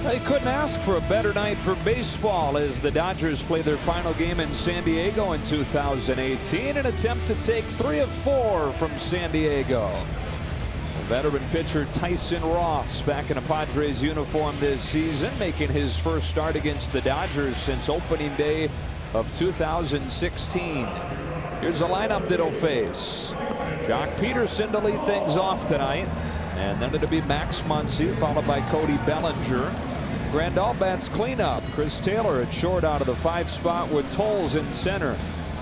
They couldn't ask for a better night for baseball as the Dodgers play their final game in San Diego in 2018. An attempt to take 3 of 4 from San Diego. Veteran pitcher Tyson Ross back in a Padres uniform this season, making his first start against the Dodgers since opening day of 2016. Here's a lineup that'll face Jock Peterson to lead things off tonight, and then it'll be Max Muncy followed by Cody Bellinger. Grandal bats cleanup. Chris Taylor at short out of the 5 spot with Tolles in center.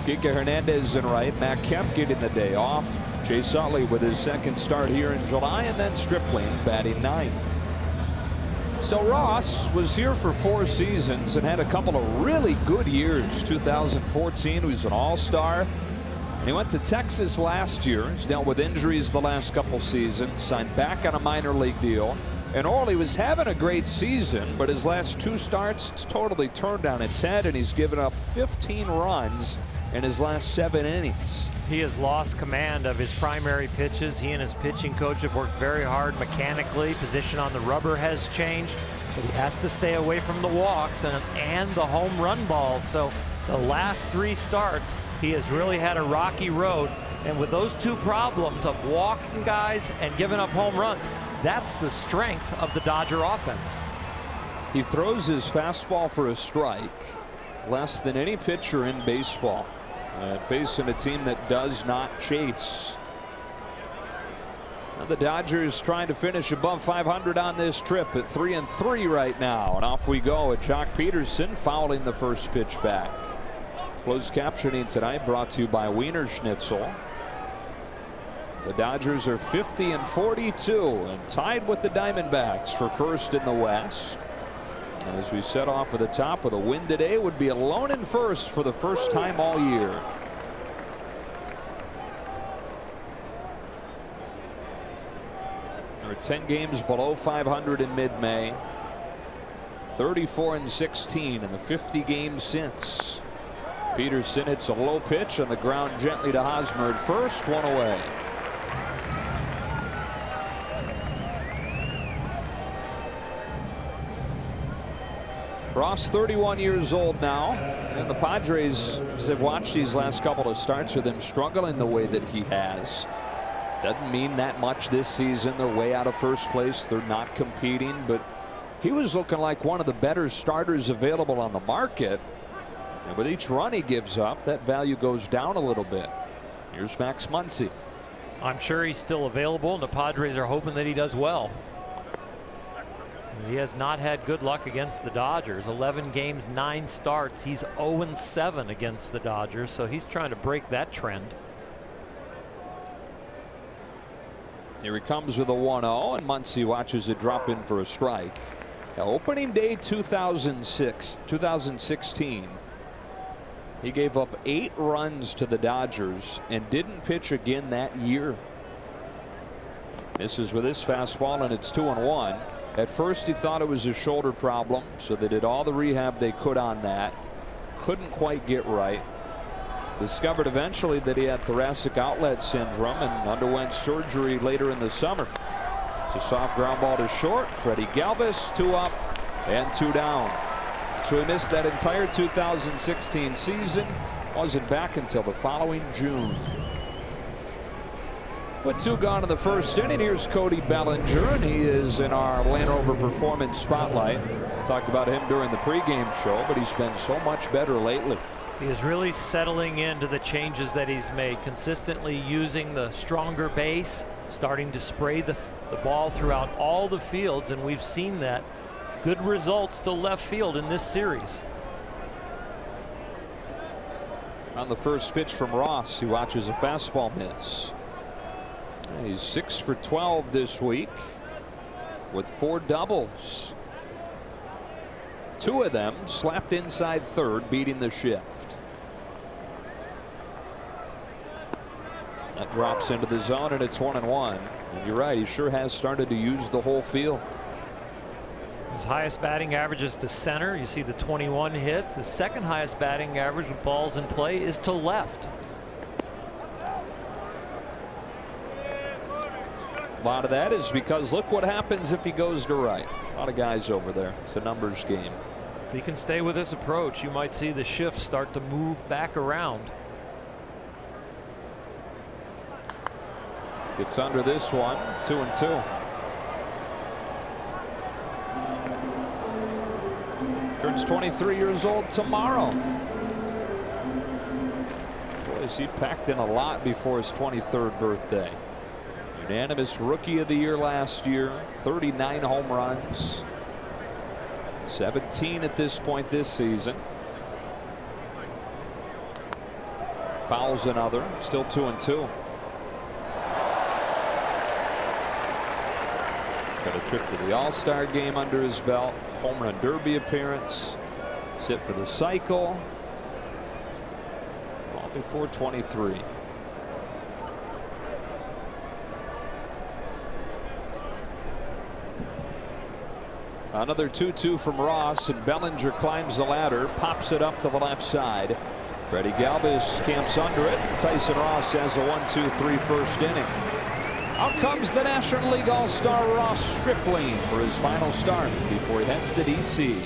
Kike Hernandez in right. Matt Kemp getting the day off. Chase Utley with his second start here in July, and then Stripling batting 9th. So Ross was here for 4 seasons and had a couple of really good years. 2014 he was an all-star, and he went to Texas last year. He's dealt with injuries the last couple seasons, signed back on a minor league deal. And Orly was having a great season, but his last 2 starts it's totally turned on its head, and he's given up 15 runs in his last 7 innings. He has lost command of his primary pitches. He and his pitching coach have worked very hard mechanically. Position on the rubber has changed, but he has to stay away from the walks and the home run balls. So the last 3 starts, he has really had a rocky road. And with those 2 problems of walking guys and giving up home runs, that's the strength of the Dodger offense. He throws his fastball for a strike less than any pitcher in baseball, facing a team that does not chase. Now the Dodgers trying to finish above 500 on this trip at 3-3 right now, and off we go at Jock Peterson fouling the first pitch back. Closed captioning tonight brought to you by Wiener Schnitzel. The Dodgers are 50-42 and tied with the Diamondbacks for first in the West. And as we set off at the top with a win today, would be alone in first for the first time all year. They're 10 games below 500 in mid-May. 34-16 in the 50 games since. Peterson hits a low pitch on the ground gently to Hosmer at first, 1 away. Ross 31 years old now, and the Padres have watched these last couple of starts with him struggling the way that he has. Doesn't mean that much this season. They're way out of first place. They're not competing, but he was looking like one of the better starters available on the market. And with each run he gives up, that value goes down a little bit. Here's Max Muncy. I'm sure he's still available, and the Padres are hoping that he does well. He has not had good luck against the Dodgers. 11 games, 9 starts. He's 0-7 against the Dodgers, so he's trying to break that trend. Here he comes with a 1-0, and Muncy watches it drop in for a strike. Now, opening day 2016, he gave up 8 runs to the Dodgers and didn't pitch again that year. Misses with his fastball, and it's 2-1. At first he thought it was a shoulder problem, so they did all the rehab they could on that. Couldn't quite get right. Discovered eventually that he had thoracic outlet syndrome and underwent surgery later in the summer. It's a soft ground ball to short. Freddie Galvis, 2 up and 2 down. So he missed that entire 2016 season. Wasn't back until the following June. With 2 gone in the first inning, here's Cody Bellinger, and he is in our Land Rover Performance Spotlight. Talked about him during the pregame show, but he's been so much better lately. He is really settling into the changes that he's made, consistently using the stronger base, starting to spray the ball throughout all the fields, and we've seen that. Good results to left field in this series. On the first pitch from Ross, he watches a fastball miss. He's 6 for 12 this week with 4 doubles. 2 of them slapped inside third, beating the shift. That drops into the zone, and it's 1-1. And you're right, he sure has started to use the whole field. His highest batting average is to center. You see the 21 hits. His second highest batting average with balls in play is to left. A lot of that is because look what happens if he goes to right. A lot of guys over there. It's a numbers game. If he can stay with this approach, you might see the shift start to move back around. Gets under this one, 2-2. Turns 23 years old tomorrow. Boy, he packed in a lot before his 23rd birthday. Unanimous Rookie of the Year last year, 39 home runs, 17 at this point this season. Fouls another, still 2-2. Got a trip to the All-Star game under his belt, home run derby appearance, sit for the cycle, all before 23. Another 2-2 from Ross, and Bellinger climbs the ladder, pops it up to the left side. Freddie Galvis camps under it. Tyson Ross has a 1-2-3 first inning. Out comes the National League All-Star Ross Stripling for his final start before he heads to D.C.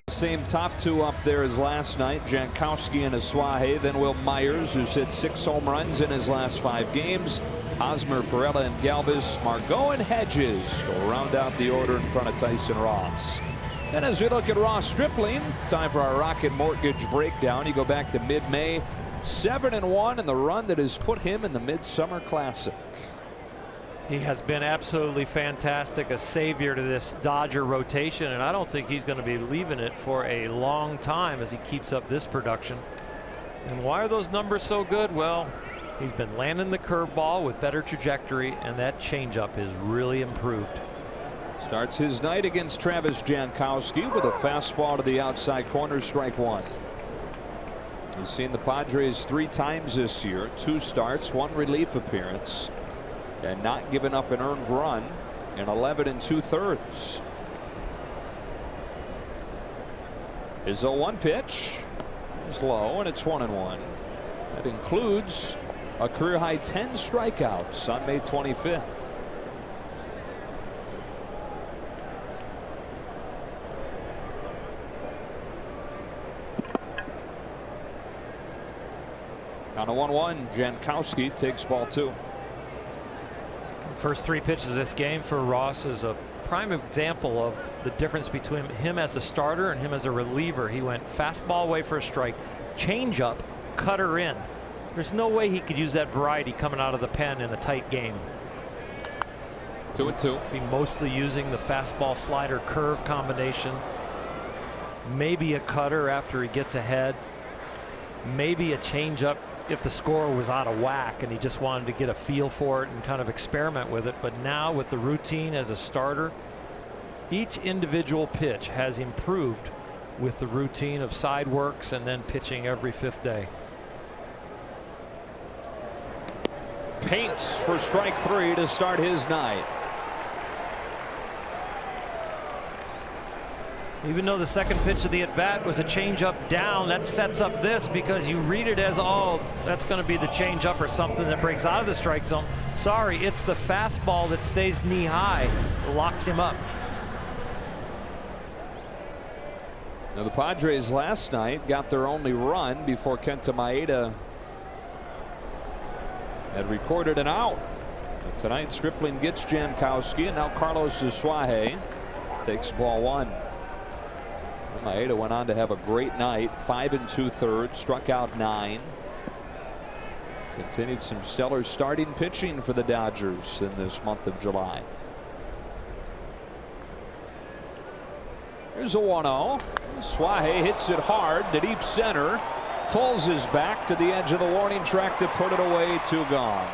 Same top two up there as last night, Jankowski and Asuaje, then Will Myers, who's hit 6 home runs in his last 5 games. Hosmer, Perella, and Galvis, Margot, and Hedges will round out the order in front of Tyson Ross. And as we look at Ross Stripling, time for our Rocket Mortgage breakdown. You go back to mid-May, 7-1 in the run that has put him in the Midsummer Classic. He has been absolutely fantastic, a savior to this Dodger rotation, and I don't think he's going to be leaving it for a long time as he keeps up this production. And why are those numbers so good? Well, he's been landing the curveball with better trajectory, and that changeup has really improved. Starts his night against Travis Jankowski with a fastball to the outside corner, strike 1. He's seen the Padres 3 times this year, 2 starts, 1 relief appearance, and not given up an earned run in 11 2/3. His 0-1 pitch is low, and it's 1-1. That includes a career high 10 strikeouts on May 25th. On a 1-1, Jankowski takes ball 2. First 3 pitches of this game for Ross is a prime example of the difference between him as a starter and him as a reliever. He went fastball away for a strike, changeup, cutter in. There's no way he could use that variety coming out of the pen in a tight game. 2-2. Be mostly using the fastball slider curve combination. Maybe a cutter after he gets ahead. Maybe a changeup if the score was out of whack and he just wanted to get a feel for it and kind of experiment with it. But now with the routine as a starter, each individual pitch has improved with the routine of side works and then pitching every 5th day. Paints for strike 3 to start his night. Even though the second pitch of the at-bat was a changeup down, that sets up this because you read it as, oh, that's going to be the changeup or something that breaks out of the strike zone. Sorry, it's the fastball that stays knee high, locks him up. Now the Padres last night got their only run before Kenta Maeda had recorded an out. But tonight Stripling gets Jankowski, and now Carlos Suaje takes ball 1. Maeda went on to have a great night. 5 2/3, struck out 9. Continued some stellar starting pitching for the Dodgers in this month of July. Here's a 1-0. Suaje hits it hard to deep center. Tolles his back to the edge of the warning track to put it away. 2 gone.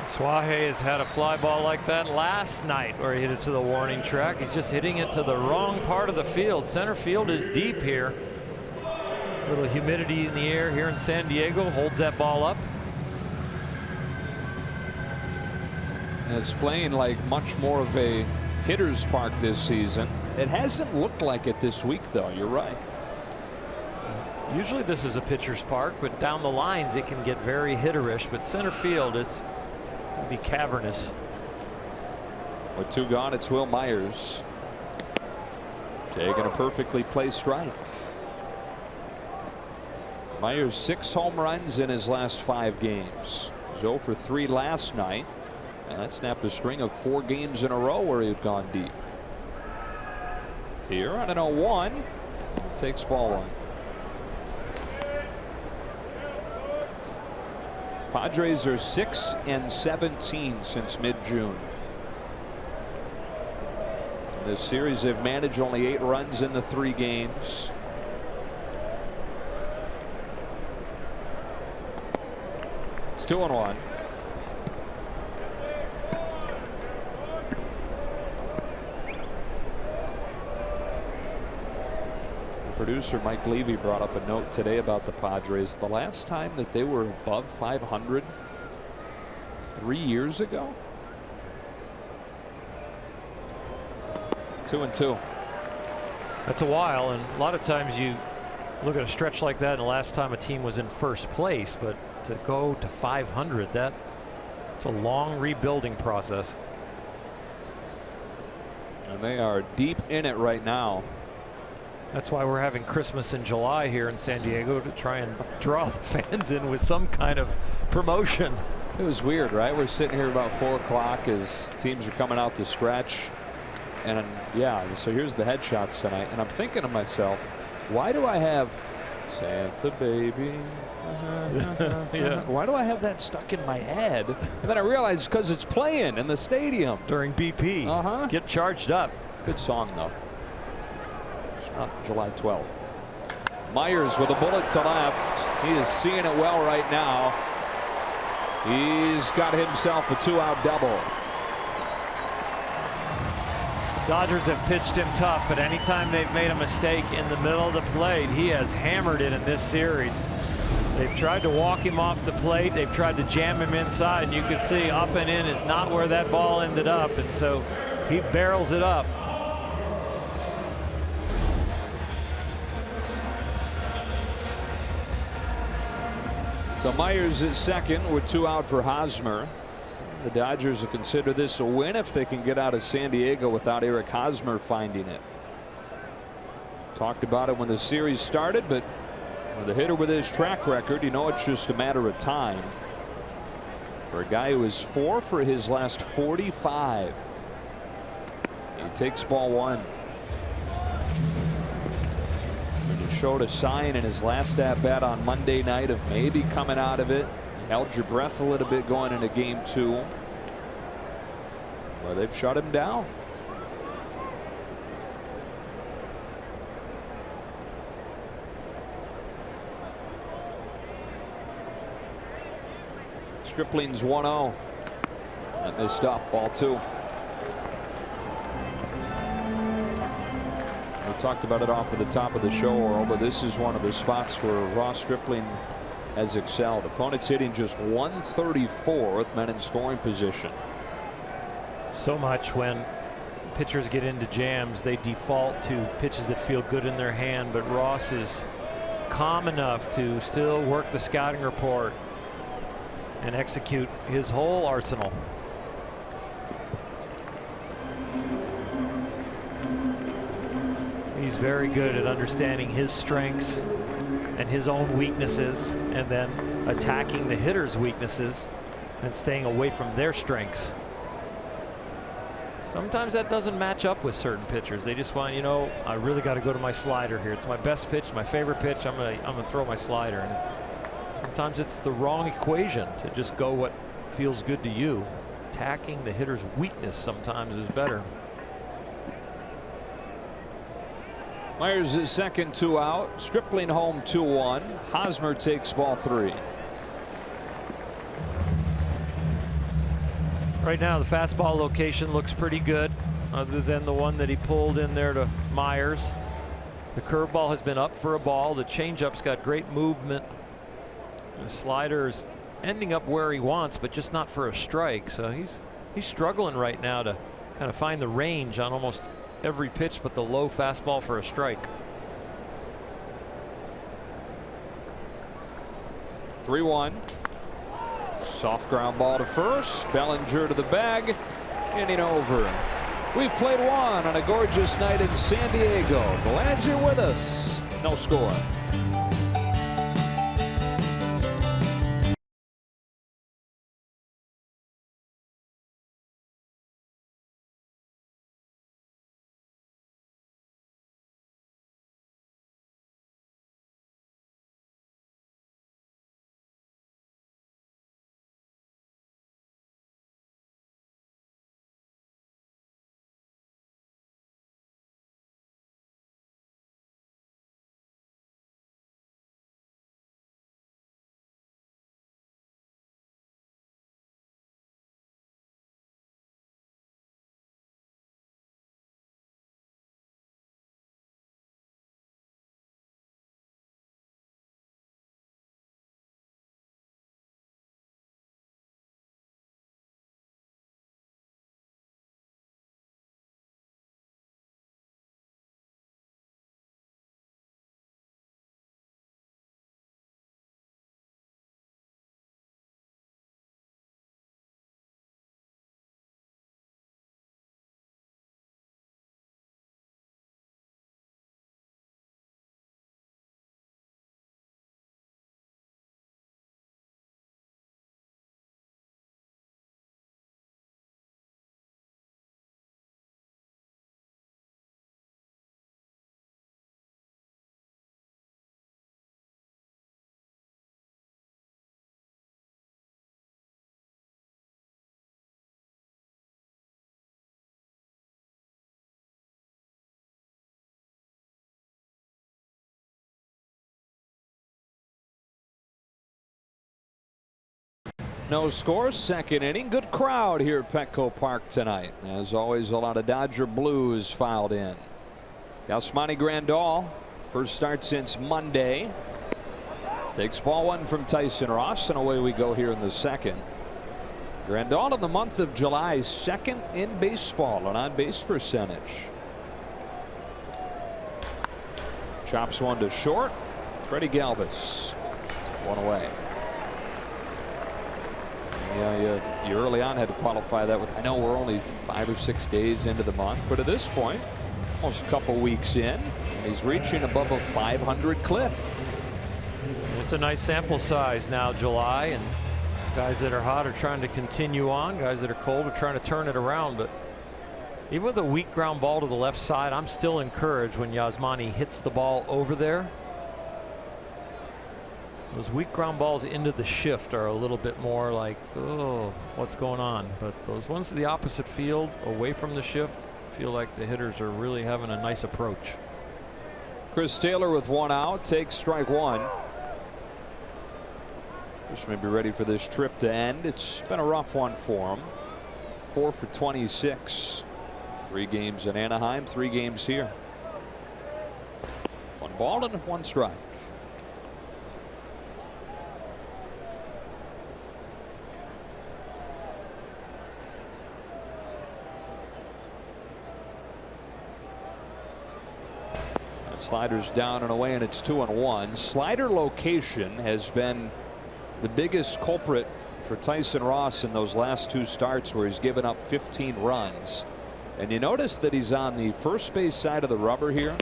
Suaje has had a fly ball like that last night where he hit it to the warning track. He's just hitting it to the wrong part of the field. Center field is deep here. A little humidity in the air here in San Diego holds that ball up. And it's playing like much more of a hitter's park this season. It hasn't looked like it this week, though. You're right. Usually this is a pitcher's park, but down the lines it can get very hitterish. But center field is going to be cavernous. With 2 gone, it's Will Myers taking a perfectly placed strike. Myers 6 home runs in his last 5 games. He's 0 for 3 last night, and that snapped a string of 4 games in a row where he had gone deep. Here on an 0-1, takes ball 1. Padres are 6 17 since mid-June. This series they've managed only 8 runs in the 3 games. It's 2-1. Producer Mike Levy brought up a note today about the Padres. The last time that they were above 500, 3 years ago. 2-2. That's a while, and a lot of times you look at a stretch like that and the last time a team was in first place, but to go to 500, it's a long rebuilding process. And they are deep in it right now. That's why we're having Christmas in July here in San Diego, to try and draw the fans in with some kind of promotion. It was weird, right? We're sitting here about 4 o'clock as teams are coming out to stretch. And yeah, so here's the headshots tonight. And I'm thinking to myself, why do I have Santa Baby? Yeah. Why do I have that stuck in my head? And then I realized because it's playing in the stadium. During BP. Get charged up. Good song, though. It's not July 12th. Myers with a bullet to left. He is seeing it well right now. He's got himself a 2-out double. Dodgers have pitched him tough, but anytime they've made a mistake in the middle of the plate, he has hammered it in this series. They've tried to walk him off the plate. They've tried to jam him inside, and you can see up and in is not where that ball ended up, and so he barrels it up. So Myers at second with 2 out for Hosmer. The Dodgers will consider this a win if they can get out of San Diego without Eric Hosmer finding it. Talked about it when the series started, but with a hitter with his track record, you know it's just a matter of time. For a guy who is 4 for his last 45. He takes ball 1. He showed a sign in his last at bat on Monday night of maybe coming out of it. Held your breath a little bit going into game 2. Well, they've shut him down. Stripling's 1-0. That missed up. Ball 2. We talked about it off at the top of the show, Earl, but this is one of the spots where Ross Stripling has excelled. Opponents hitting just 134 with men in scoring position. So much when pitchers get into jams, they default to pitches that feel good in their hand, but Ross is calm enough to still work the scouting report and execute his whole arsenal. He's very good at understanding his strengths and his own weaknesses, and then attacking the hitter's weaknesses and staying away from their strengths. Sometimes that doesn't match up with certain pitchers. They just want, you know, I really got to go to my slider here. It's my best pitch, my favorite pitch. I'm gonna throw my slider. And sometimes it's the wrong equation to just go what feels good to you. Attacking the hitter's weakness sometimes is better. Myers is second, 2 out. Stripling home 2-1. Hosmer takes ball 3. Right now the fastball location looks pretty good, other than the one that he pulled in there to Myers. The curveball has been up for a ball. The changeup's got great movement. The slider is ending up where he wants, but just not for a strike. So he's struggling right now to kind of find the range on almost every pitch but the low fastball for a strike. 3-1. Soft ground ball to first. Bellinger to the bag. Inning over. We've played one on a gorgeous night in San Diego. Glad you're with us. No score. No score, second inning. Good crowd here at Petco Park tonight. As always, a lot of Dodger blues filed in. Yasmani Grandal, first start since Monday. Takes ball 1 from Tyson Ross, and away we go here in the second. Grandal in the month of July, second in baseball on on-base percentage. Chops one to short. Freddie Galvis, one away. Yeah, you early on had to qualify that with, I know we're only 5 or 6 days into the month, but at this point, almost a couple weeks in, he's reaching above a 500 clip. It's a nice sample size now, July, and guys that are hot are trying to continue on. Guys that are cold are trying to turn it around. But even with a weak ground ball to the left side, I'm still encouraged when Yasmani hits the ball over there. Those weak ground balls into the shift are a little bit more like, oh, what's going on? But those ones to the opposite field, away from the shift, feel like the hitters are really having a nice approach. Chris Taylor with 1 out takes strike 1. Just may be ready for this trip to end. It's been a rough one for him. 4 for 26. 3 games in Anaheim, 3 games here. ball and 1 strike. That slider's down and away, and it's 2-1. Slider location has been the biggest culprit for Tyson Ross in those last 2 starts, where he's given up 15 runs. And you notice that he's on the first base side of the rubber here.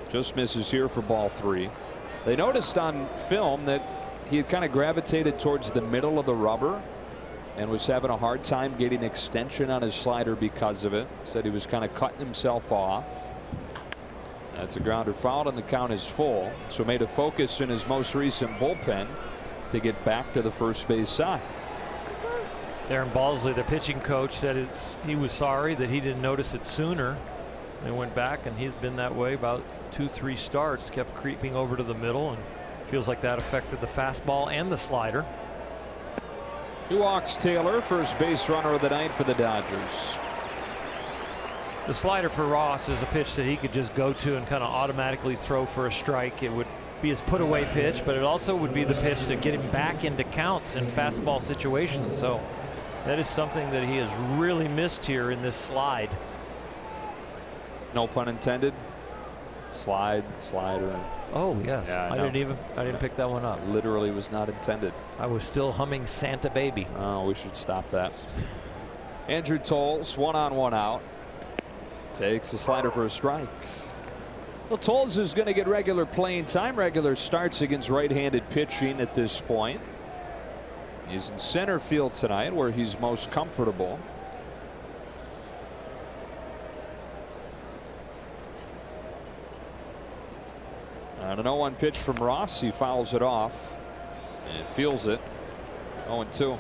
Just misses here for ball 3. They noticed on film that he had kind of gravitated towards the middle of the rubber and was having a hard time getting extension on his slider because of it. Said he was kind of cutting himself off. That's a grounder foul, and the count is full. So made a focus in his most recent bullpen to get back to the first base side. Darren Balsley, the pitching coach, said he was sorry that he didn't notice it sooner. They went back, and he's been that way about 2-3 starts, kept creeping over to the middle, and feels like that affected the fastball and the slider. He walks Taylor, first base runner of the night for the Dodgers. The slider for Ross is a pitch that he could just go to and kind of automatically throw for a strike. It would be his put away pitch, but it also would be the pitch to get him back into counts in fastball situations. So that is something that he has really missed here in this slide. No pun intended. Slide, slider. Oh yes, yeah, I didn't pick that one up. Literally was not intended. I was still humming Santa Baby. Oh, we should stop that. Andrew Toles, 1 on 1 out. Takes the slider for a strike. Well, Toles is going to get regular playing time, regular starts against right-handed pitching at this point. He's in center field tonight, where he's most comfortable. And an 0-1 pitch from Ross. He fouls it off and feels it. 0-2.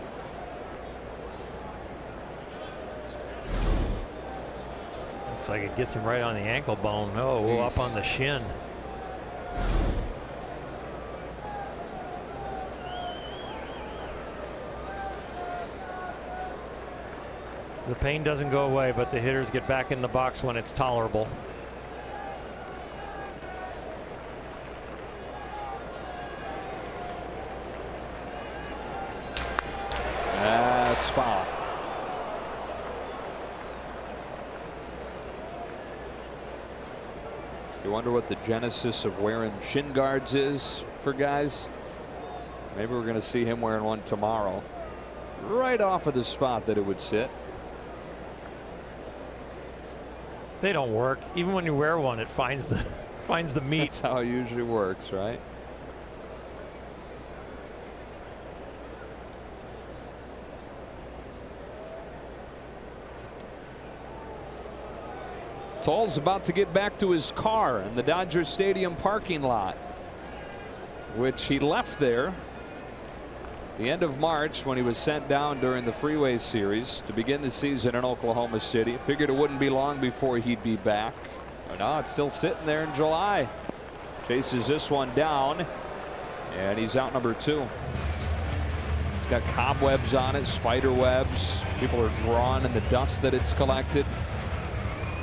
Looks like it gets him right on the ankle bone. Oh, up on the shin. The pain doesn't go away, but the hitters get back in the box when it's tolerable. That's foul. You wonder what the genesis of wearing shin guards is for guys. Maybe we're going to see him wearing one tomorrow. Right off of the spot that it would sit. They don't work. Even when you wear one, it finds the meat. That's how it usually works, right? Toles about to get back to his car in the Dodger Stadium parking lot, which he left there the end of March when he was sent down during the Freeway Series to begin the season in Oklahoma City. Figured it wouldn't be long before he'd be back. But no, it's still sitting there in July. Chases this one down, and he's out number 2. It's got cobwebs on it, spider webs. People are drawn in the dust that it's collected.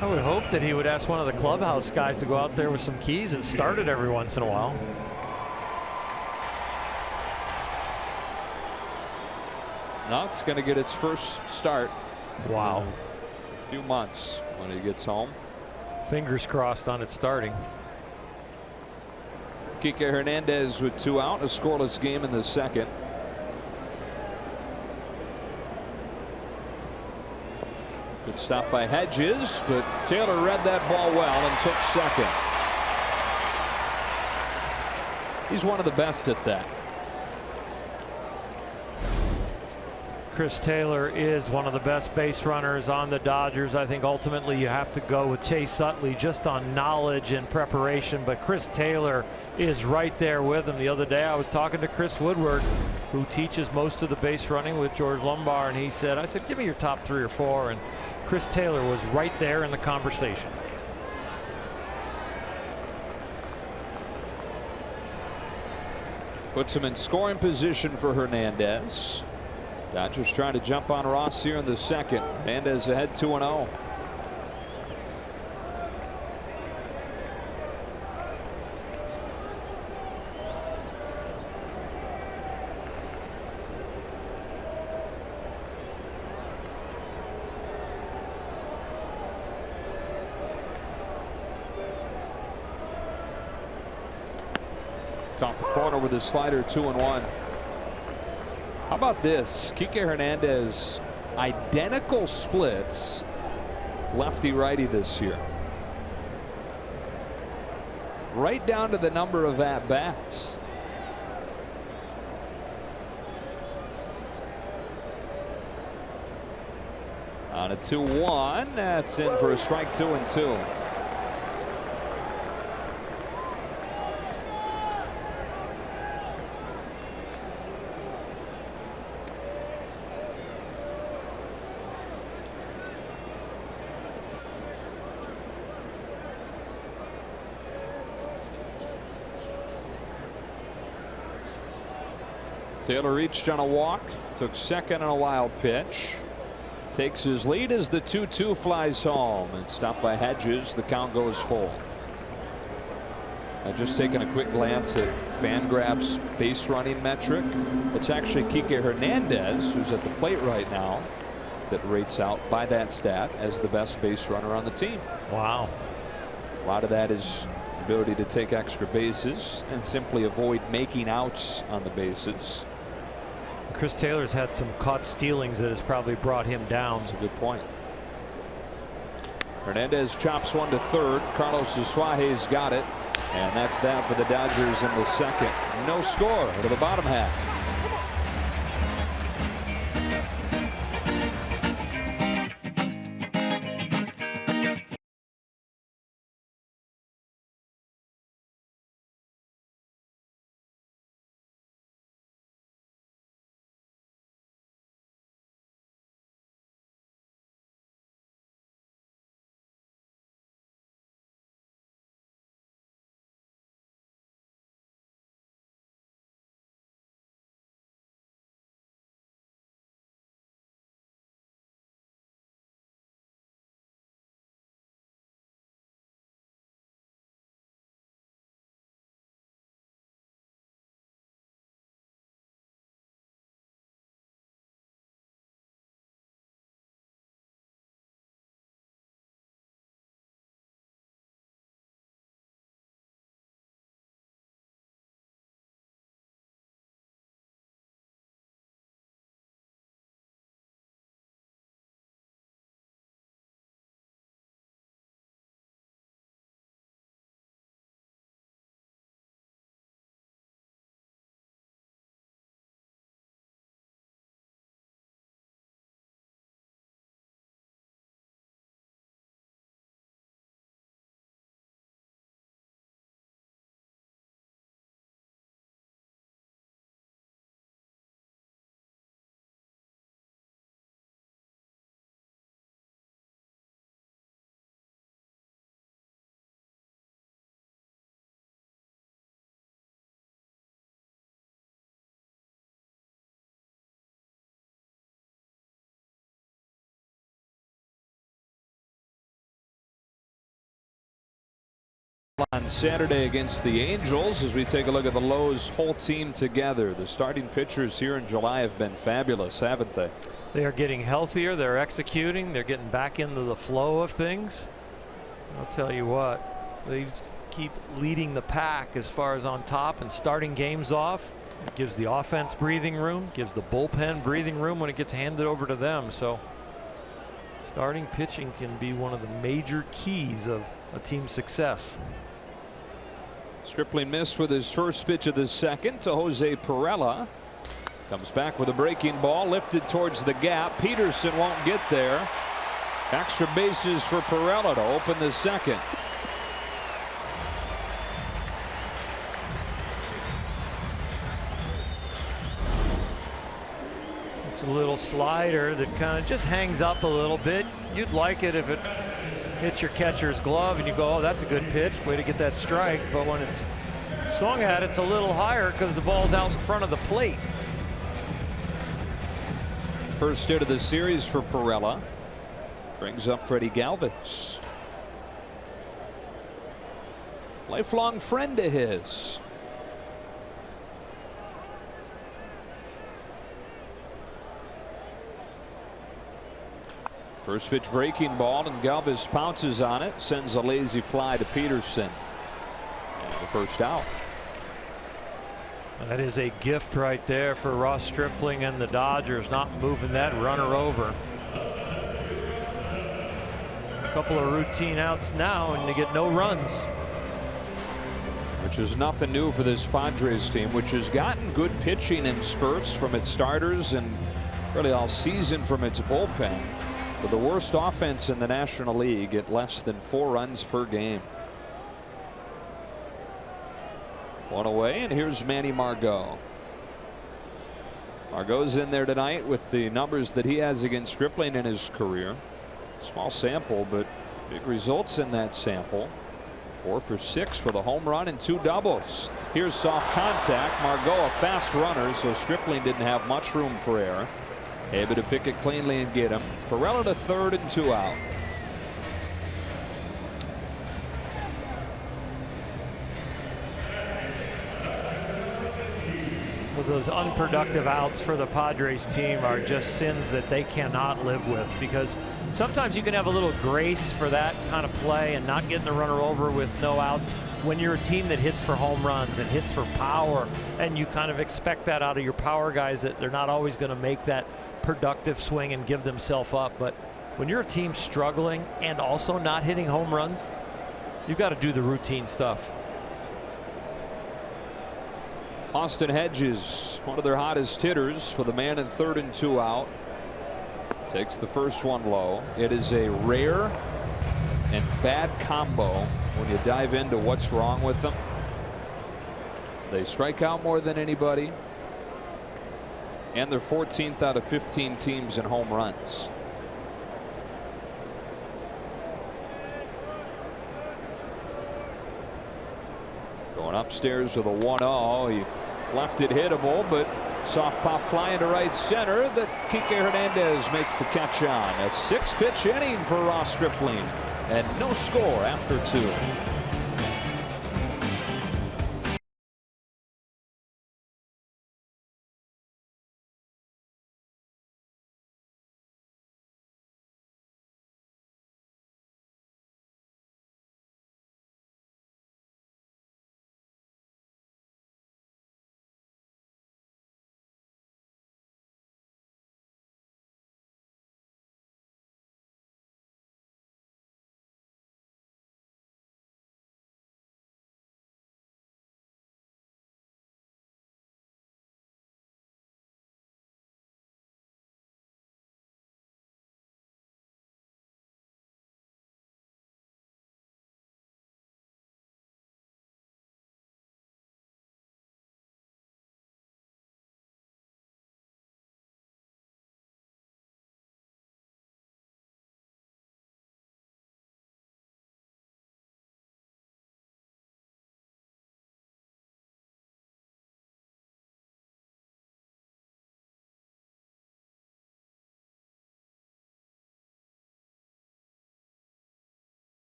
I would hope that he would ask one of the clubhouse guys to go out there with some keys and start it every once in a while. No, it's going to get its first start. Wow. In a few months when he gets home. Fingers crossed on it starting. Kike Hernandez with 2 out, a scoreless game in the second. Good stop by Hedges, but Taylor read that ball well and took second. He's one of the best at that. Chris Taylor is one of the best base runners on the Dodgers. I think ultimately you have to go with Chase Utley just on knowledge and preparation, but Chris Taylor is right there with him. The other day I was talking to Chris Woodward, who teaches most of the base running with George Lombard, and he said, I said, give me your top 3 or 4, and Chris Taylor was right there in the conversation. Puts him in scoring position for Hernandez. Dodgers trying to jump on Ross here in the second. Hernandez ahead 2-0. Caught the corner with his slider, 2-1. How about this? Kike Hernandez, identical splits, lefty-righty this year. Right down to the number of at-bats. On a 2-1, that's in for a strike, 2-2. Taylor reached on a walk, took second on a wild pitch. Takes his lead as the 2-2 flies home and stopped by Hedges. The count goes full. Just taking a quick glance at Fangraph's base running metric. It's actually Kike Hernandez, who's at the plate right now, that rates out by that stat as the best base runner on the team. Wow. A lot of that is ability to take extra bases and simply avoid making outs on the bases. Chris Taylor's had some caught stealings that has probably brought him down. That's a good point. Hernandez chops one to third. Carlos Suaje's got it. And that's that for the Dodgers in the second. No score to the bottom half. On Saturday against the Angels, as we take a look at the Lowe's whole team together. The starting pitchers here in July have been fabulous, haven't they? They are getting healthier. They're executing. They're getting back into the flow of things. I'll tell you what, they keep leading the pack as far as on top and starting games off. It gives the offense breathing room, gives the bullpen breathing room when it gets handed over to them. So starting pitching can be one of the major keys of a team's success. Stripling missed with his first pitch of the second to Jose Perella. Comes back with a breaking ball lifted towards the gap. Peterson won't get there. Extra bases for Perella to open the second. It's a little slider that kind of just hangs up a little bit. You'd like it if it hits your catcher's glove and you go, oh, that's a good pitch, way to get that strike. But when it's swung at, it's a little higher because the ball's out in front of the plate. First hit of the series for Perella. Brings up Freddie Galvis. Lifelong friend of his. First pitch breaking ball, and Galvis pounces on it, sends a lazy fly to Peterson. And the first out. That is a gift right there for Ross Stripling and the Dodgers, not moving that runner over. A couple of routine outs now and they get no runs. Which is nothing new for this Padres team, which has gotten good pitching in spurts from its starters and really all season from its bullpen. But the worst offense in the National League at less than 4 runs per game. One away, and here's Manny Margot. Margot's in there tonight with the numbers that he has against Stripling in his career. Small sample, but big results in that sample. 4 for 6 with a home run and 2 doubles. Here's soft contact. Margot a fast runner, so Stripling didn't have much room for error. Able to pick it cleanly and get him. Perella to third and 2 out. Well, those unproductive outs for the Padres team are just sins that they cannot live with, because sometimes you can have a little grace for that kind of play and not getting the runner over with no outs when you're a team that hits for home runs and hits for power, and you kind of expect that out of your power guys, that they're not always going to make that productive swing and give themselves up. But when you're a team struggling and also not hitting home runs, you've got to do the routine stuff. Austin Hedges, one of their hottest hitters, with a man in third and 2 out. Takes the first one low. It is a rare and bad combo when you dive into what's wrong with them. They strike out more than anybody, and they're 14th out of 15 teams in home runs. Going upstairs with a 1-0. He left it hittable, but soft pop fly into right center that Kike Hernandez makes the catch on. A 6-pitch inning for Ross Stripling, and no score after 2.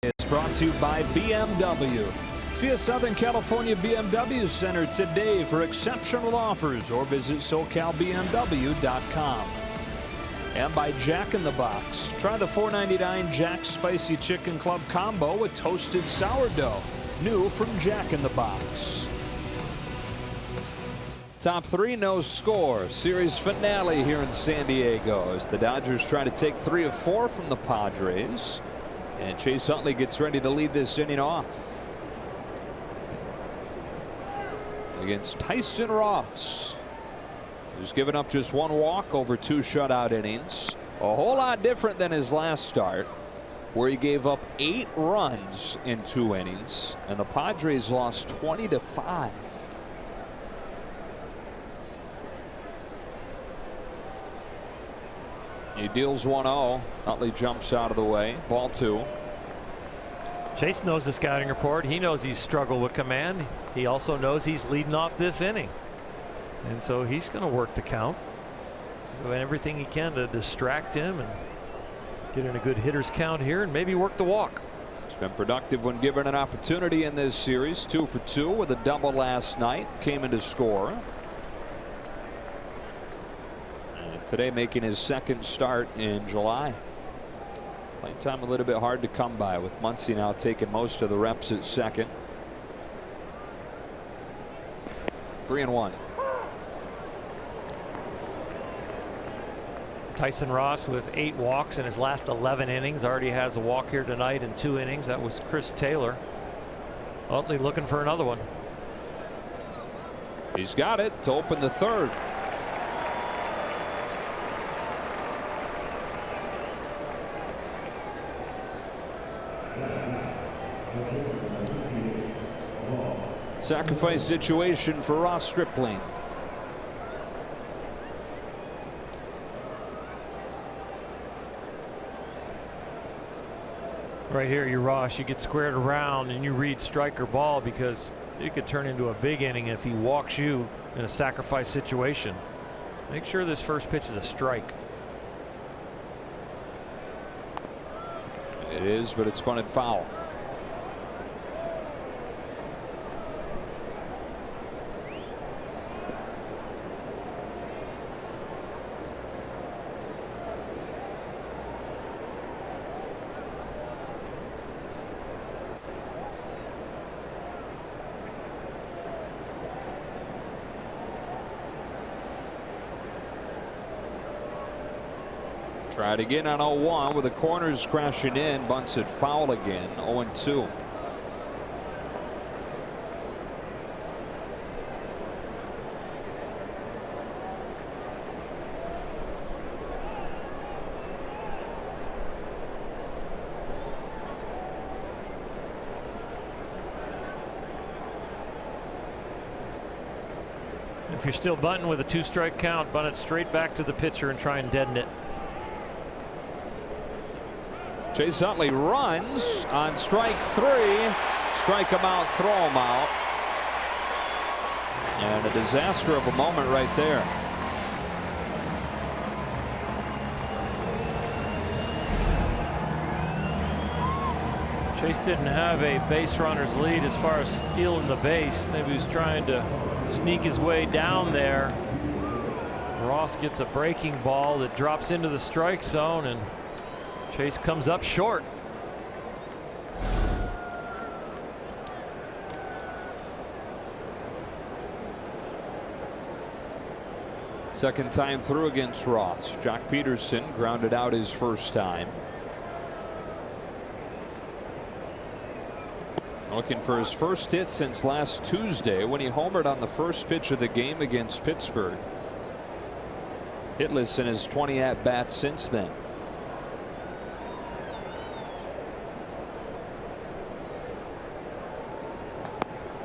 It's brought to you by BMW. See a Southern California BMW Center today for exceptional offers, or visit SoCalBMW.com. And by Jack in the Box. Try the $4.99 Jack's Spicy Chicken Club Combo with toasted sourdough. New from Jack in the Box. Top 3, no score. Series finale here in San Diego as the Dodgers try to take 3 of 4 from the Padres. And Chase Utley gets ready to lead this inning off against Tyson Ross, who's given up just 1 walk over 2 shutout innings. A whole lot different than his last start, where he gave up 8 runs in 2 innings, and the Padres lost 20-5. He deals 1-0. Utley jumps out of the way. Ball 2. Chase knows the scouting report. He knows he's struggled with command. He also knows he's leading off this inning. And so he's going to work the count. Doing everything he can to distract him and get in a good hitter's count here and maybe work the walk. He's been productive when given an opportunity in this series. 2 for 2 with a double last night. Came in to score. And today making his second start in July. Playing time a little bit hard to come by with Muncy now taking most of the reps at second. 3-1. Tyson Ross with 8 walks in his last 11 innings. Already has a walk here tonight in 2 innings. That was Chris Taylor. Utley looking for another one. He's got it to open the 3rd. Sacrifice situation for Ross Stripling. Right here, you Ross, you get squared around and you read strike or ball, because it could turn into a big inning if he walks you in a sacrifice situation. Make sure this first pitch is a strike. It is, but it's bunted foul. Tried again on 0-1 with the corners crashing in. Bunts it foul again. 0-2. If you're still bunting with a 2-strike count, bunt it straight back to the pitcher and try and deaden it. Chase Utley runs on strike 3. Strike him out, throw him out. And a disaster of a moment right there. Chase didn't have a base runner's lead as far as stealing the base. Maybe he was trying to sneak his way down there. Ross gets a breaking ball that drops into the strike zone, and Chase comes up short. Second time through against Ross. Jock Peterson grounded out his first time. Looking for his first hit since last Tuesday when he homered on the first pitch of the game against Pittsburgh. Hitless in his 20 at-bats since then.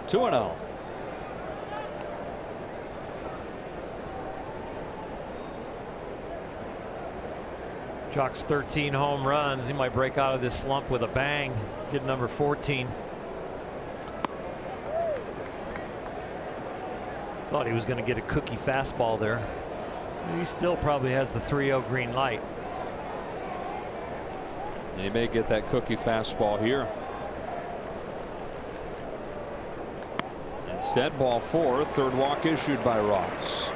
Two 2-0. Jock's 13 home runs. He might break out of this slump with a bang. Get number 14. Thought he was going to get a cookie fastball there. He still probably has the 3-0 green light. He may get that cookie fastball here. Instead, ball 4, third walk issued by Ross.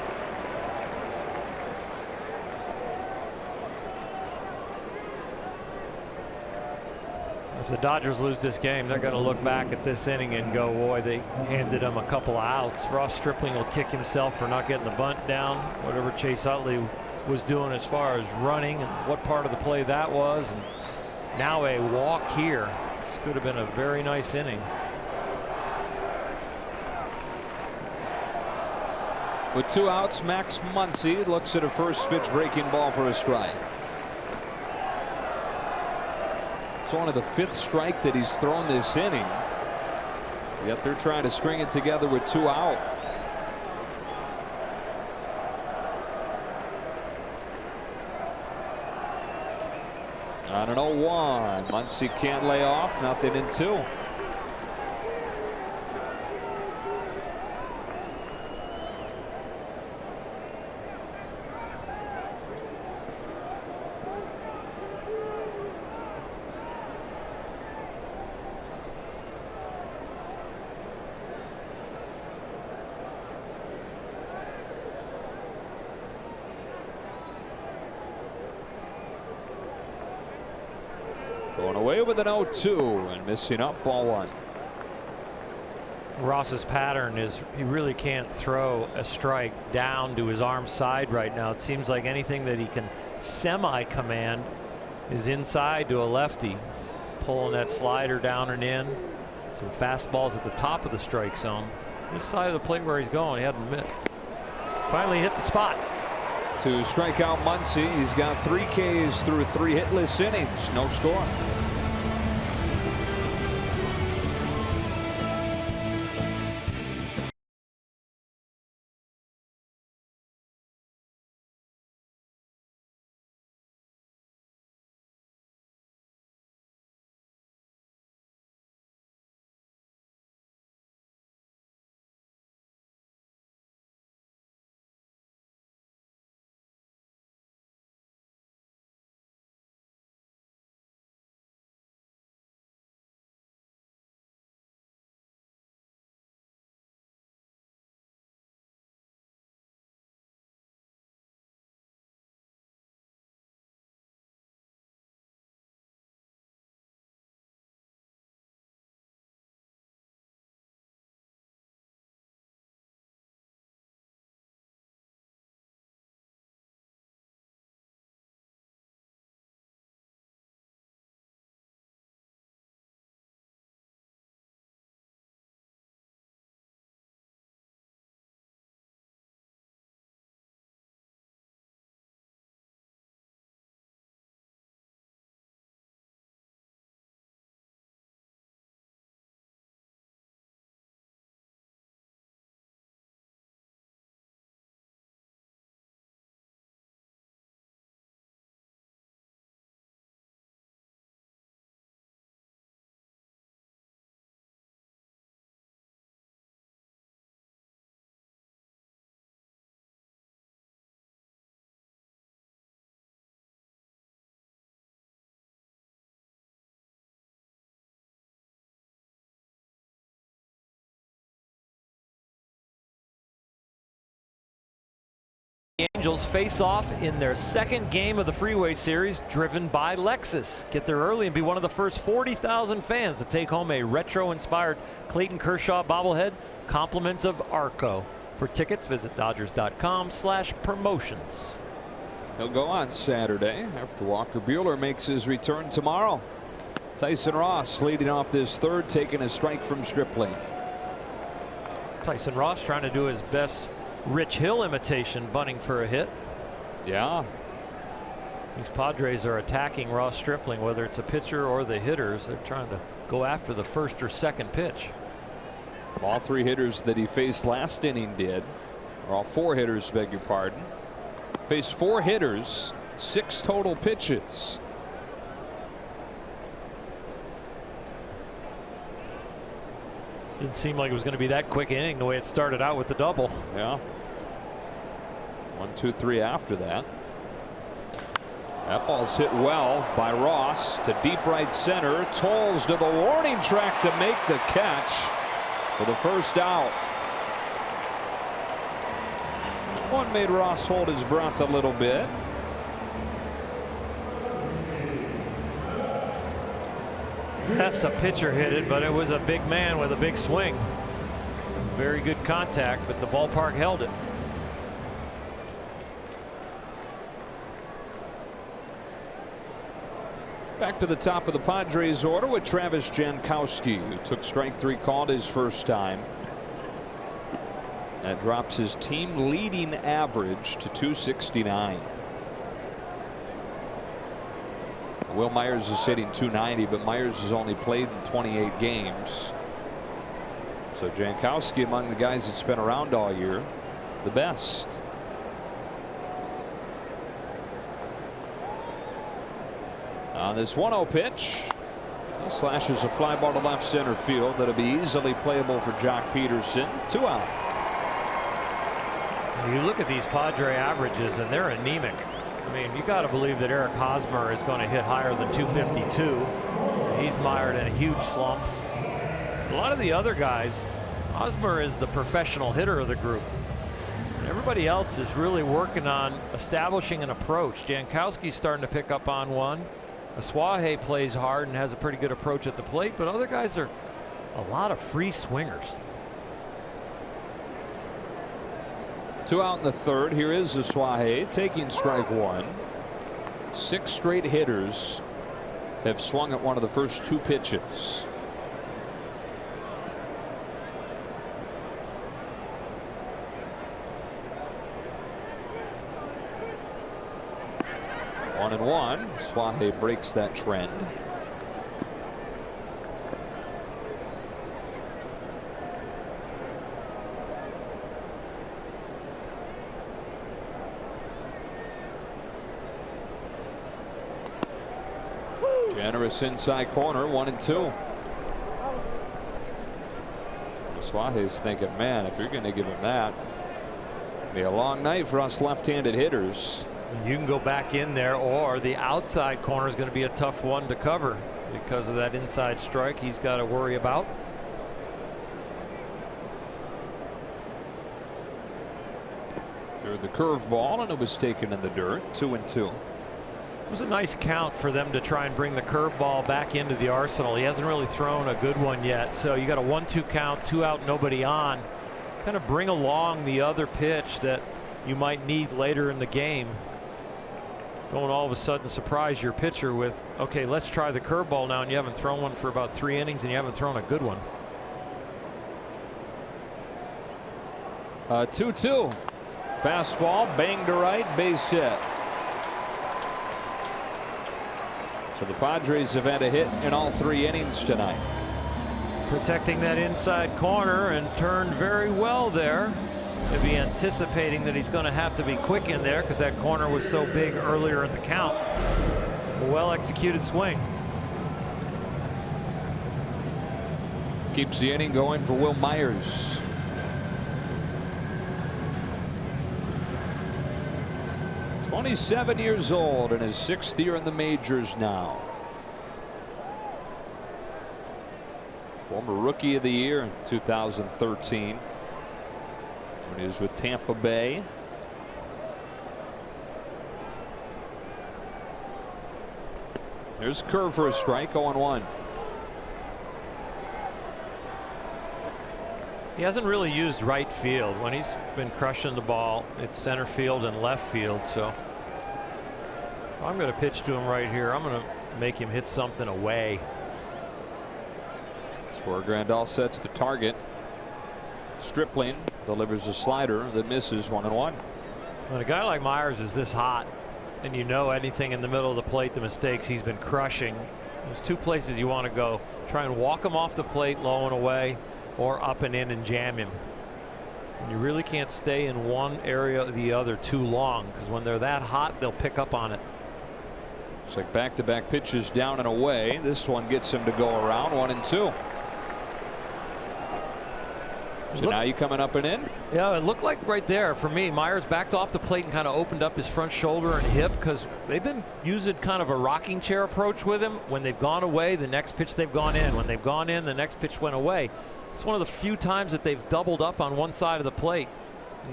If the Dodgers lose this game, they're going to look back at this inning and go, boy, they handed him a couple of outs. Ross Stripling will kick himself for not getting the bunt down, whatever Chase Utley was doing as far as running and what part of the play that was. And now a walk here. This could have been a very nice inning. With 2 outs, Max Muncy looks at a first pitch breaking ball for a strike. It's only the 5th strike that he's thrown this inning. Yet they're trying to string it together with 2 out. On an 0-1. Muncy can't lay off. Nothing in 2. Going away with an 0-2 and missing up, ball 1. Ross's pattern is he really can't throw a strike down to his arm side right now. It seems like anything that he can semi-command is inside to a lefty. Pulling that slider down and in. Some fastballs at the top of the strike zone. This side of the plate where he's going, he hadn't missed. Finally hit the spot. To strike out Muncy. He's got 3 Ks through 3 hitless innings. No score. The Angels face off in their second game of the Freeway Series, driven by Lexus. Get there early and be one of the first 40,000 fans to take home a retro-inspired Clayton Kershaw bobblehead, compliments of Arco. For tickets, visit Dodgers.com/promotions. He'll go on Saturday after Walker Buehler makes his return tomorrow. Tyson Ross leading off this third, taking a strike from Stripling. Tyson Ross trying to do his best Rich Hill imitation, bunting for a hit. Yeah. These Padres are attacking Ross Stripling, whether it's a pitcher or the hitters. They're trying to go after the first or second pitch. All 3 hitters that he faced last inning did. Or all 4 hitters, beg your pardon. Faced 4 hitters, 6 total pitches. Didn't seem like it was going to be that quick inning the way it started out with the double. Yeah. 1, 2, 3 after that. That ball's hit well by Ross to deep right center. Tolles to the warning track to make the catch for the first out. One made Ross hold his breath a little bit. Yes, a pitcher hit it, but it was a big man with a big swing. Very good contact, but the ballpark held it. Back to the top of the Padres order with Travis Jankowski, who took strike 3 called his first time. That drops his team leading average to 269. Will Myers is hitting 290, but Myers has only played in 28 games. So Jankowski, among the guys that's been around all year, the best. On this 1-0 pitch, he slashes a fly ball to left center field. That'll be easily playable for Jock Peterson. 2 out. You look at these Padre averages, and they're anemic. I mean, you got to believe that Eric Hosmer is going to hit higher than 252. He's mired in a huge slump. A lot of the other guys, Hosmer is the professional hitter of the group. And everybody else is really working on establishing an approach. Jankowski's starting to pick up on one. Aswahe plays hard and has a pretty good approach at the plate, but other guys are a lot of free swingers. 2 out in the third. Here is Aswahe taking strike 1. 6 straight hitters have swung at one of the first 2 pitches. One and one. Aswahe breaks that trend. Generous inside corner, 1-2. Aswahe's thinking, man, if you're going to give him that, it'll be a long night for us left-handed hitters. You can go back in there, or the outside corner is going to be a tough one to cover because of that inside strike he's got to worry about. Threw the curveball, and it was taken in the dirt. 2-2. It was a nice count for them to try and bring the curveball back into the arsenal. He hasn't really thrown a good one yet, so you got a 1-2 count, 2 out, nobody on. Kind of bring along the other pitch that you might need later in the game. Don't all of a sudden surprise your pitcher with, okay, let's try the curveball now, and you haven't thrown one for about 3 innings and you haven't thrown a good one. 2-2. Fastball, bang to right, base hit. So the Padres have had a hit in all 3 innings tonight. Protecting that inside corner and turned very well there. He'll be anticipating that he's going to have to be quick in there because that corner was so big earlier in the count. A well executed swing. Keeps the inning going for Will Myers. .27 old in his 6th year in the majors now. Former Rookie of the Year in 2013 when he was with Tampa Bay. There's a curve for a strike. 0-1. He hasn't really used right field when he's been crushing the ball. It's center field and left field. So I'm going to pitch to him right here. I'm going to make him hit something away. That's where Grandal sets the target. Stripling delivers a slider that misses. 1-1. When a guy like Myers is this hot, and you know anything in the middle of the plate, the mistakes he's been crushing, there's 2 places you want to go. Try and walk him off the plate low and away, or up and in and jam him. And you really can't stay in one area or the other too long, because when they're that hot, they'll pick up on it. It's like back-to-back pitches down and away. This one gets him to go around. 1-2. So now you coming up and in? Yeah, it looked like right there for me, Myers backed off the plate and kind of opened up his front shoulder and hip, because they've been using kind of a rocking chair approach with him. When they've gone away, the next pitch they've gone in. When they've gone in, the next pitch went away. It's one of the few times that they've doubled up on one side of the plate.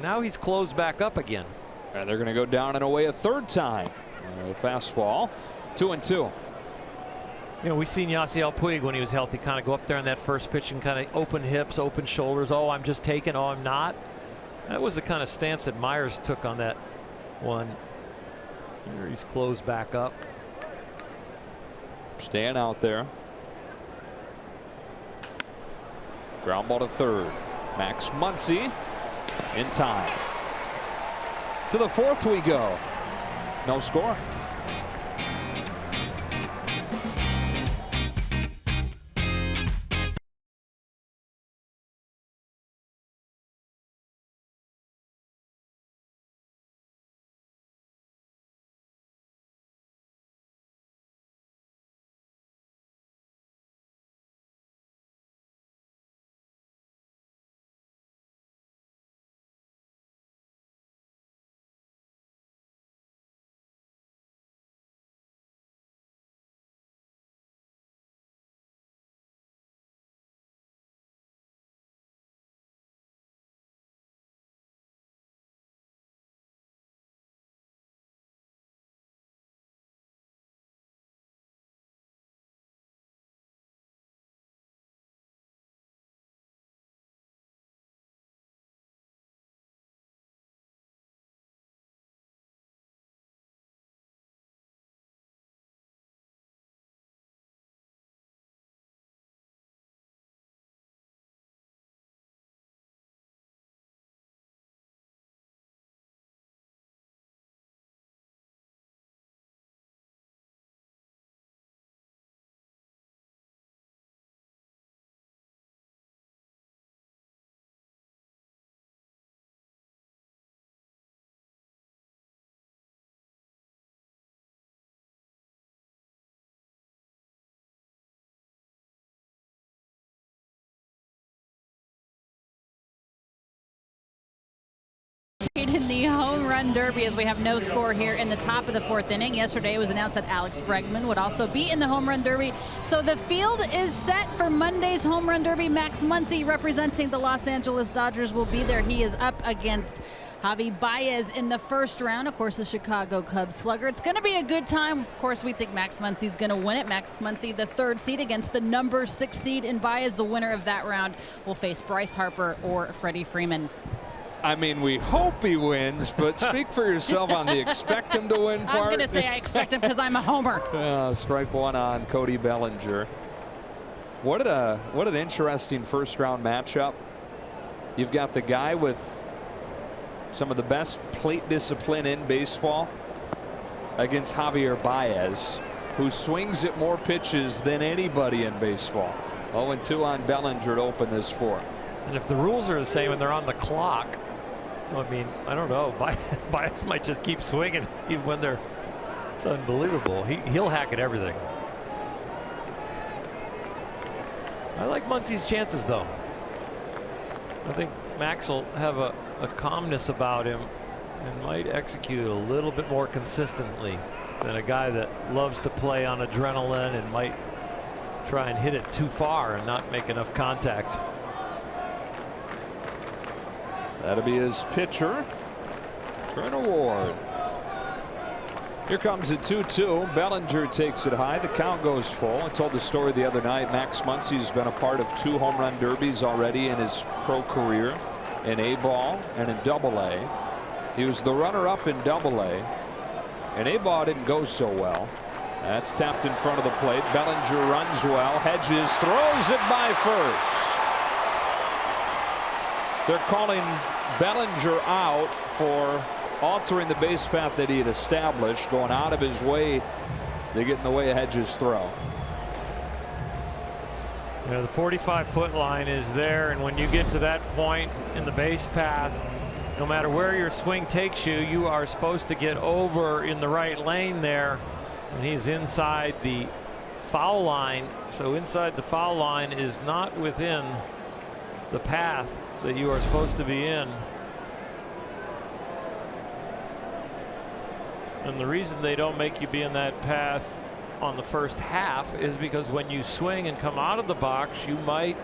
Now he's closed back up again. And they're going to go down and away a 3rd time. Fastball. 2-2. You know, we've seen Yasiel Puig when he was healthy kind of go up there on that first pitch and kind of open hips, open shoulders. Oh, I'm just taking. Oh, I'm not. That was the kind of stance that Myers took on that one. Here he's closed back up. Staying out there. Ground ball to 3rd. Max Muncy in time. To the 4th we go. No score. in the home run derby, as we have no score here in the top of the 4th inning. Yesterday it was announced that Alex Bregman would also be in the home run derby. So the field is set for Monday's home run derby. Max Muncy, representing the Los Angeles Dodgers, will be there. He is up against Javi Baez in the 1st round. Of course, the Chicago Cubs slugger. It's going to be a good time. Of course, we think Max Muncy's going to win it. Max Muncy, the 3rd seed against the number 6 seed in Baez. The winner of that round will face Bryce Harper or Freddie Freeman. I mean, we hope he wins, but speak for yourself on the expect him to win part. I'm going to say I expect him because I'm a homer. Strike one on Cody Bellinger. What an interesting 1st round matchup. You've got the guy with some of the best plate discipline in baseball against Javier Baez, who swings at more pitches than anybody in baseball. 0-2 on Bellinger to open this 4th. And if the rules are the same and they're on the clock, I mean, I don't know. Baez might just keep swinging even when they're. It's unbelievable. He'll hack at everything. I like Muncy's chances, though. I think Max will have a calmness about him and might execute a little bit more consistently than a guy that loves to play on adrenaline and might try and hit it too far and not make enough contact. That'll be his pitcher, Turner Ward. Here comes a 2-2. Bellinger takes it high. The count goes full. I told the story the other night. Max Muncy's been a part of 2 home run derbies already in his pro career, in A-ball and in Double-A. He was the runner-up in Double-A. And A-ball didn't go so well. That's tapped in front of the plate. Bellinger runs well. Hedges throws it by first. They're calling Bellinger out for altering the base path that he had established, going out of his way to get in the way of Hedges' throw. You know, the 45-foot line is there, and when you get to that point in the base path, no matter where your swing takes you, you are supposed to get over in the right lane there. And he's inside the foul line. So inside the foul line is not within the path that you are supposed to be in. And the reason they don't make you be in that path on the first half is because when you swing and come out of the box, you might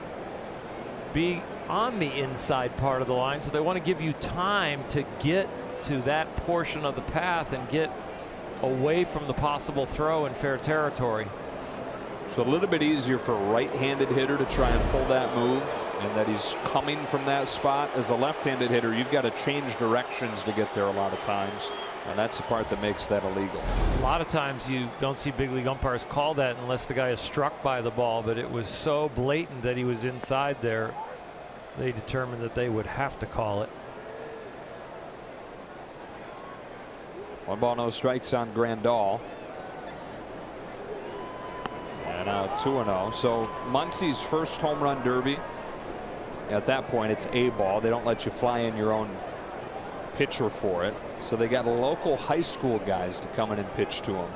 be on the inside part of the line. So they want to give you time to get to that portion of the path and get away from the possible throw in fair territory. So a little bit easier for a right-handed hitter to try and pull that move, and that he's coming from that spot. As a left-handed hitter, you've got to change directions to get there a lot of times, and that's the part that makes that illegal. A lot of times you don't see big league umpires call that unless the guy is struck by the ball, but it was so blatant that he was inside there, they determined that they would have to call it. 1 ball, no strikes on Grandal. And now 2-0. So Muncy's first home run derby. At that point, it's A-ball. They don't let you fly in your own pitcher for it. So they got local high school guys to come in and pitch to him.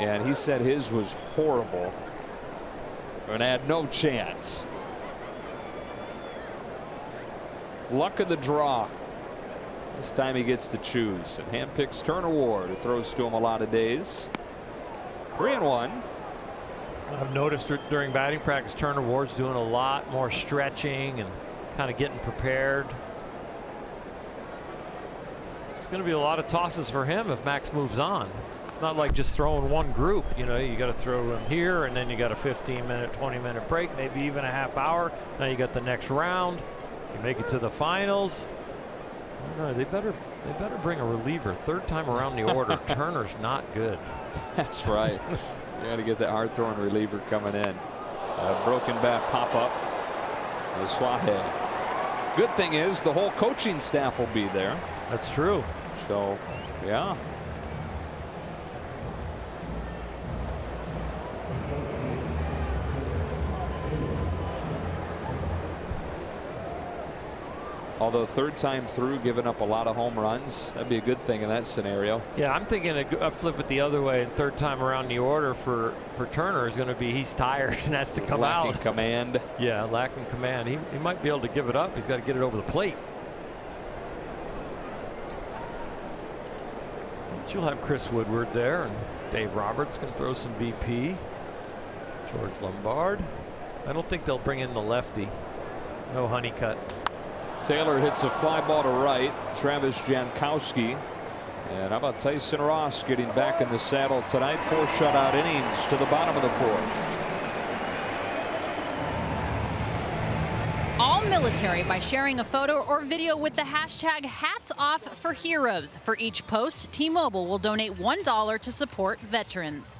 And he said his was horrible and had no chance. Luck of the draw. This time he gets to choose and handpicks Turner Ward. It throws to him a lot of days. 3-1. I've noticed during batting practice, Turner Ward's doing a lot more stretching and kind of getting prepared. It's going to be a lot of tosses for him if Max moves on. It's not like just throwing one group. You know, you got to throw him here, and then you got a 15-minute, 20-minute break, maybe even a half hour. Now you got the next round. You make it to the finals. I don't know, they better bring a reliever. 3rd time around the order. Turner's not good. That's right. You got to get that hard throwing reliever coming in. Broken bat pop up. Suaje. Good thing is the whole coaching staff will be there. That's true. So, yeah. Although 3rd time through, giving up a lot of home runs, that'd be a good thing in that scenario. Yeah, I'm thinking a flip it the other way. And 3rd time around the order for Turner is going to be he's tired and has to come out. Lacking command. Yeah, lacking command. He might be able to give it up. He's got to get it over the plate. But you'll have Chris Woodward there, and Dave Roberts can throw some BP. George Lombard. I don't think they'll bring in the lefty. No Honeycutt. Taylor hits a fly ball to right. Travis Jankowski. And how about Tyson Ross getting back in the saddle tonight? 4 shutout innings to the bottom of the 4th. All military by sharing a photo or video with the hashtag #HatsOffForHeroes. For each post, T-Mobile will donate $1 to support veterans.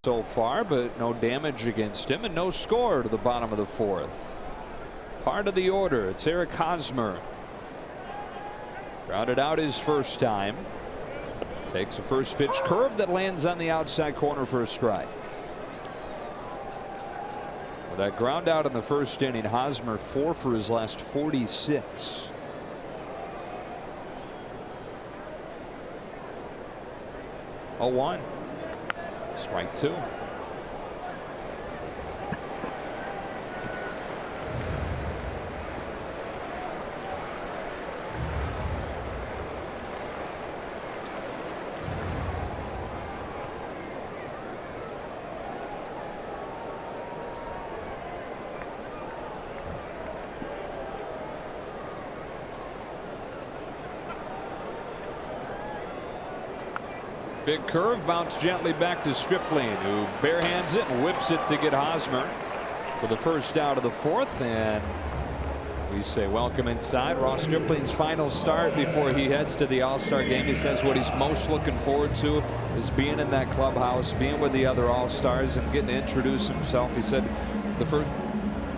So far, but no damage against him and no score to the bottom of the 4th. Part of the order, it's Eric Hosmer. Grounded out his first time. Takes a first pitch curve that lands on the outside corner for a strike. With that ground out in the first inning, Hosmer 4 for his last 46. Oh, 1. Strike 2. Big curve, bounced gently back to Stripling, who barehands it and whips it to get Hosmer for the first out of the 4th. And we say welcome inside. Ross Stripling's final start before he heads to the All-Star game. He says what he's most looking forward to is being in that clubhouse, being with the other All-Stars, and getting to introduce himself. He said the first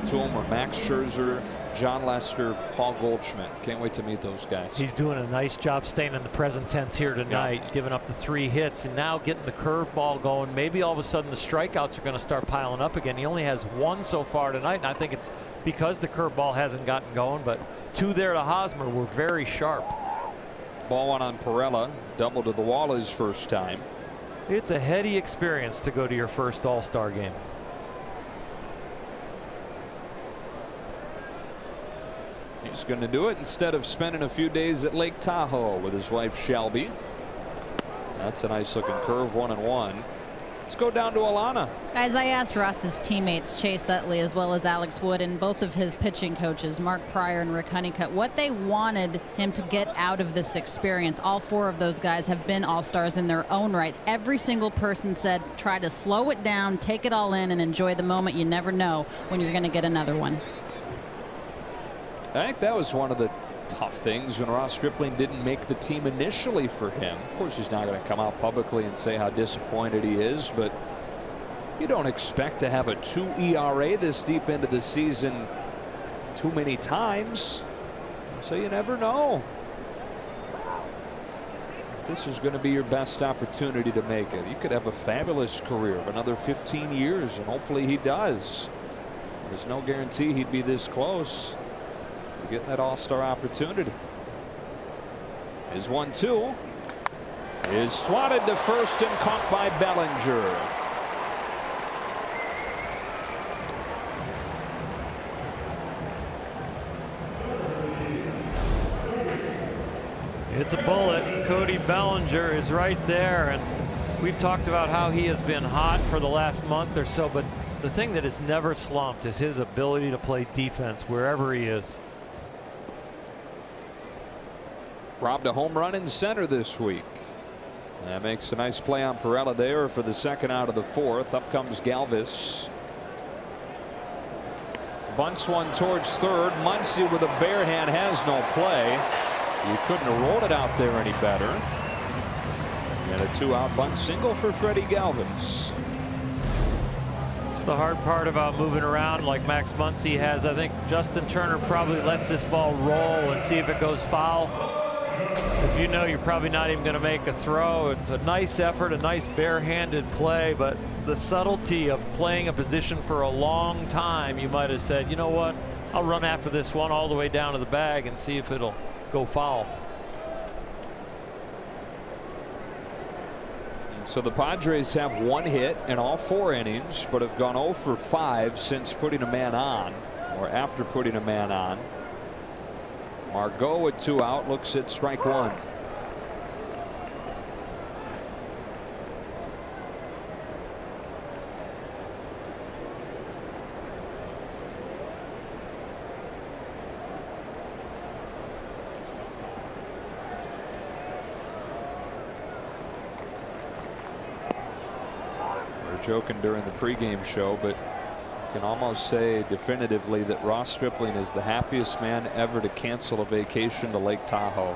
to him were Max Scherzer, John Lester, Paul Goldschmidt. Can't wait to meet those guys. He's doing a nice job staying in the present tense here tonight, giving up the 3 hits and now getting the curveball going. Maybe all of a sudden the strikeouts are going to start piling up again. He only has 1 so far tonight, and I think it's because the curveball hasn't gotten going, but 2 there to Hosmer were very sharp. Ball 1 on Perella, double to the wall his first time. It's a heady experience to go to your first All-Star game. He's going to do it instead of spending a few days at Lake Tahoe with his wife Shelby. That's a nice looking curve, 1-1. Let's go down to Alana. Guys, I asked Ross's teammates Chase Utley as well as Alex Wood and both of his pitching coaches Mark Pryor and Rick Honeycutt what they wanted him to get out of this experience. All 4 of those guys have been All-Stars in their own right. Every single person said try to slow it down, take it all in, and enjoy the moment. You never know when you're going to get another one. I think that was one of the tough things when Ross Stripling didn't make the team initially for him. Of course, he's not going to come out publicly and say how disappointed he is, but you don't expect to have a 2 ERA this deep into the season too many times, so you never know. This is going to be your best opportunity to make it. You could have a fabulous career of another 15 years, and hopefully he does. There's no guarantee he'd be this close to get that all-star opportunity. Is 1-2. Is swatted to first and caught by Bellinger. It's a bullet. Cody Bellinger is right there, and we've talked about how he has been hot for the last month or so, but the thing that has never slumped is his ability to play defense wherever he is. Robbed a home run in center this week. That makes a nice play on Perella there for the second out of the fourth. Up comes Galvis. Bunts one towards third. Muncy with a bare hand has no play. You couldn't have rolled it out there any better. And a 2-out bunt single for Freddie Galvis. It's the hard part about moving around like Max Muncy has. I think Justin Turner probably lets this ball roll and see if it goes foul. If you know you're probably not even going to make a throw. It's a nice effort, a nice barehanded play, but the subtlety of playing a position for a long time, you might have said, you know what, I'll run after this one all the way down to the bag and see if it'll go foul. So the Padres have one hit in all 4 innings, but have gone 0 for 5 since putting a man on, or after putting a man on. Margot with 2 out looks at strike 1. Joking during the pregame show, but can almost say definitively that Ross Stripling is the happiest man ever to cancel a vacation to Lake Tahoe.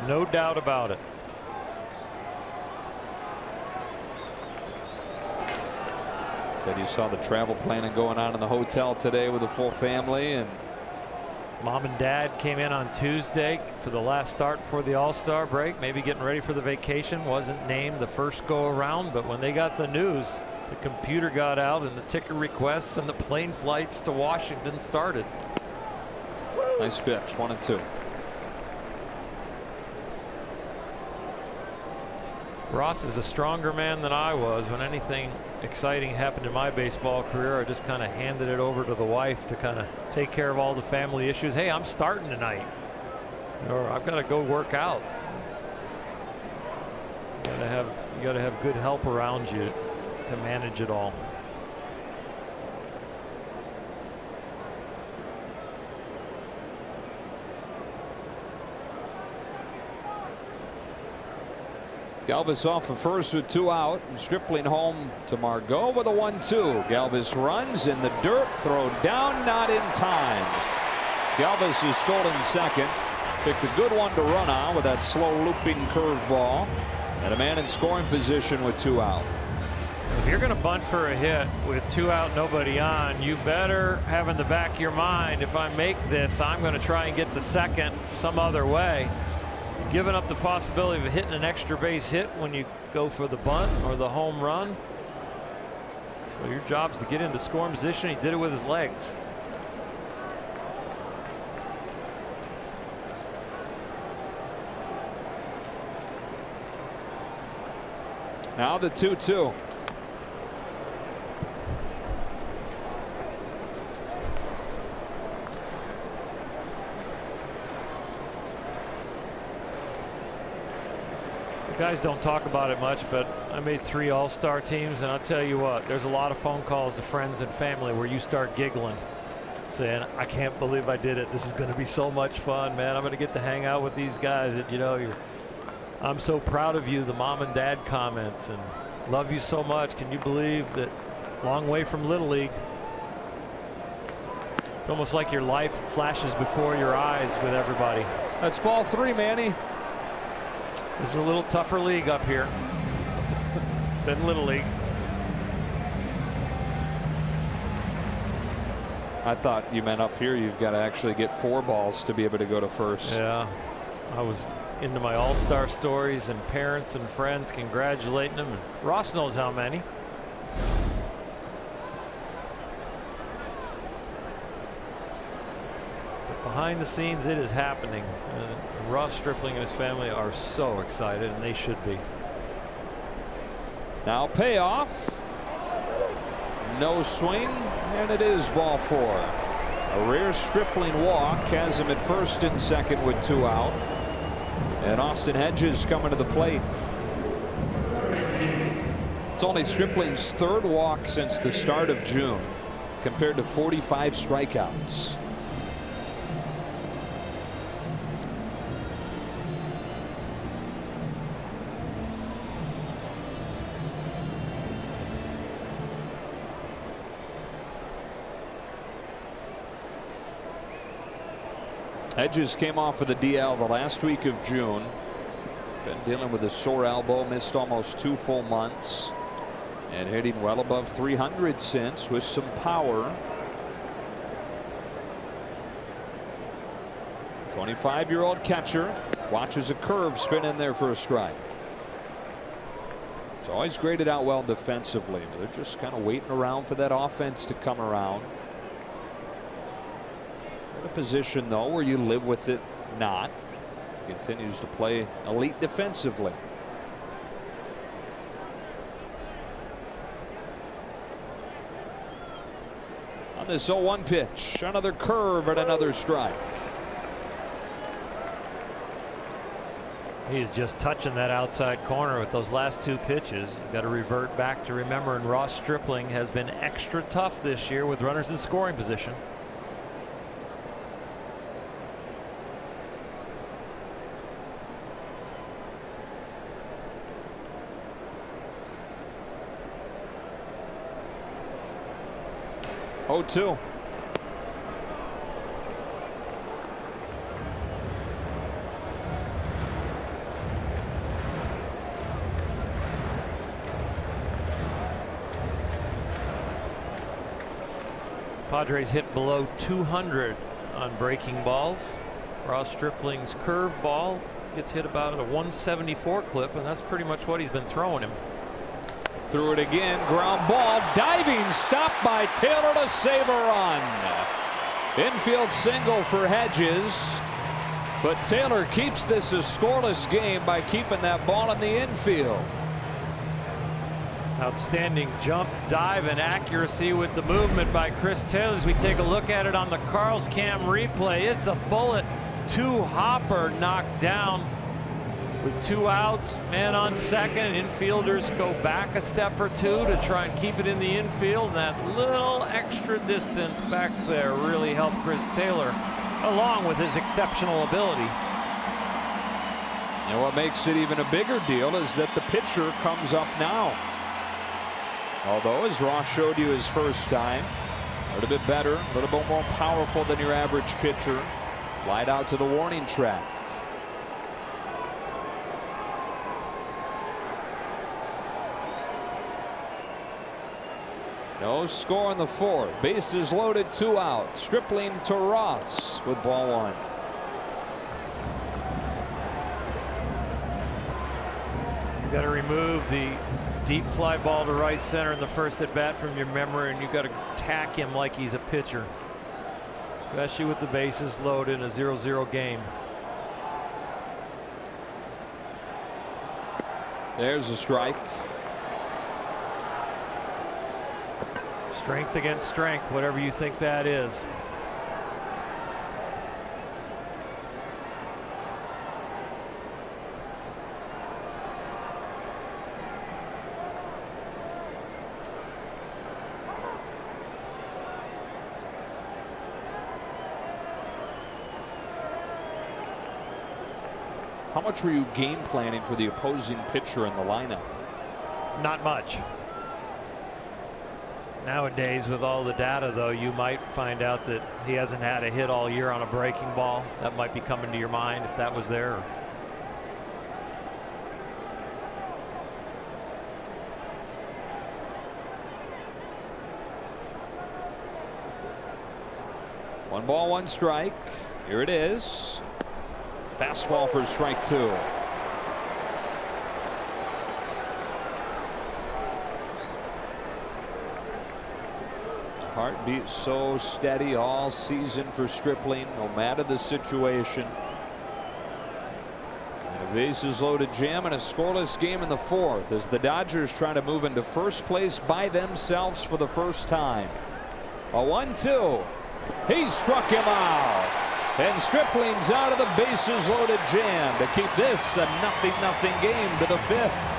No doubt about it. Said you saw the travel planning going on in the hotel today with a full family, and Mom and Dad came in on Tuesday for the last start before the All-Star break, maybe getting ready for the vacation. Wasn't named the first go around, but when they got the news, the computer got out and the ticket requests and the plane flights to Washington started. Nice pitch, 1-2. Ross is a stronger man than I was. When anything exciting happened in my baseball career, I just kind of handed it over to the wife to kind of take care of all the family issues. Hey, I'm starting tonight, or I've got to go work out. You got to have good help around you to manage it all. Galvis off of first with 2 out, and Stripling home to Margot with a 1-2. Galvis runs in the dirt, throw down, not in time. Galvis has stolen second, picked a good one to run on with that slow looping curveball, and a man in scoring position with 2 out. If you're going to bunt for a hit with 2 out, nobody on, you better have in the back of your mind, if I make this, I'm going to try and get the second some other way. Giving up the possibility of hitting an extra base hit when you go for the bunt or the home run. So your job is to get into scoring position. He did it with his legs. Now the 2-2. Guys don't talk about it much, but I made 3 All-Star teams, and I'll tell you what, there's a lot of phone calls to friends and family where you start giggling, saying, I can't believe I did it. This is going to be so much fun, man. I'm going to get to hang out with these guys. And, you know, I'm so proud of you, the mom and dad comments, and love you so much. Can you believe that? Long way from Little League. It's almost like your life flashes before your eyes with everybody. That's ball 3, Manny. This is a little tougher league up here than Little League. I thought you meant up here you've got to actually get 4 balls to be able to go to first. Yeah, I was into my all-star stories and parents and friends congratulating them, and Ross knows how many. But behind the scenes, it is happening. Ross Stripling and his family are so excited, and they should be. Now payoff. No swing, and it is ball 4. A rare Stripling walk has him at first and second with 2 out. And Austin Hedges coming to the plate. It's only Stripling's 3rd walk since the start of June, compared to 45 strikeouts. Hedges came off of the DL the last week of June. Been dealing with a sore elbow, missed almost 2 full months, and hitting well above 300 since with some power. 25-year-old catcher watches a curve spin in there for a strike. It's always graded out well defensively. They're just kind of waiting around for that offense to come around. A position though where you live with it not. He continues to play elite defensively. On this 0-1 pitch, another curve and another strike. He's just touching that outside corner with those last 2 pitches. You've got to revert back to remembering Ross Stripling has been extra tough this year with runners in scoring position. Oh, 2. Padres hit below 200 on breaking balls. Ross Stripling's curve ball gets hit about a 174 clip, and that's pretty much what he's been throwing him. Threw it again, ground ball, diving stop by Taylor to save a run. Infield single for Hedges, but Taylor keeps this a scoreless game by keeping that ball in the infield. Outstanding jump, dive, and accuracy with the movement by Chris Taylor. As we take a look at it on the Carl's Cam replay, it's a bullet. 2-hopper knocked down. With 2 outs, man on second, infielders go back a step or 2 to try and keep it in the infield. And that little extra distance back there really helped Chris Taylor, along with his exceptional ability. And what makes it even a bigger deal is that the pitcher comes up now. Although, as Ross showed you his first time, a little bit better, a little bit more powerful than your average pitcher. Flied out to the warning track. No score in the 4th. Bases loaded, 2 out. Stripling to Ross with ball 1. You got to remove the deep fly ball to right center in the first at bat from your memory, and you got to tack him like he's a pitcher, especially with the bases loaded in a 0-0 game. There's a strike. Strength against strength, whatever you think that is. How much were you game planning for the opposing pitcher in the lineup? Not much. Nowadays, with all the data, though, you might find out that he hasn't had a hit all year on a breaking ball. That might be coming to your mind if that was there. 1 ball, 1 strike. Here it is. Fastball for strike 2. Heartbeat so steady all season for Stripling, no matter the situation. And a bases loaded jam and a scoreless game in the 4th as the Dodgers try to move into first place by themselves for the first time. A 1-2. He struck him out. And Stripling's out of the bases loaded jam to keep this a 0-0 game to the 5th.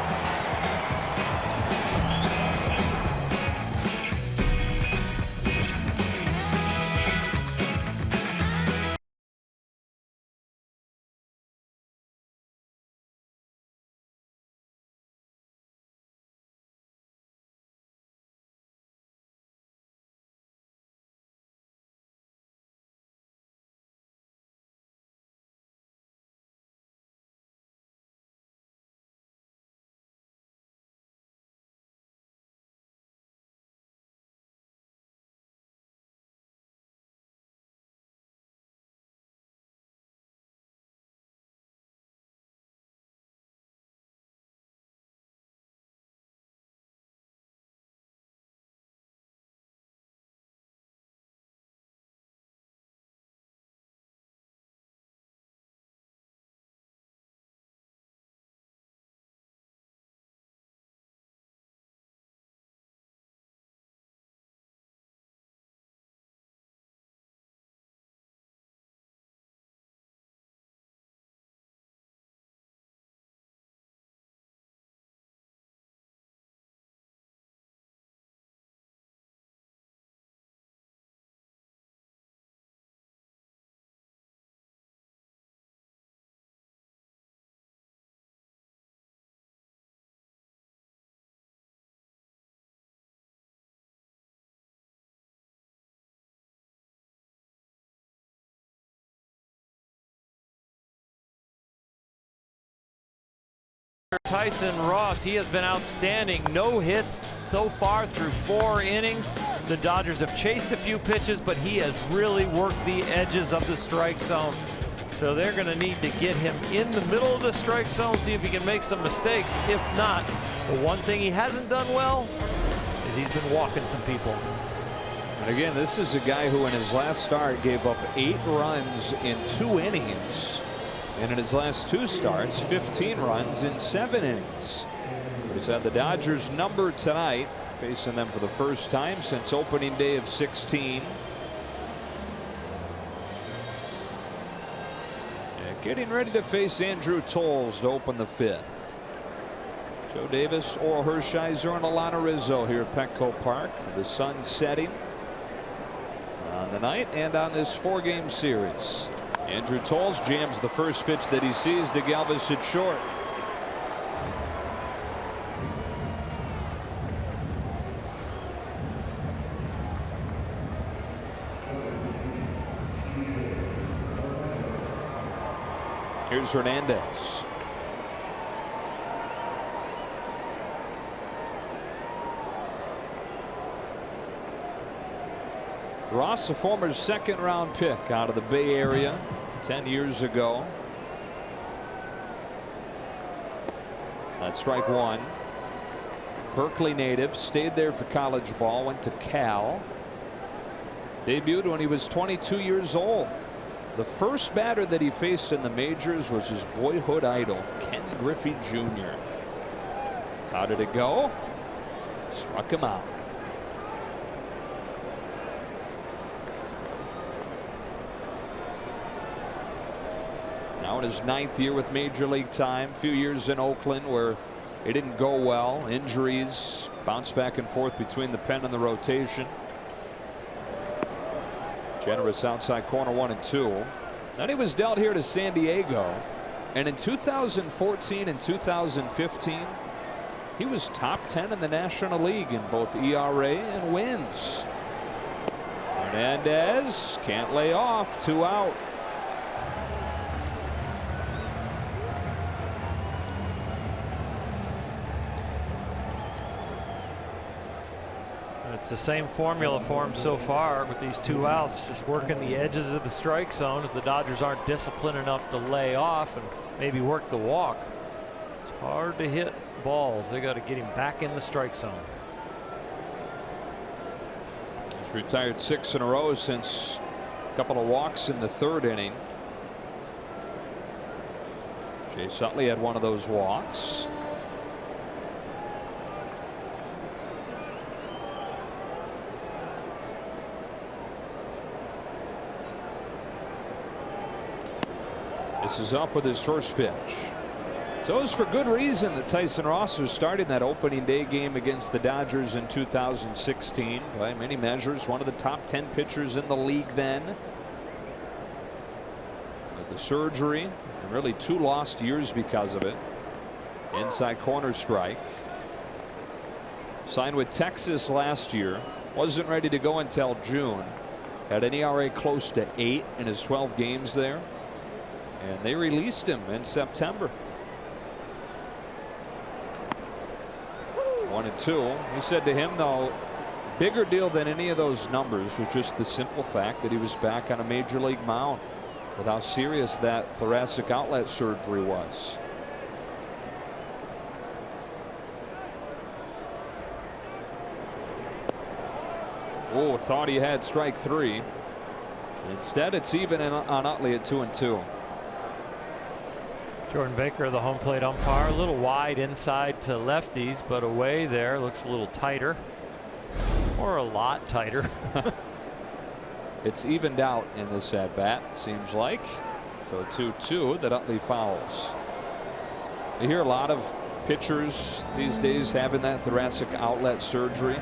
Tyson Ross, he has been outstanding. No hits so far through 4 innings. The Dodgers have chased a few pitches, but he has really worked the edges of the strike zone. So they're going to need to get him in the middle of the strike zone, see if he can make some mistakes. If not, the one thing he hasn't done well is he's been walking some people. And again, this is a guy who in his last start gave up 8 runs in 2 innings. And in his last 2 starts, 15 runs in 7 innings. He's had the Dodgers number tonight, facing them for the first time since opening day of 16. And getting ready to face Andrew Toles to open the 5th. Joe Davis, Oral Hershiser, and Alana Rizzo here at Petco Park. The sun setting on the night and on this 4-game series. Andrew Toles jams the first pitch that he sees to Galvis at short. Here's Hernandez. Ross, a former 2nd-round pick out of the Bay Area 10 years ago. That's strike 1. Berkeley native, stayed there for college ball, went to Cal. Debuted when he was 22 years old. The first batter that he faced in the majors was his boyhood idol, Ken Griffey Jr. How did it go? Struck him out. Now in his 9th year with Major League time, few years in Oakland where it didn't go well, injuries, bounce back and forth between the pen and the rotation. Generous outside corner 1 and 2. Then he was dealt here to San Diego, and in 2014 and 2015 he was top 10 in the National League in both ERA and wins. Hernandez can't lay off, 2 out. It's the same formula for him so far with these 2 outs, just working the edges of the strike zone if the Dodgers aren't disciplined enough to lay off and maybe work the walk. It's hard to hit balls. They got to get him back in the strike zone. He's retired 6 in a row since a couple of walks in the 3rd inning. Chase Utley had one of those walks. This is up with his first pitch. So it was for good reason that Tyson Ross was starting that opening day game against the Dodgers in 2016. By many measures, one of the top 10 pitchers in the league then. With the surgery, and really 2 lost years because of it. Inside corner strike. Signed with Texas last year. Wasn't ready to go until June. Had an ERA close to 8 in his 12 games there. And they released him in September. 1-2. He said to him, though, bigger deal than any of those numbers was just the simple fact that he was back on a major league mound with how serious that thoracic outlet surgery was. Oh, thought he had strike 3. Instead, it's even on Utley at 2-2. Jordan Baker, the home plate umpire, a little wide inside to lefties, but away there looks a little tighter, or a lot tighter. It's evened out in this at bat, seems like. So 2-2 that Utley fouls. You hear a lot of pitchers these days having that thoracic outlet surgery.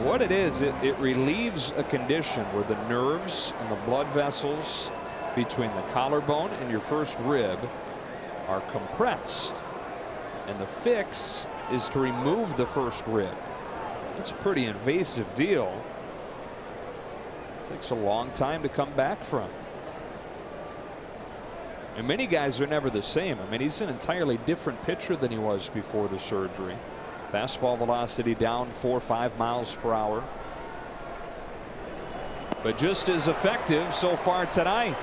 What it is, it relieves a condition where the nerves and the blood vessels between the collarbone and your first rib are compressed, and the fix is to remove the first rib. It's a pretty invasive deal. It takes a long time to come back from. And many guys are never the same. I mean, he's an entirely different pitcher than he was before the surgery. Fastball velocity down 4 or 5 miles per hour, but just as effective so far tonight.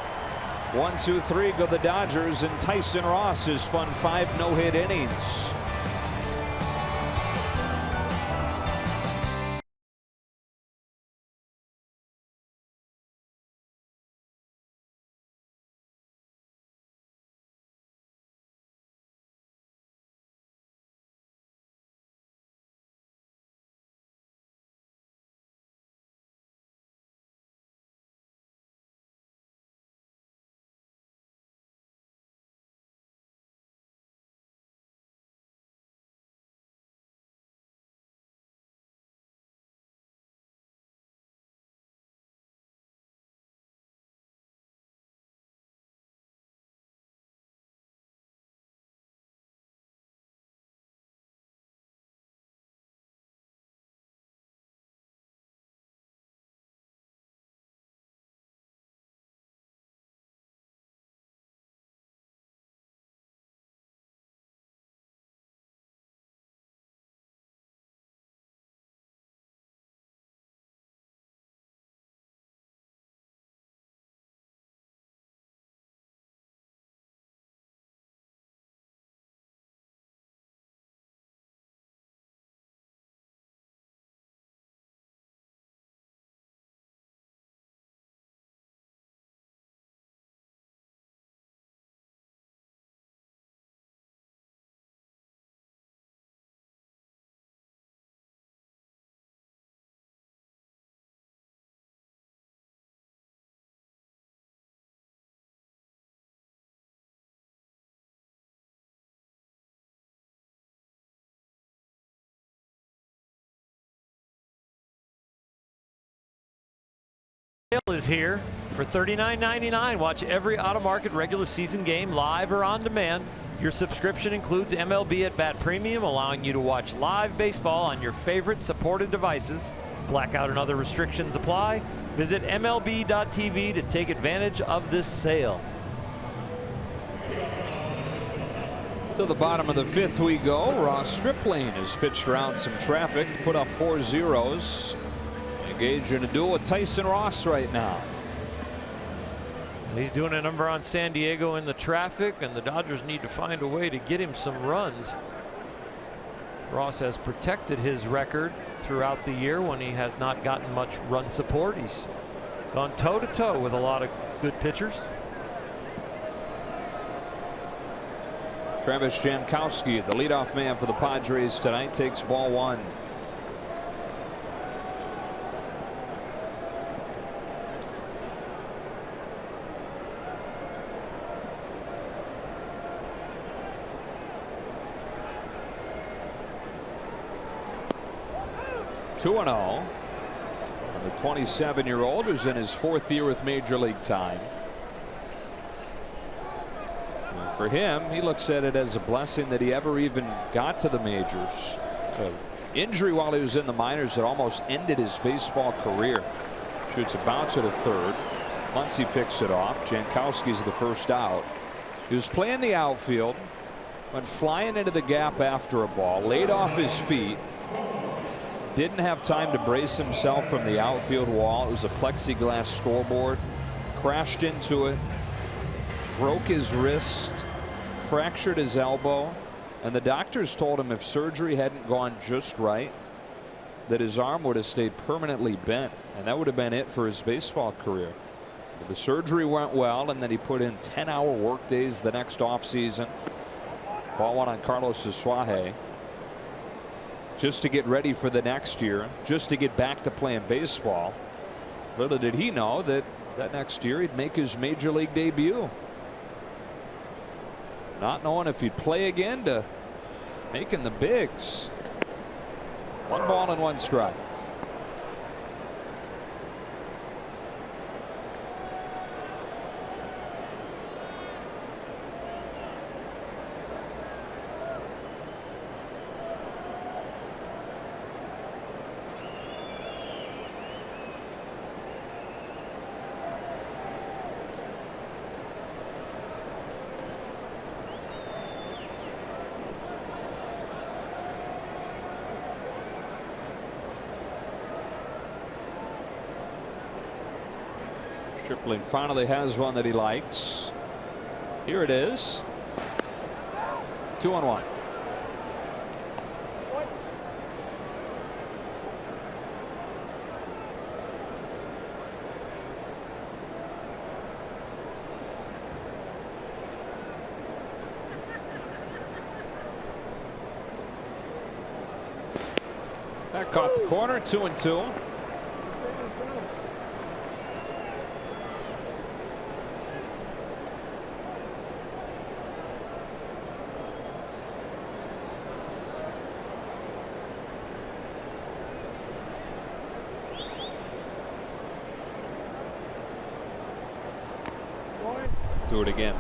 1, 2, 3 go the Dodgers, and Tyson Ross has spun 5 no-hit innings. Is here for $39.99. Watch every Auto Market regular season game live or on demand. Your subscription includes MLB at Bat Premium, allowing you to watch live baseball on your favorite supported devices. Blackout and other restrictions apply. Visit MLB.tv to take advantage of this sale. To the bottom of the 5th we go. Ross Stripling has pitched around some traffic to put up 4 zeros. Engaged in a duel with Tyson Ross right now. He's doing a number on San Diego in the traffic, and the Dodgers need to find a way to get him some runs. Ross has protected his record throughout the year when he has not gotten much run support. He's gone toe-to-toe with a lot of good pitchers. Travis Jankowski, the leadoff man for the Padres tonight, takes ball 1. (2-0). The 27-year-old is in his 4th year with Major League time. For him, he looks at it as a blessing that he ever even got to the majors. Injury while he was in the minors that almost ended his baseball career. Shoots a bounce at a third. Muncy picks it off. Jankowski's the first out. He was playing the outfield, went flying into the gap after a ball, laid off his feet, didn't have time to brace himself from the outfield wall. It was a plexiglass scoreboard. Crashed into it, broke his wrist, fractured his elbow, and the doctors told him if surgery hadn't gone just right, that his arm would have stayed permanently bent, and that would have been it for his baseball career. But the surgery went well, and then he put in 10-hour work days the next offseason. Ball 1 on Carlos Asuaje, just to get ready for the next year, just to get back to playing baseball. Little did he know that next year he'd make his major league debut. Not knowing if he'd play again to making the bigs. 1 ball and 1 strike. Stripling finally has one that he likes. Here it is. 2-1. That caught the corner. 2-2. Do it again.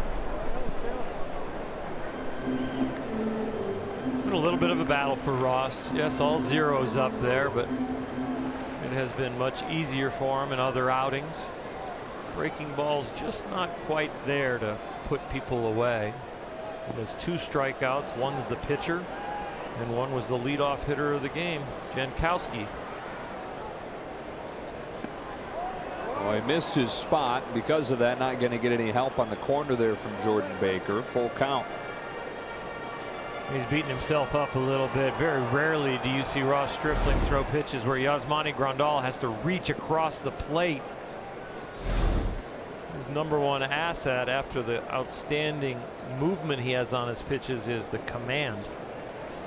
It's been a little bit of a battle for Ross. Yes, all zeros up there, but it has been much easier for him in other outings. Breaking balls just not quite there to put people away. He has 2 strikeouts. One's the pitcher, and one was the leadoff hitter of the game, Jankowski. Well, he missed his spot. Because of that, not going to get any help on the corner there from Jordan Baker. Full count. He's beating himself up a little bit. Very rarely do you see Ross Stripling throw pitches where Yasmani Grandal has to reach across the plate. His #1 asset after the outstanding movement he has on his pitches is the command.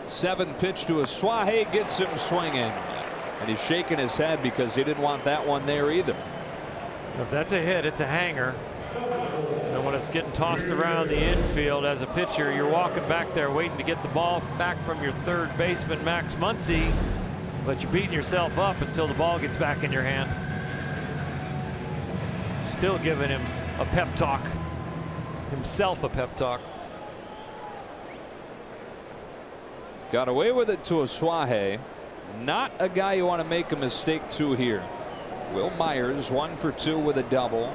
7th pitch to Asuaje gets him swinging. And he's shaking his head because he didn't want that one there either. If that's a hit, it's a hanger. And when it's getting tossed around the infield as a pitcher, you're walking back there waiting to get the ball back from your third baseman, Max Muncy, but you're beating yourself up until the ball gets back in your hand. Still giving him a pep talk, himself a pep talk. Got away with it to Asuaje. Not a guy you want to make a mistake to here. Will Myers 1 for 2 with a double.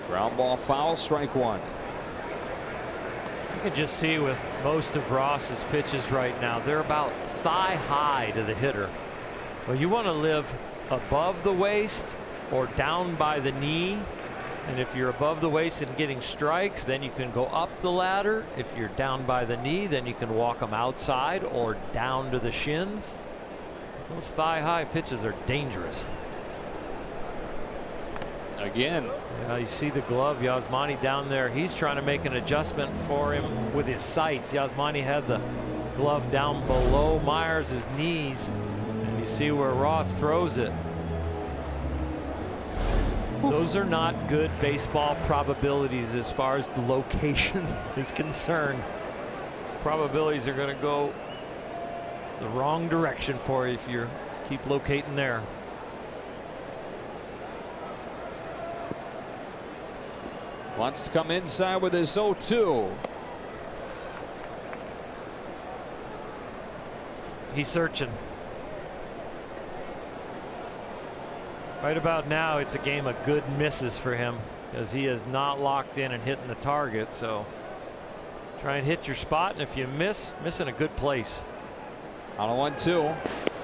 Ground ball foul, strike one. You can just see with most of Ross's pitches right now, they're about thigh high to the hitter. Well, you want to live above the waist or down by the knee. And if you're above the waist and getting strikes, then you can go up the ladder. If you're down by the knee, then you can walk them outside or down to the shins. Those thigh high pitches are dangerous. Again. Yeah, you see the glove, Yasmani down there. He's trying to make an adjustment for him with his sights. Yasmani had the glove down below Myers' knees. And you see where Ross throws it. Those are not good baseball probabilities as far as the location is concerned. Probabilities are going to go the wrong direction for you if you keep locating there. Wants to come inside with his 0-2. He's searching. Right about now, it's a game of good misses for him because he is not locked in and hitting the target. So try and hit your spot, and if you miss in a good place. On a 1-2.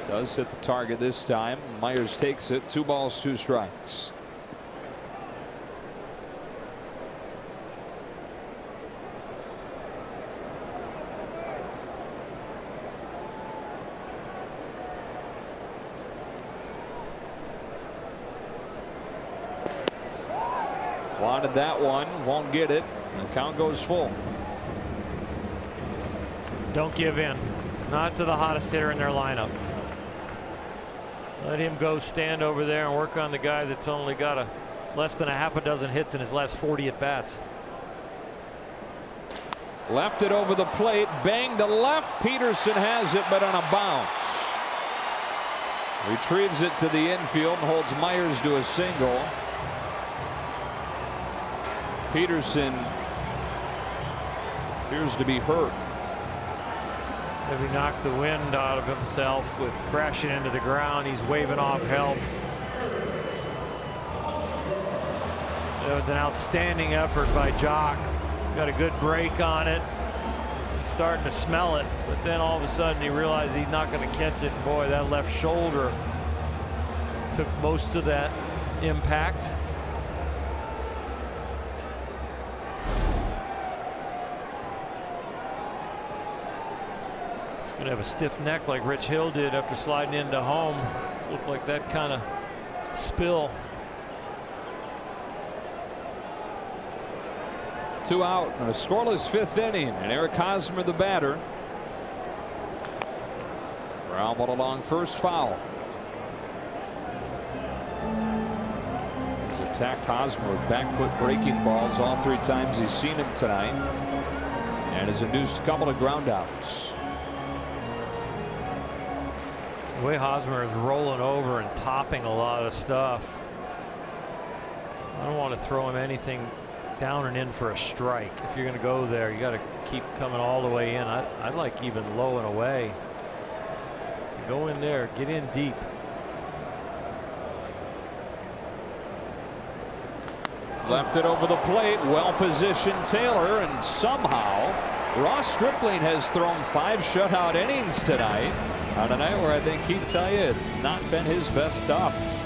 Does hit the target this time. Myers takes it. 2 balls, 2 strikes. Wanted that one, won't get it. The count goes full. Don't give in. Not to the hottest hitter in their lineup. Let him go stand over there and work on the guy that's only got less than a half a dozen hits in his last 40 at bats. Left it over the plate, banged to left. Peterson has it, but on a bounce. Retrieves it to the infield and holds Myers to a single. Peterson appears to be hurt. Maybe knocked the wind out of himself with crashing into the ground. He's waving off help. It was an outstanding effort by Jock. Got a good break on it. He's starting to smell it, but then all of a sudden he realized he's not going to catch it. Boy, that left shoulder took most of that impact. Gonna have a stiff neck like Rich Hill did after sliding into home. It looked like that kind of spill. 2 out and a scoreless 5th inning, and Eric Hosmer the batter. Ground ball along first, foul. He's attacked Hosmer with back foot breaking balls all 3 times he's seen him tonight, and has induced a couple of ground outs. The way Hosmer is rolling over and topping a lot of stuff, I don't want to throw him anything down and in for a strike. If you're going to go there, you got to keep coming all the way in. I like even low and away. Go in there, get in deep. Left it over the plate, well positioned Taylor, and somehow Ross Stripling has thrown 5 shutout innings tonight on a night where I think he'd tell you it's not been his best stuff.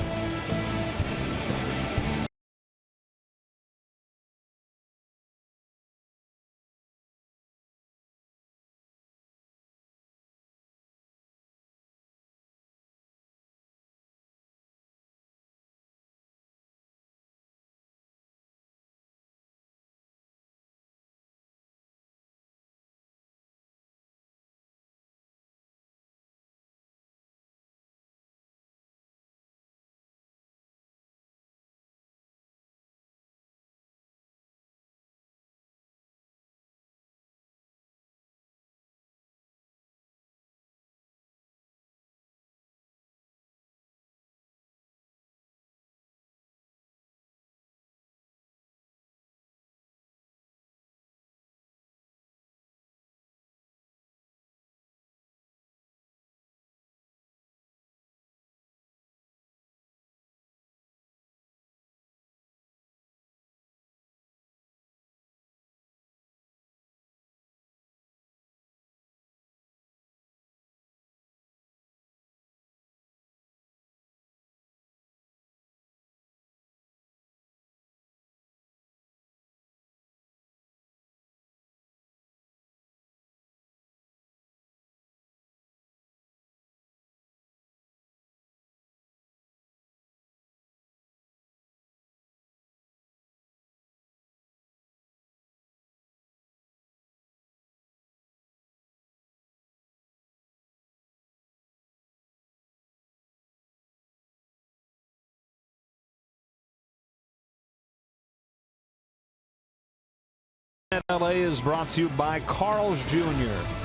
at LA is brought to you by Carl's Jr.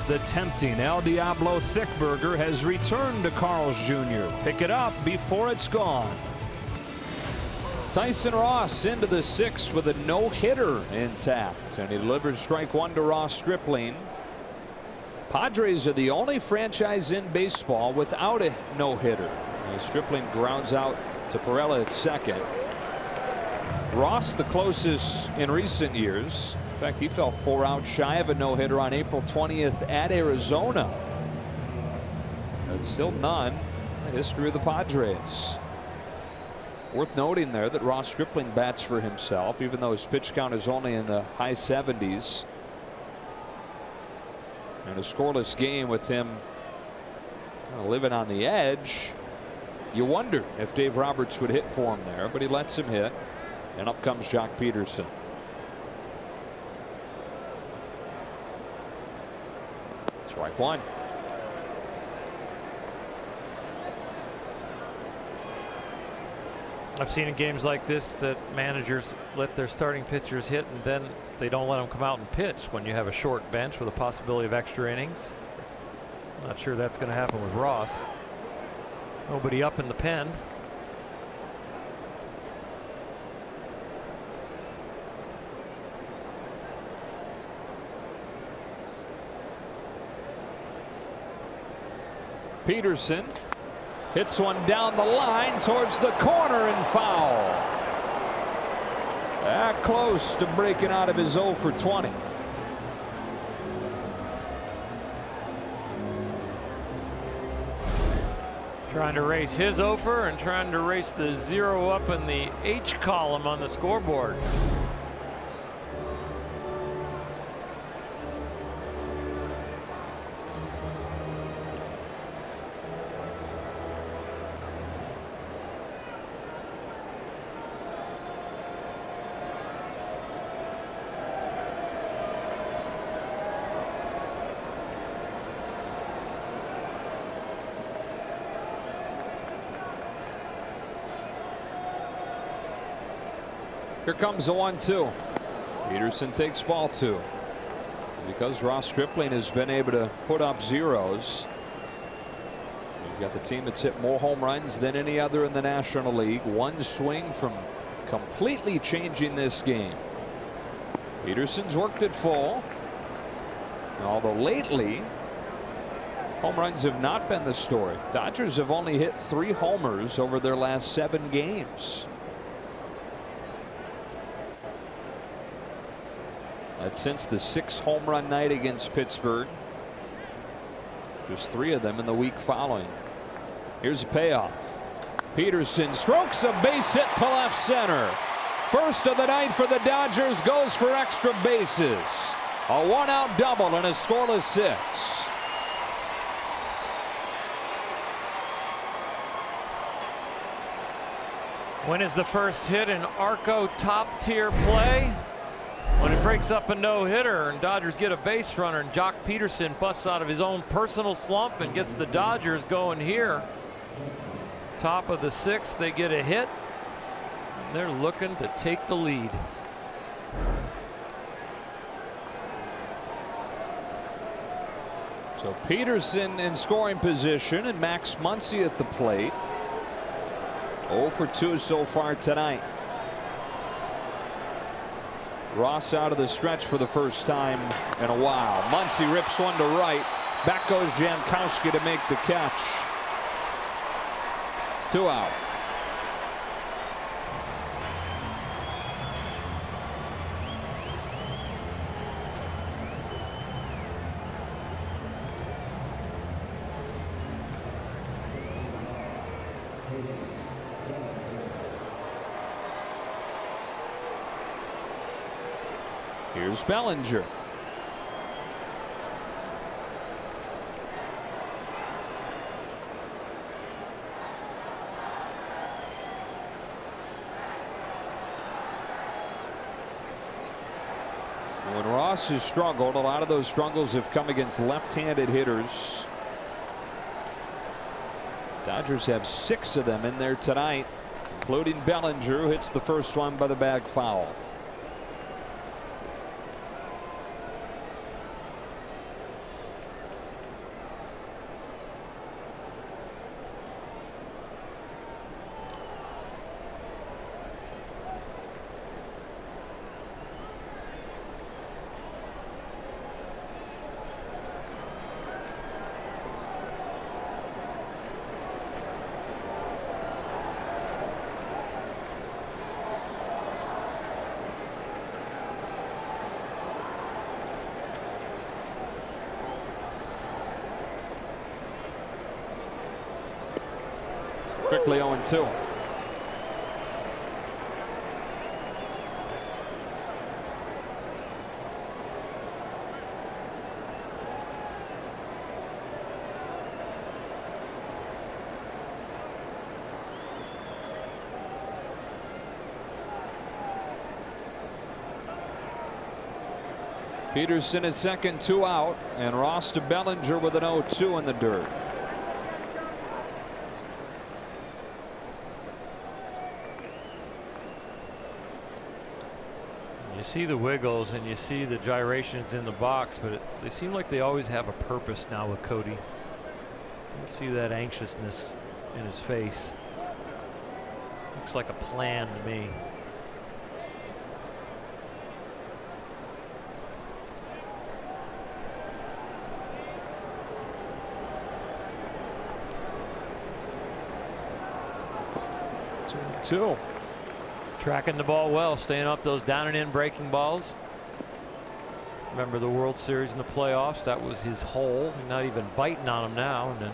The tempting El Diablo Thick Burger has returned to Carl's Jr. Pick it up before it's gone. Tyson Ross into the sixth with a no-hitter intact, and he delivers strike one to Ross Stripling. Padres are the only franchise in baseball without a no-hitter. Stripling grounds out to Perella at second. Ross the closest in recent years. In fact, he fell 4 outs shy of a no-hitter on April 20th at Arizona. But still none in the history of the Padres. Worth noting there that Ross Stripling bats for himself, even though his pitch count is only in the high 70s. And a scoreless game with him living on the edge. You wonder if Dave Roberts would hit for him there, but he lets him hit. And up comes Jock Peterson. Strike one. I've seen in games like this that managers let their starting pitchers hit and then they don't let them come out and pitch when you have a short bench with a possibility of extra innings. Not sure that's going to happen with Ross. Nobody up in the pen. Peterson hits one down the line towards the corner and foul. That close to breaking out of his 0 for 20. Trying to race his over and trying to race the 0 up in the H column on the scoreboard. Here comes the 1-2. Peterson takes ball 2. Because Ross Stripling has been able to put up zeros, you've got the team that's hit more home runs than any other in the National League. One swing from completely changing this game. Peterson's worked it full. Although lately, home runs have not been the story. Dodgers have only hit 3 homers over their last 7 games. That's since the 6 home run night against Pittsburgh. Just 3 of them in the week following. Here's a payoff. Peterson strokes a base hit to left center. First of the night for the Dodgers, goes for extra bases. A 1-out double and a scoreless 6. When is the first hit in Arco top tier play? When it breaks up a no-hitter and Dodgers get a base runner and Jock Peterson busts out of his own personal slump and gets the Dodgers going here. Top of the 6th, they get a hit. And they're looking to take the lead. So Peterson in scoring position and Max Muncy at the plate. 0 for 2 so far tonight. Ross out of the stretch for the first time in a while. Muncy rips one to right. Back goes Jankowski to make the catch. 2 out. Here's Bellinger. When Ross has struggled, a lot of those struggles have come against left-handed hitters. Dodgers have 6 of them in there tonight, including Bellinger, who hits the first one by the bag foul. quickly 0-2. Peterson at second, 2 out, and Ross to Bellinger with an 0-2 in the dirt. You see the wiggles and you see the gyrations in the box, but they seem like they always have a purpose now with Cody. You can see that anxiousness in his face. Looks like a plan to me. Two. Tracking the ball well, staying off those down and in breaking balls. Remember the World Series in the playoffs? That was his hole. Not even biting on him now. And then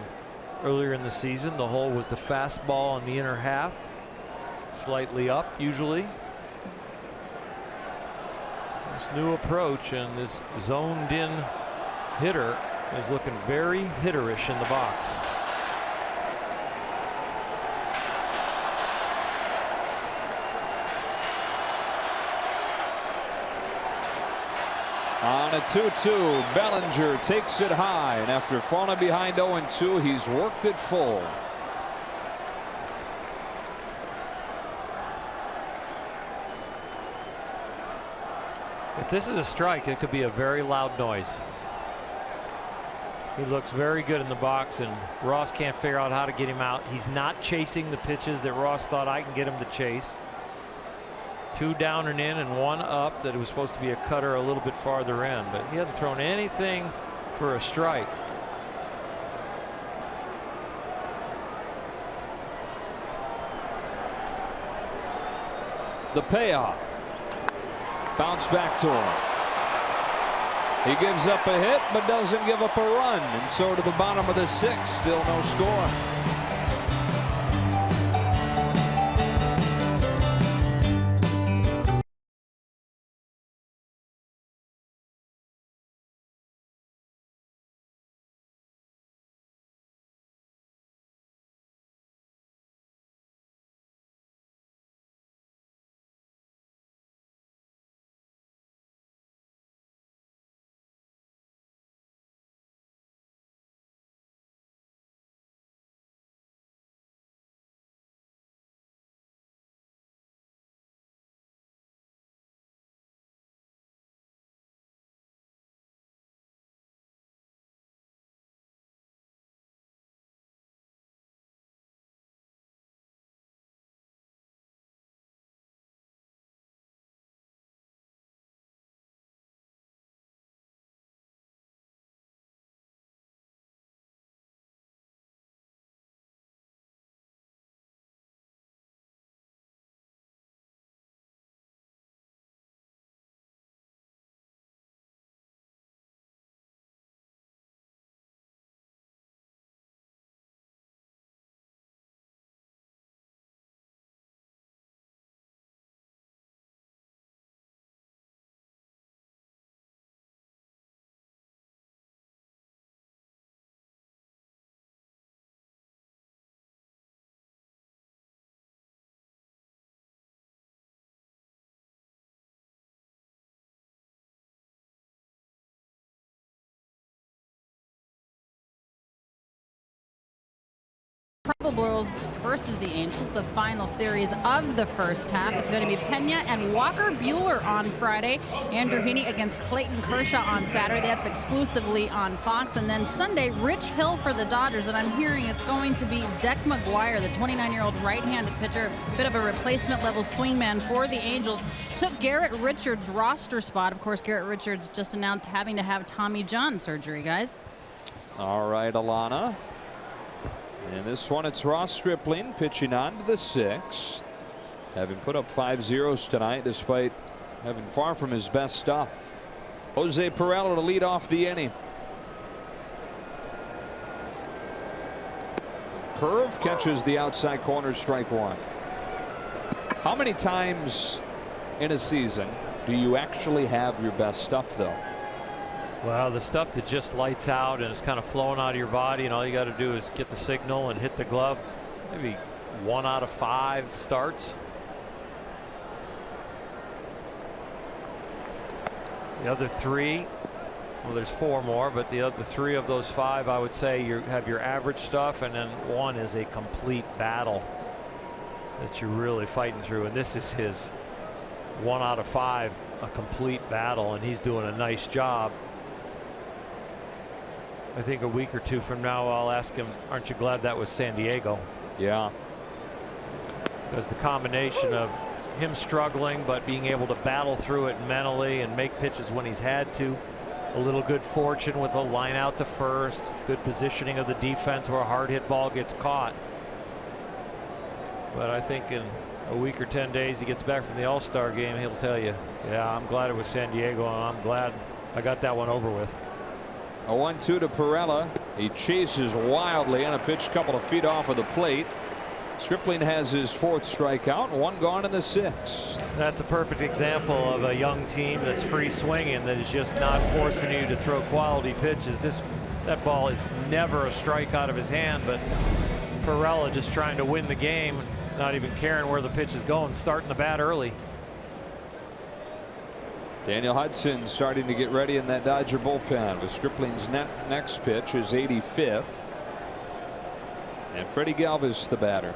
earlier in the season, the hole was the fastball on the inner half, slightly up usually. This new approach and this zoned in hitter is looking very hitterish in the box. On a 2-2, Bellinger takes it high, and after falling behind 0-2, he's worked it full. If this is a strike, it could be a very loud noise. He looks very good in the box, and Ross can't figure out how to get him out. He's not chasing the pitches that Ross thought I can get him to chase. 2 down and in and 1 up that it was supposed to be a cutter a little bit farther in, but he hasn't thrown anything for a strike. The payoff. Bounce back to him. He gives up a hit but doesn't give up a run, and so to the bottom of the 6th, still no score. Royals versus the Angels, the final series of the first half. It's going to be Pena and Walker Buehler on Friday. Andrew Heaney against Clayton Kershaw on Saturday. That's exclusively on Fox. And then Sunday, Rich Hill for the Dodgers. And I'm hearing it's going to be Deck McGuire, the 29-year-old right-handed pitcher, a bit of a replacement level swingman for the Angels. Took Garrett Richards' roster spot. Of course, Garrett Richards just announced having to have Tommy John surgery, guys. All right, Alana. And this one, it's Ross Stripling pitching on to the 6th. Having put up 5 zeros tonight despite having far from his best stuff. Jose Perello to lead off the inning. curve, catches the outside corner, strike one. How many times in a season do you actually have your best stuff, though? Well, the stuff that just lights out and it's kind of flowing out of your body, and all you got to do is get the signal and hit the glove. Maybe 1 out of 5 starts. The other 3, well, there's 4 more, but the other 3 of those 5, I would say you have your average stuff, and then 1 is a complete battle that you're really fighting through. And this is his 1 out of 5, a complete battle, and he's doing a nice job. I think a week or 2 from now, I'll ask him, aren't you glad that was San Diego? Yeah. Because the combination of him struggling but being able to battle through it mentally and make pitches when he's had to, a little good fortune with a line out to first, good positioning of the defense where a hard hit ball gets caught. But I think in a week or 10 days he gets back from the All-Star game, he'll tell you, yeah, I'm glad it was San Diego, and I'm glad I got that one over with. A 1-2 to Perella. He chases wildly on a pitch couple of feet off of the plate. Stripling has his 4th strikeout, 1 gone in the 6th. That's a perfect example of a young team that's free swinging, that is just not forcing you to throw quality pitches. That ball is never a strike out of his hand, but Perella just trying to win the game, not even caring where the pitch is going, starting the bat early. Daniel Hudson starting to get ready in that Dodger bullpen with Stripling's next pitch, his 85th. And Freddie Galvis the batter.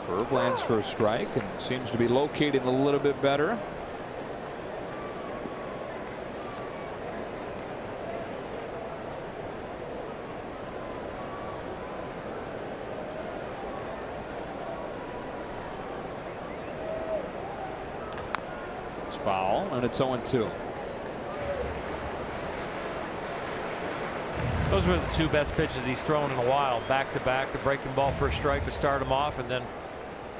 Curve lands for a strike and seems to be locating a little bit better. It's foul, and it's 0-2. Those were the 2 best pitches he's thrown in a while, back to back, the breaking ball for a strike to start him off, and then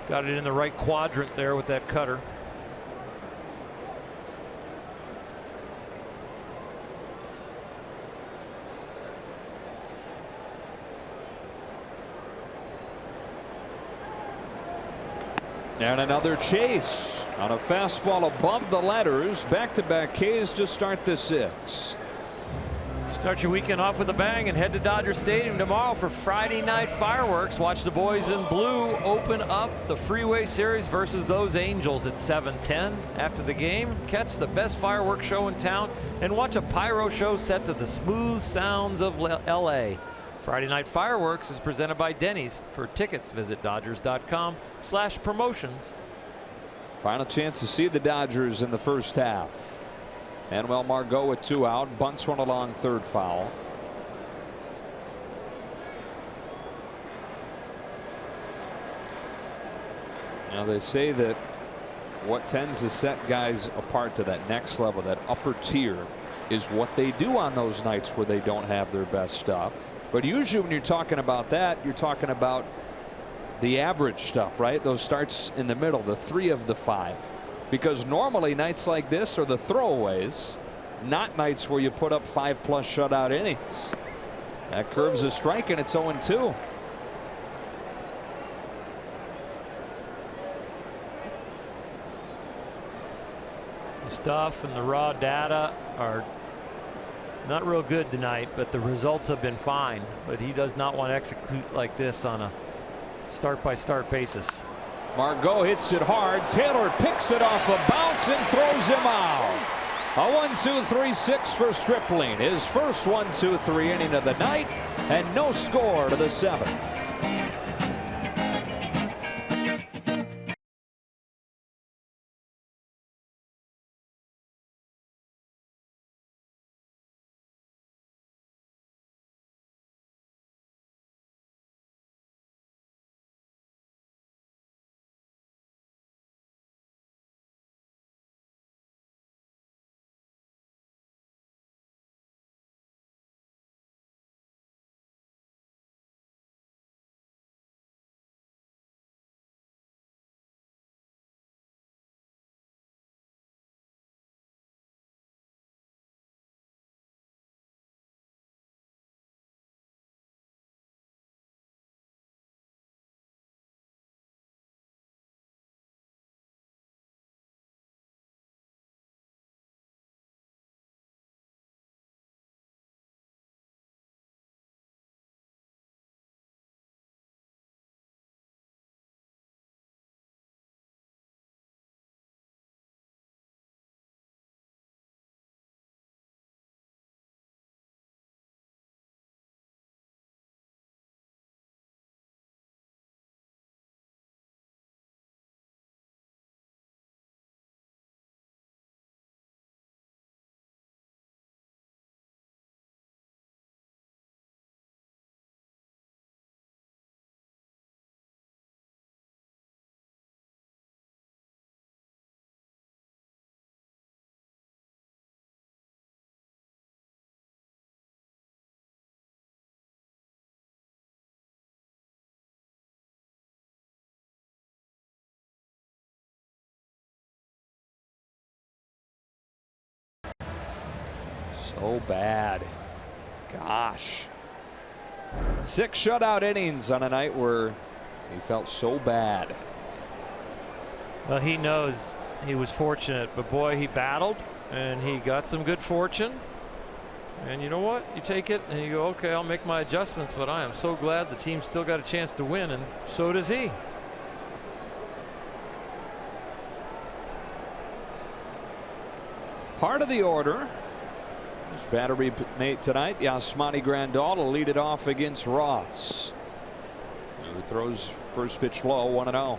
got it in the right quadrant there with that cutter. And another chase on a fastball above the letters. Back-to-back Ks to start the 6th. Start your weekend off with a bang and head to Dodger Stadium tomorrow for Friday night fireworks. Watch the boys in blue open up the Freeway Series versus those Angels at 7:10. After the game, catch the best fireworks show in town and watch a pyro show set to the smooth sounds of LA. Friday night fireworks is presented by Denny's. For tickets, visit Dodgers.com/promotions. Final chance to see the Dodgers in the first half. Manuel Margot with 2 out, bunts one along, 3rd foul. Now they say that what tends to set guys apart to that next level, that upper tier, is what they do on those nights where they don't have their best stuff. But usually when you're talking about that, you're talking about the average stuff, right? Those starts in the middle, the 3 of the 5. Because normally nights like this are the throwaways, not nights where you put up 5+ shutout innings. That curve's a strike, and it's 0-2. The stuff and the raw data are not real good tonight, but the results have been fine. But he does not want to execute like this on a start-by-start basis. Margot hits it hard. Taylor picks it off a bounce and throws him out. A 1-2-3-6 for Stripling. His first 1-2-3 inning of the night, and no score to the 7th. So bad. Gosh. 6 shutout innings on a night where he felt so bad. Well, he knows he was fortunate, but boy, he battled and he got some good fortune. And you know what? You take it and you go, okay, I'll make my adjustments, but I am so glad the team still got a chance to win, and so does he. Part of the order. His battery mate tonight, Yasmani Grandal, will lead it off against Ross, who throws first pitch low, 1-0.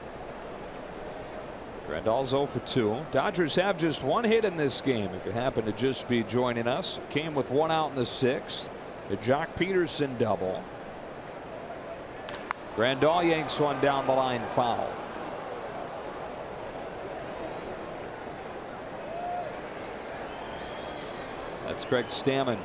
Grandal's 0 for 2. Dodgers have just 1 hit in this game. If you happen to just be joining us, it came with 1 out in the 6th. The Jock Peterson double. Grandal yanks one down the line, foul. That's Craig Stammen.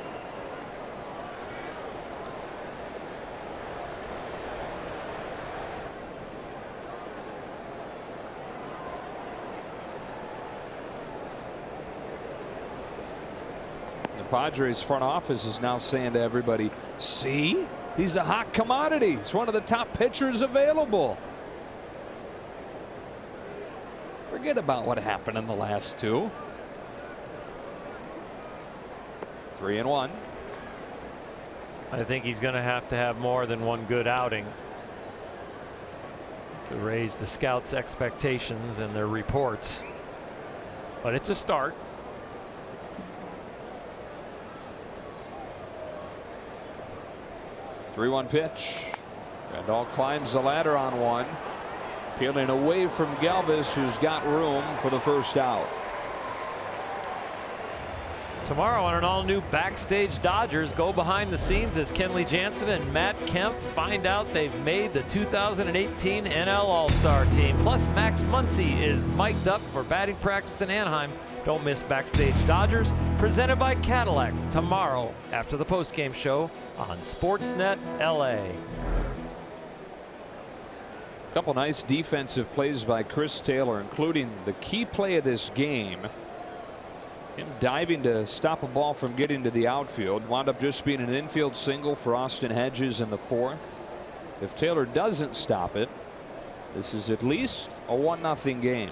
The Padres front office is now saying to everybody, see, he's a hot commodity. He's one of the top pitchers available. Forget about what happened in the last 2. 3-1. I think he's going to have more than 1 good outing to raise the scouts' expectations and their reports. But it's a start. Three-one pitch. Grandal climbs the ladder on one. Peeling away from Galvis, who's got room for the first out. Tomorrow on an all-new Backstage Dodgers, go behind the scenes as Kenley Jansen and Matt Kemp find out they've made the 2018 NL All-Star team. Plus, Max Muncy is mic'd up for batting practice in Anaheim. Don't miss Backstage Dodgers, presented by Cadillac, tomorrow after the postgame show on Sportsnet LA. A couple nice defensive plays by Chris Taylor, including the key play of this game. Him diving to stop a ball from getting to the outfield. Wound up just being an infield single for Austin Hedges in the 4th. If Taylor doesn't stop it, this is at least a 1-0 game.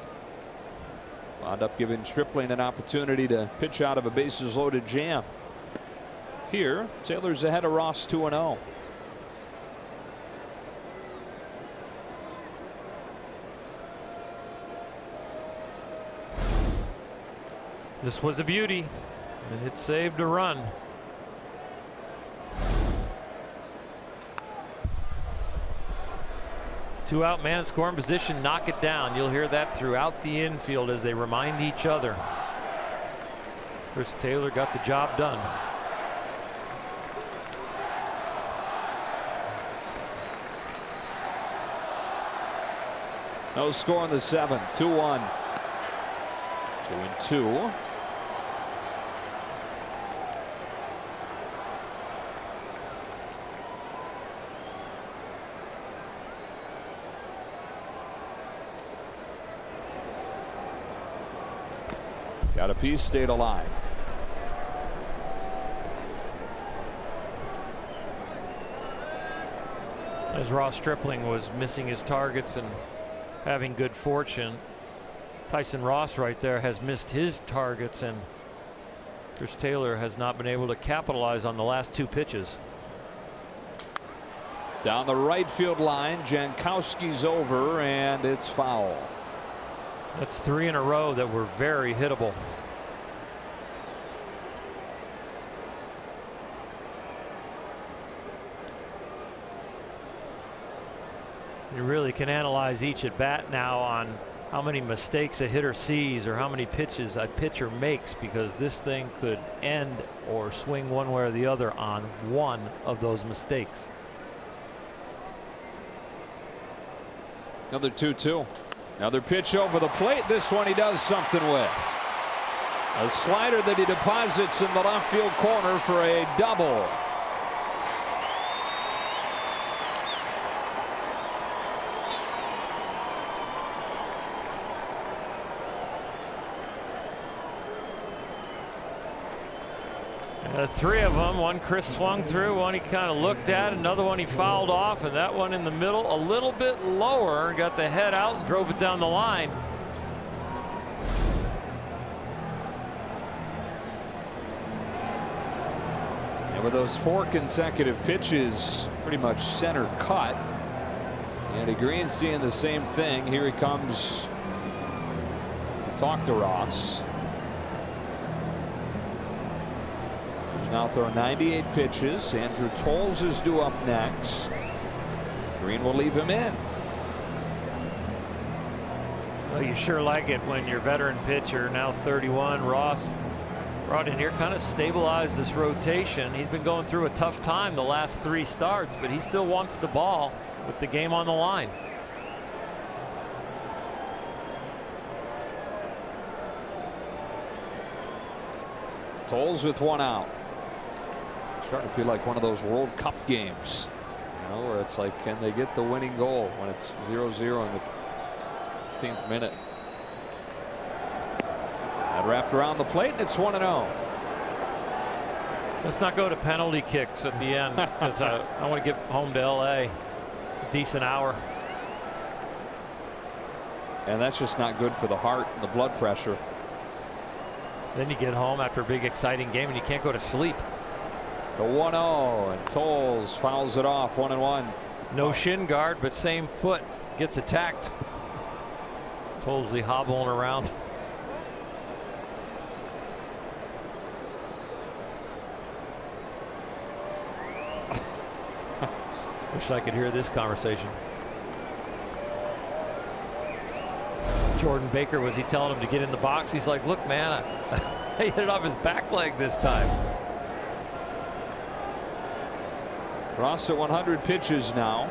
Wound up giving Stripling an opportunity to pitch out of a bases loaded jam. Here, Taylor's ahead of Ross 2-0. This was a beauty, and it saved a run. Two out, man in scoring position, knock it down. You'll hear that throughout the infield as they remind each other. Chris Taylor got the job done. No score in the 7th. 2-1. 2-2. Got a piece, stayed alive. As Ross Stripling was missing his targets and having good fortune, Tyson Ross right there has missed his targets, and Chris Taylor has not been able to capitalize on the last 2 pitches. Down the right field line, Jankowski's over, and it's foul. That's 3 in a row that were very hittable. You really can analyze each at bat now on how many mistakes a hitter sees or how many pitches a pitcher makes, because this thing could end or swing one way or the other on one of those mistakes. Another 2-2. Another pitch over the plate. This one he does something with. A slider that he deposits in the left field corner for a double. Three of them. One Chris swung through, one he kind of looked at, another one he fouled off, and that one in the middle a little bit lower, got the head out and drove it down the line. And with those 4 consecutive pitches pretty much center cut, Andy Green seeing the same thing. Here he comes to talk to Ross. He's now thrown 98 pitches. Andrew Toles is due up next. Green will leave him in. Well, you sure like it when your veteran pitcher, now 31, Ross, brought in here, kind of stabilized this rotation. He's been going through a tough time the last 3 starts, but he still wants the ball with the game on the line. Toles with 1 out. Starting to feel like one of those World Cup games, you know, where it's like, can they get the winning goal when it's 0-0 in the 15th minute? That wrapped around the plate, and it's 1-0. Let's not go to penalty kicks at the end, because I want to get home to LA a decent hour. And that's just not good for the heart and the blood pressure. Then you get home after a big exciting game and you can't go to sleep. The 1-0, and Toles fouls it off, 1-1. No shin guard, but same foot, gets attacked. Tolesley hobbling around. Wish I could hear this conversation. Jordan Baker, was he telling him to get in the box? He's like, look, man, I hit it off his back leg this time. Ross at 100 pitches now.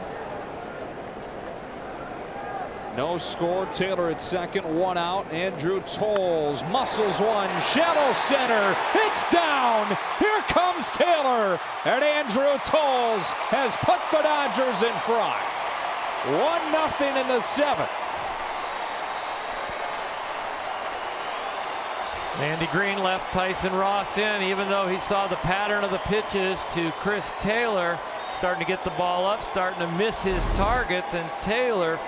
No score. Taylor at second, 1 out. Andrew Toles muscles one, shallow center. It's down. Here comes Taylor, and Andrew Toles has put the Dodgers in front. 1-0 in the 7th. Andy Green left Tyson Ross in, even though he saw the pattern of the pitches to Chris Taylor, starting to get the ball up, starting to miss his targets, and Taylor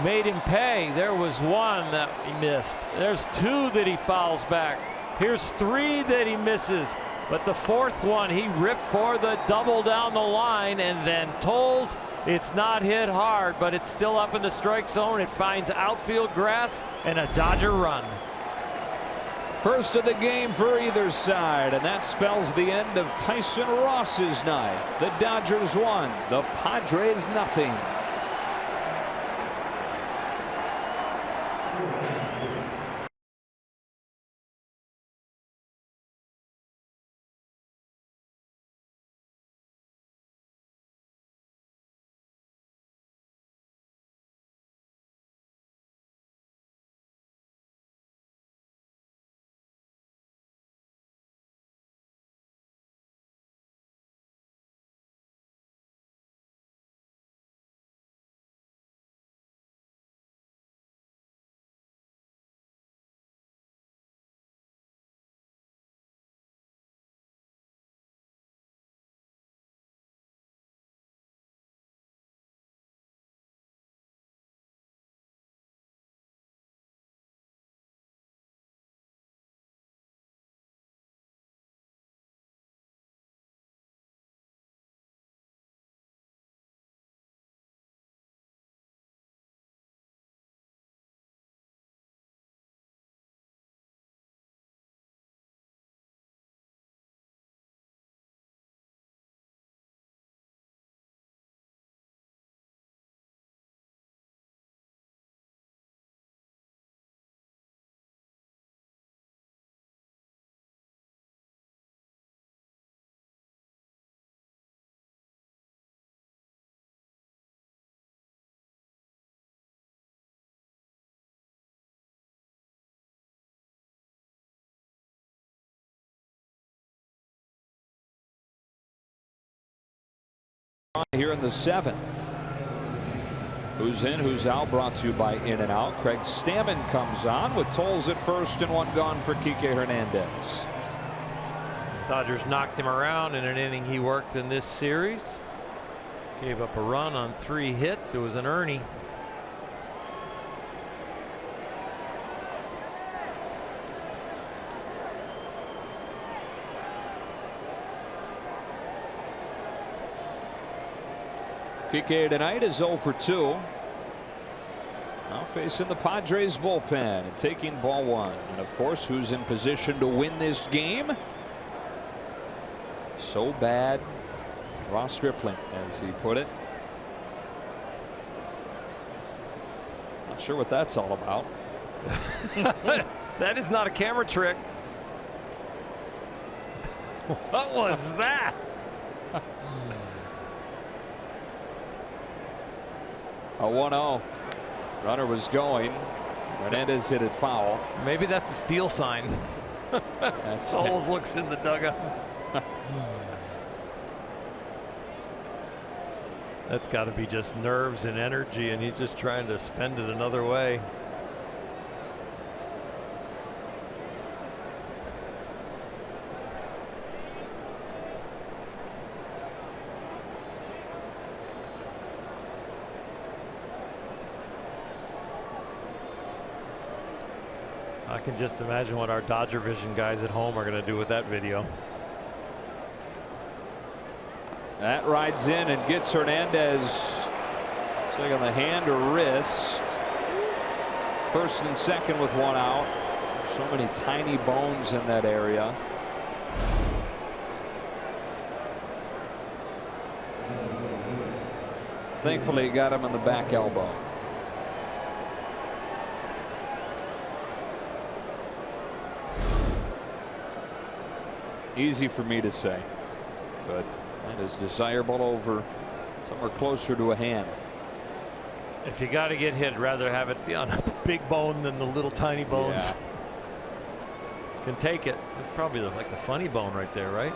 made him pay. There was 1 that he missed. There's 2 that he fouls back. Here's 3 that he misses. But the 4th one, he ripped for the double down the line, and then Toles, it's not hit hard, but it's still up in the strike zone. It finds outfield grass and a Dodger run. First of the game for either side, and that spells the end of Tyson Ross's night. The Dodgers 1, the Padres 0. Here in the 7th. Who's in, who's out, brought to you by In and Out. Craig Stammen comes on with Toles at first and 1 gone for Kike Hernandez. Dodgers knocked him around in an inning he worked in this series. Gave up a run on 3 hits. It was an Ernie. PK tonight is 0 for 2. Now facing the Padres bullpen and taking ball 1. And of course, who's in position to win this game? So bad, Ross Stripling, as he put it. Not sure what that's all about. That is not a camera trick. What was that? A 1-0. Runner was going. Hernandez hit it foul. Maybe that's a steal sign. That's Souls looks in the dugout. That's got to be just nerves and energy, and he's just trying to spend it another way. I can just imagine what our Dodger Vision guys at home are going to do with that video. That rides in and gets Hernandez. It's like on the hand or wrist. First and second with 1 out. So many tiny bones in that area. Thankfully, he got him in the back elbow. Easy for me to say, but that is desirable over somewhere closer to a hand. If you got to get hit, rather have it be on a big bone than the little tiny bones. Yeah. Can take it. It's probably like the funny bone right there, right?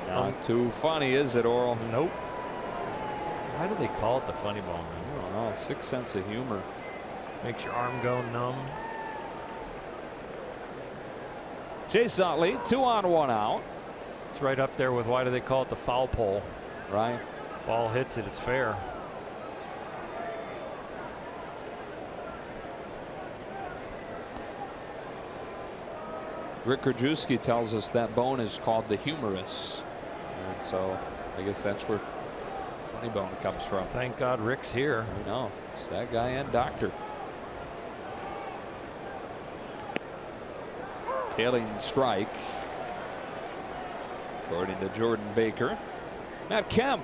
Not too funny, is it, Oral? Nope. Why do they call it the funny bone? I don't know. 6th sense of humor. Makes your arm go numb. Chase Utley, 2 on 1 out. It's right up there with why do they call it the foul pole? Right. Ball hits it, it's fair. Rick Krajewski tells us that bone is called the humerus. And so I guess that's where funny bone comes from. Thank God Rick's here. I know. It's that guy and doctor. Tailing strike. According to Jordan Baker. Matt Kemp.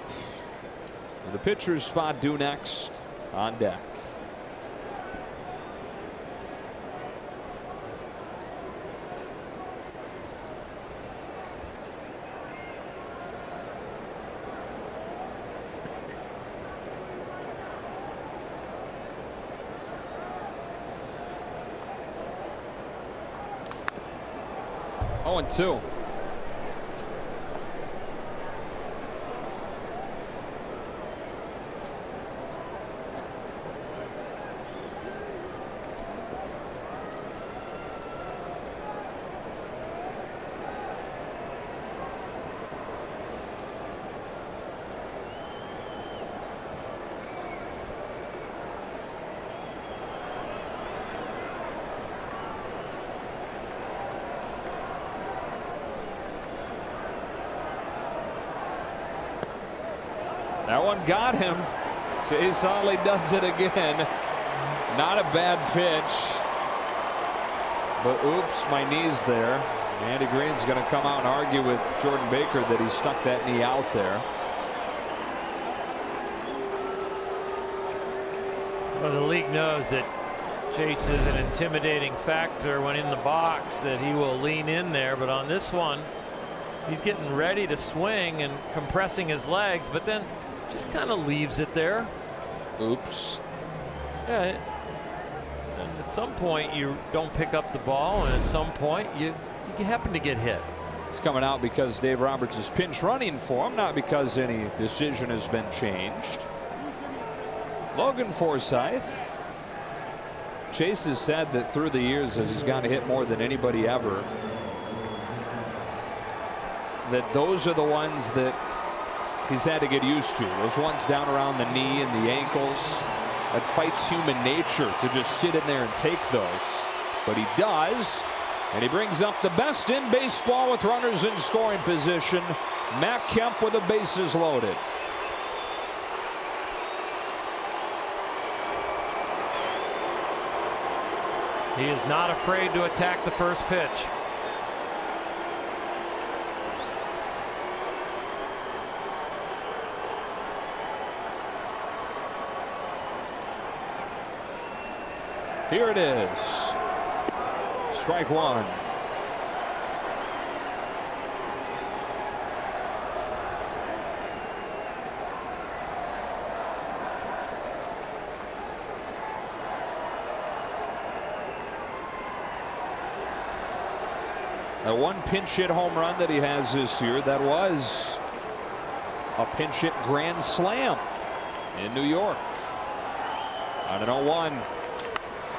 And the pitcher's spot due next on deck. Oh, and 2. That one got him. Chase Utley does it again. Not a bad pitch. But oops, my knee's there. Andy Green's going to come out and argue with Jordan Baker that he stuck that knee out there. Well, the league knows that Chase is an intimidating factor when in the box, that he will lean in there. But on this one, he's getting ready to swing and compressing his legs, but then just kind of leaves it there. Oops. Yeah. And at some point you don't pick up the ball, and at some point you happen to get hit. It's coming out because Dave Roberts is pinch running for him, not because any decision has been changed. Logan Forsythe. Chase has said that through the years, as he's gotten hit more than anybody ever, that those are the ones that he's had to get used to. Those ones down around the knee and the ankles. That fights human nature to just sit in there and take those. But he does, and he brings up the best in baseball with runners in scoring position. Matt Kemp with the bases loaded. He is not afraid to attack the first pitch. Here it is. Strike one. That one pinch hit home run that he has this year, that was a pinch hit grand slam in New York. On an 0-1.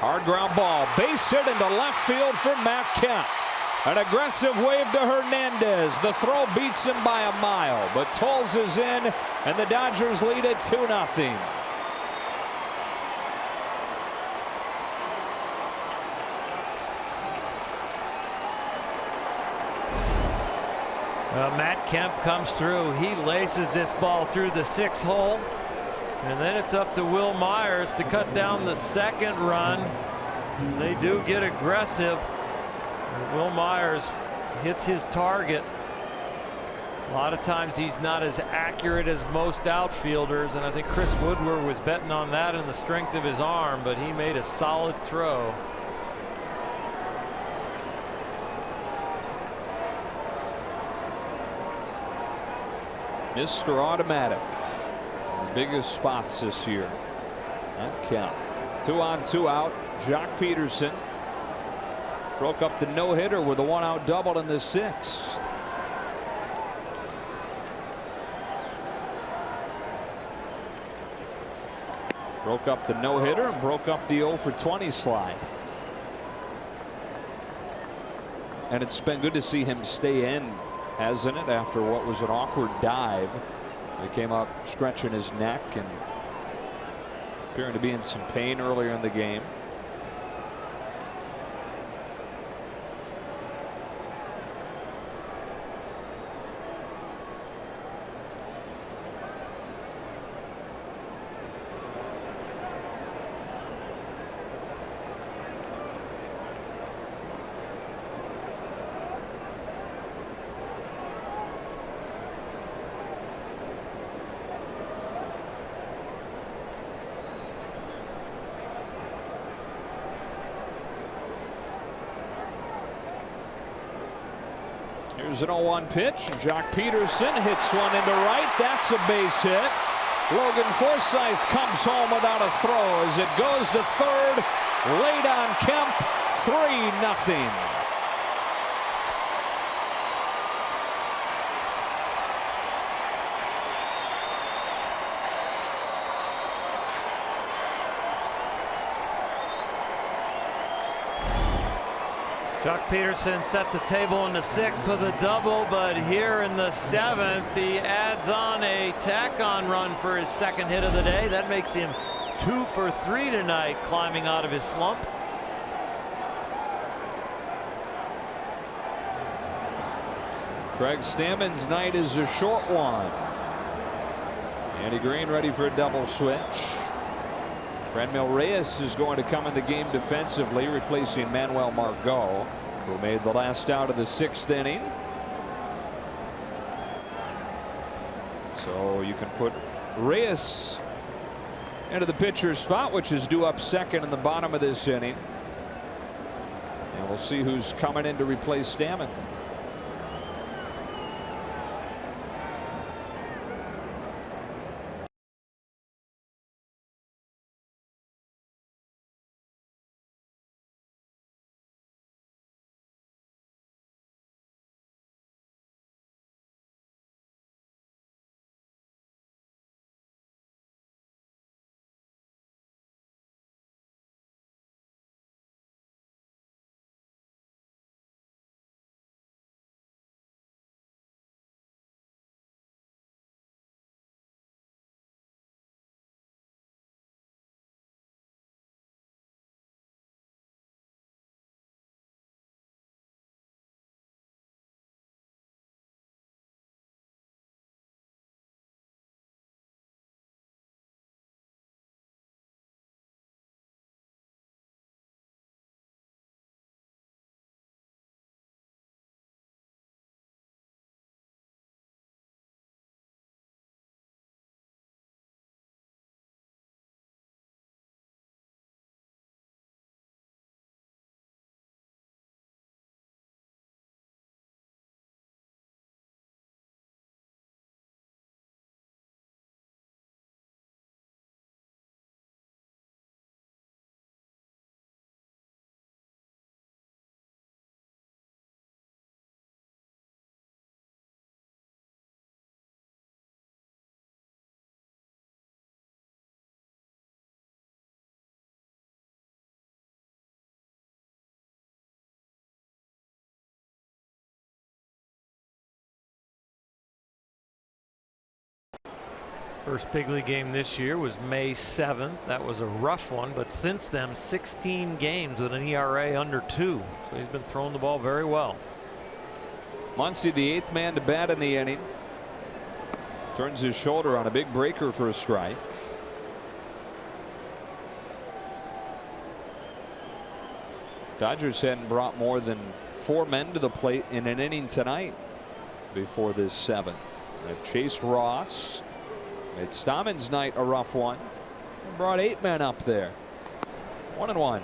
Hard ground ball, base hit into left field for Matt Kemp. An aggressive wave to Hernandez. The throw beats him by a mile, but Tolles is in, and the Dodgers lead it 2-0. Matt Kemp comes through. He laces this ball through the 6th hole. And then it's up to Will Myers to cut down the 2nd run. They do get aggressive. Will Myers hits his target. A lot of times he's not as accurate as most outfielders, and I think Chris Woodward was betting on that and the strength of his arm, but he made a solid throw. Mr. Automatic. The biggest spots this year. That count. 2 on 2 out. Jock Peterson broke up the no-hitter with a 1-out double in the 6th. Broke up the no-hitter and broke up the 0 for 20 slide. And it's been good to see him stay in, hasn't it, after what was an awkward dive. He came up stretching his neck and appearing to be in some pain earlier in the game. Here's an 0-1 pitch. Jock Peterson hits one into right. That's a base hit. Logan Forsythe comes home without a throw as it goes to third. Late on Kemp. 3-0. Jock Peterson set the table in the 6th with a double, but here in the 7th, he adds on a tack-on run for his 2nd hit of the day. That makes him 2 for 3 tonight, climbing out of his slump. Craig Stammen's night is a short one. Andy Green ready for a double switch. Franmil Reyes is going to come in the game defensively, replacing Manuel Margot, who made the last out of the 6th inning. So you can put Reyes into the pitcher's spot, which is due up 2nd in the bottom of this inning. And we'll see who's coming in to replace Stammen. First big league game this year was May 7th. That was a rough one, but since then 16 games with an ERA under 2. So he's been throwing the ball very well. Muncy, the 8th man to bat in the inning. Turns his shoulder on a big breaker for a strike. Dodgers hadn't brought more than 4 men to the plate in an inning tonight before this 7th. They've chased Ross. Made Stammen's night a rough one. Brought 8 men up there. 1-1.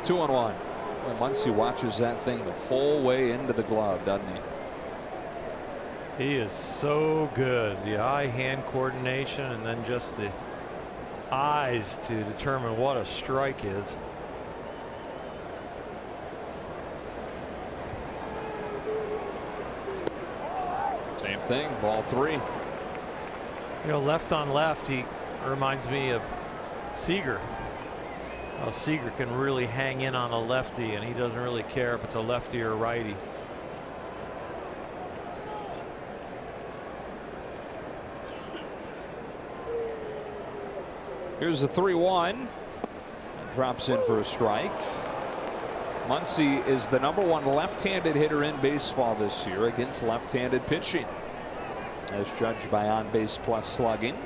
Two on one. Muncy watches that thing the whole way into the glove, doesn't he? He is so good. The eye-hand coordination and then just the eyes to determine what a strike is. Same thing, ball 3. You know, left on left, he reminds me of Seager. Well, Seager can really hang in on a lefty, and he doesn't really care if it's a lefty or a righty. Here's the 3-1. Drops in for a strike. Muncy is the #1 left-handed hitter in baseball this year against left-handed pitching, as judged by on-base plus slugging.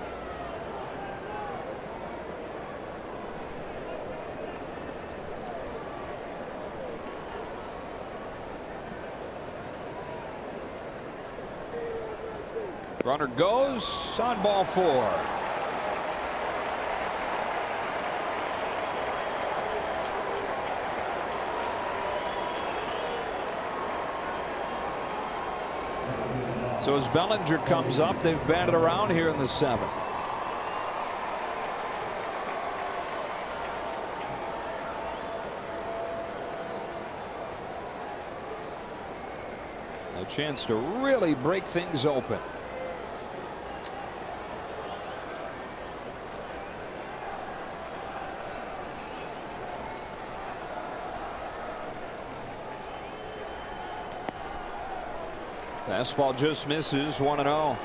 Runner goes on ball 4. So as Bellinger comes up, they've batted around here in the 7th. A chance to really break things open. Fastball just misses. 1-0.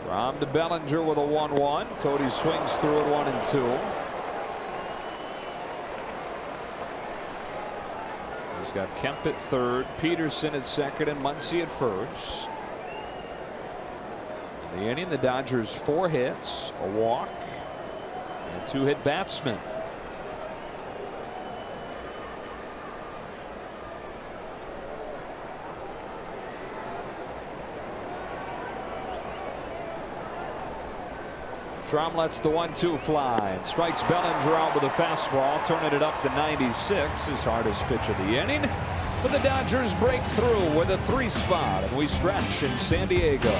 Rom to Bellinger with a 1-1. Cody swings through it 1-2. He's got Kemp at third, Peterson at second, and Muncy at first. In the inning, the Dodgers 4 hits, a walk, and 2 hit batsmen. Strom lets the 1-2 fly and strikes Bellinger out with a fastball, turning it up to 96, his hardest pitch of the inning. But the Dodgers break through with a 3 spot, and we stretch in San Diego.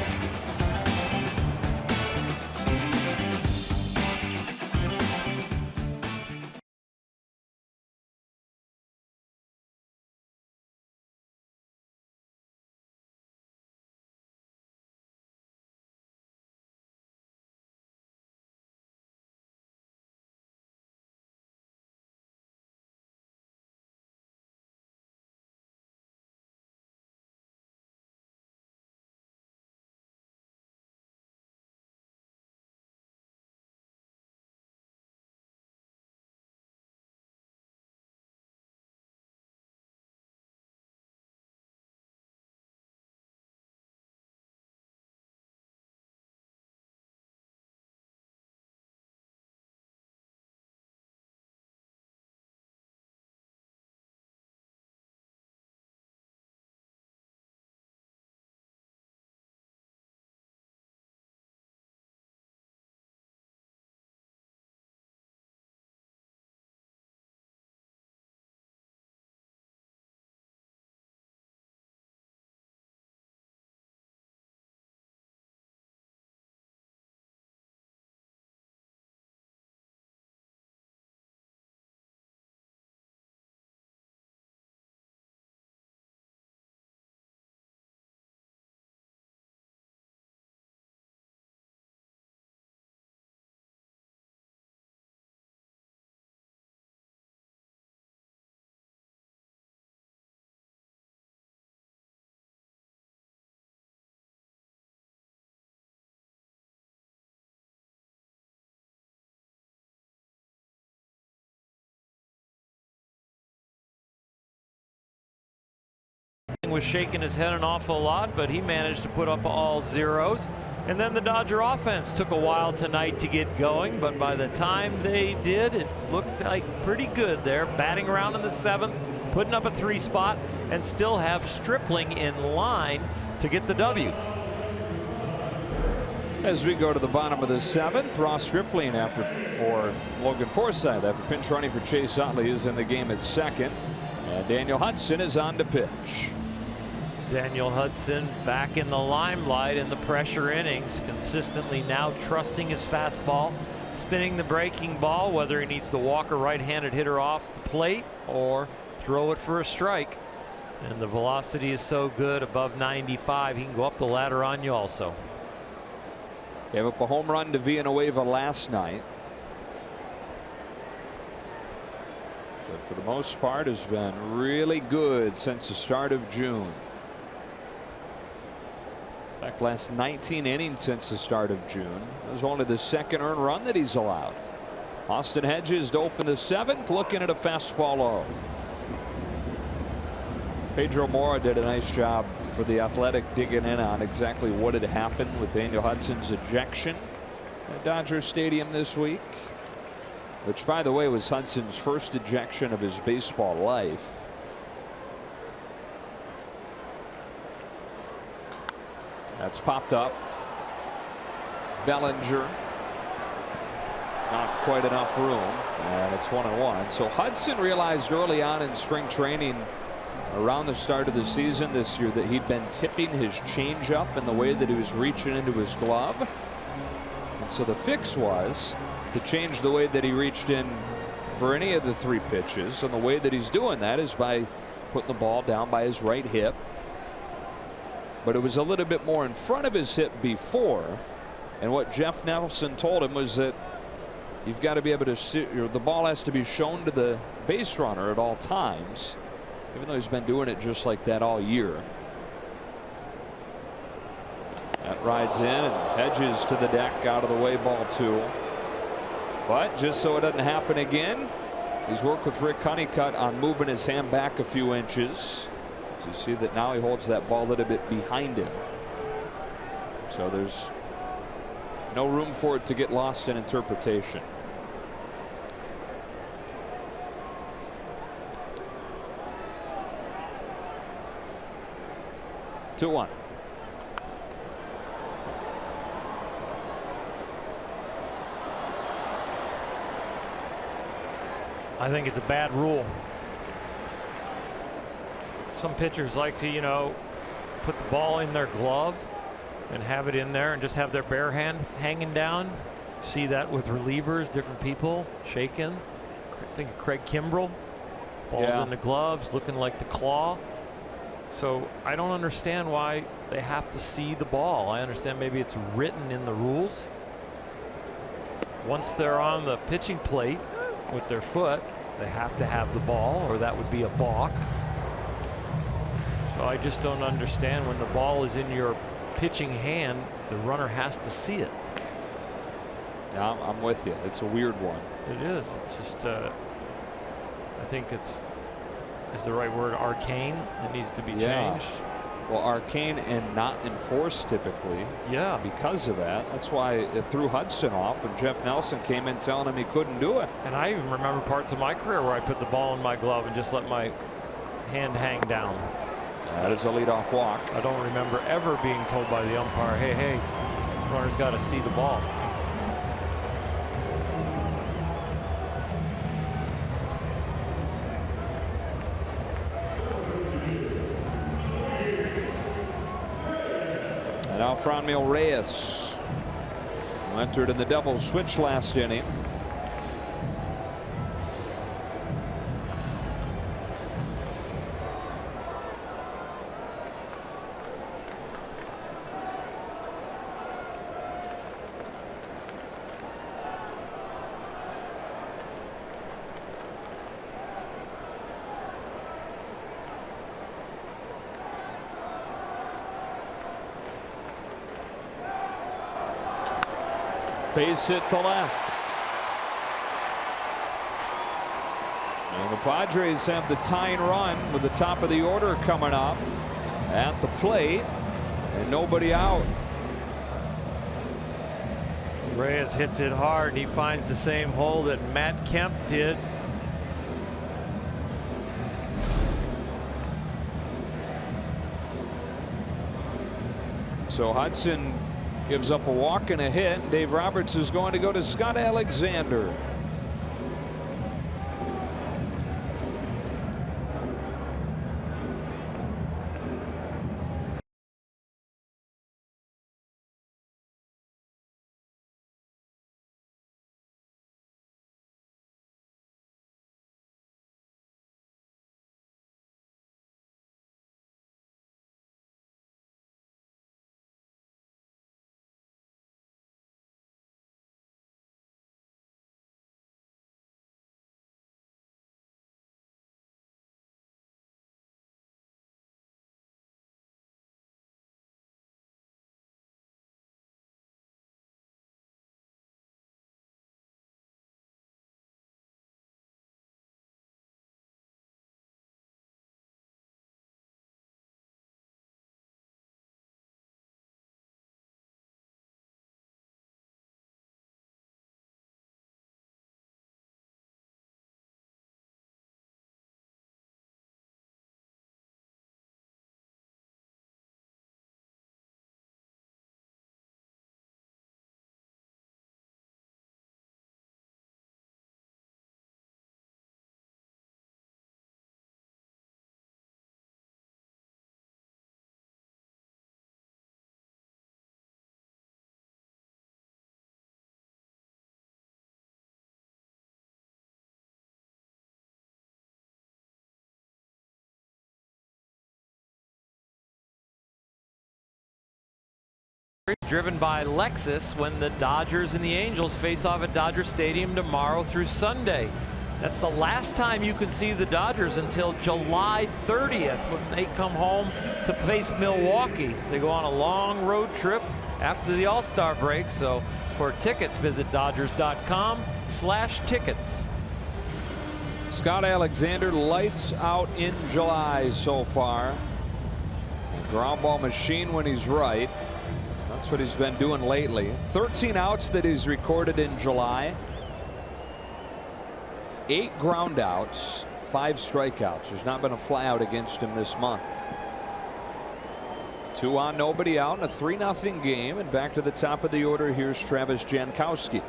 was shaking his head an awful lot, but he managed to put up all zeros. And then the Dodger offense took a while tonight to get going, but by the time they did, it looked like pretty good there. Batting around in the 7th, putting up a 3 spot, and still have Stripling in line to get the W. As we go to the bottom of the 7th, Ross Stripling or Logan Forsythe after pinch running for Chase Utley is in the game at second. And Daniel Hudson is on to pitch. Daniel Hudson back in the limelight in the pressure innings, consistently now trusting his fastball, spinning the breaking ball, whether he needs to walk a right-handed hitter off the plate or throw it for a strike. And the velocity is so good, above 95, he can go up the ladder on you also. Gave up a home run to Villanueva last night, but for the most part has been really good since the start of June. In fact, last 19 innings since the start of June. It was only the 2nd earned run that he's allowed. Austin Hedges to open the 7th, looking at a fastball low. Pedro Mora did a nice job for the Athletic digging in on exactly what had happened with Daniel Hudson's ejection at Dodger Stadium this week, which, by the way, was Hudson's first ejection of his baseball life. That's popped up. Bellinger, not quite enough room, and it's 1-1. So Hudson realized early on in spring training around the start of the season this year that he'd been tipping his changeup in the way that he was reaching into his glove. And so the fix was to change the way that he reached in for any of the 3 pitches. And the way that he's doing that is by putting the ball down by his right hip. But it was a little bit more in front of his hip before. And what Jeff Nelson told him was that you've got to be able to see, the ball has to be shown to the base runner at all times, even though he's been doing it just like that all year. That rides in, and Hedges to the deck, out of the way, ball 2. But just so it doesn't happen again, he's worked with Rick Honeycutt on moving his hand back a few inches. So you see that now he holds that ball a little bit behind him. So there's no room for it to get lost in interpretation. Two one. I think it's a bad rule. Some pitchers like to, put the ball in their glove and have it in there and just have their bare hand hanging down. See that with relievers, different people shaking. Think of Craig Kimbrell. Balls in the gloves, looking like the claw. So I don't understand why they have to see the ball. I understand maybe it's written in the rules. Once they're on the pitching plate with their foot, they have to have the ball, or that would be a balk. So I just don't understand, when the ball is in your pitching hand, the runner has to see it. Yeah, I'm with you. It's a weird one. It is. It's just, I think is the right word, arcane. It needs to be changed. Well, arcane and not enforced typically. Yeah. Because of that. That's why it threw Hudson off, and Jeff Nelson came in telling him he couldn't do it. And I even remember parts of my career where I put the ball in my glove and just let my hand hang down. That is a leadoff walk. I don't remember ever being told by the umpire, hey, runner's got to see the ball. And now Franmil Reyes, who entered in the double switch last inning. Base hit to left. And the Padres have the tying run with the top of the order coming up. at the plate, and nobody out. Reyes hits it hard, and he finds the same hole that Matt Kemp did. So Hudson gives up a walk and a hit. Dave Roberts is going to go to Scott Alexander. Driven by Lexus when the Dodgers and the Angels face off at Dodger Stadium tomorrow through Sunday. That's the last time you can see the Dodgers until July 30th when they come home to face Milwaukee. They go on a long road trip after the All-Star break. So for tickets, visit Dodgers.com/tickets. Scott Alexander lights out in July so far. Ground ball machine when he's right. That's what he's been doing lately. 13 outs that he's recorded in July. 8 ground outs, 5 strikeouts. There's not been a flyout against him this month. 2 on, nobody out in a 3-0 game. And back to the top of the order. Here's Travis Jankowski.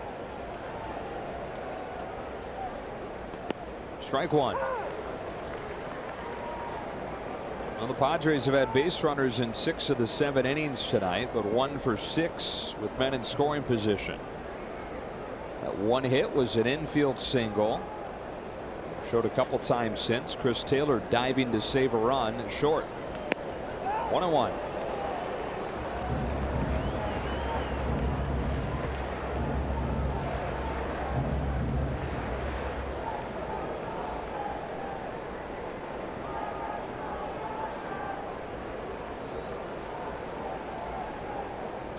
Strike 1. Well, the Padres have had base runners in 6 of the 7 innings tonight, but 1 for 6 with men in scoring position. That one hit was an infield single. Showed a couple times since. Chris Taylor diving to save a run short. 1-1.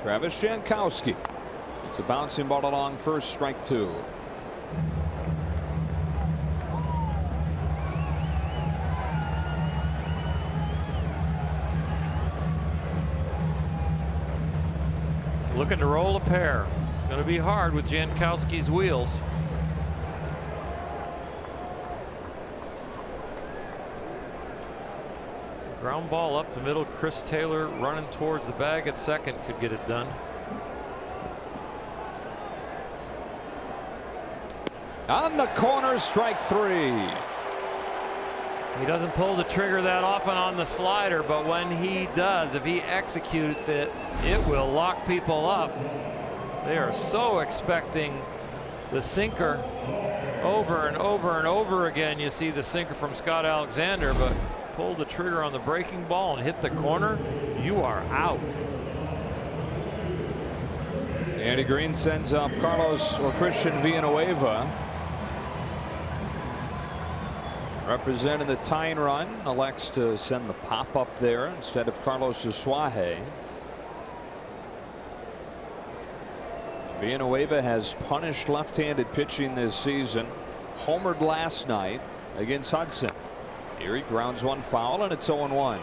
Travis Jankowski. It's a bouncing ball along first, strike 2. Looking to roll a pair. It's going to be hard with Jankowski's wheels. Ground ball up the middle. Chris Taylor running towards the bag at second could get it done. On the corner, strike 3. He doesn't pull the trigger that often on the slider, but when he does, if he executes it, it will lock people up. They are so expecting the sinker over and over and over again. You see the sinker from Scott Alexander, but pull the trigger on the breaking ball and hit the corner, you are out. Andy Green sends up Carlos or Christian Villanueva. Representing the tying run, elects to send the pop up there instead of Carlos Suaje. Villanueva has punished left-handed pitching this season. Homered last night against Hudson. Here he grounds one foul, and it's 0-1.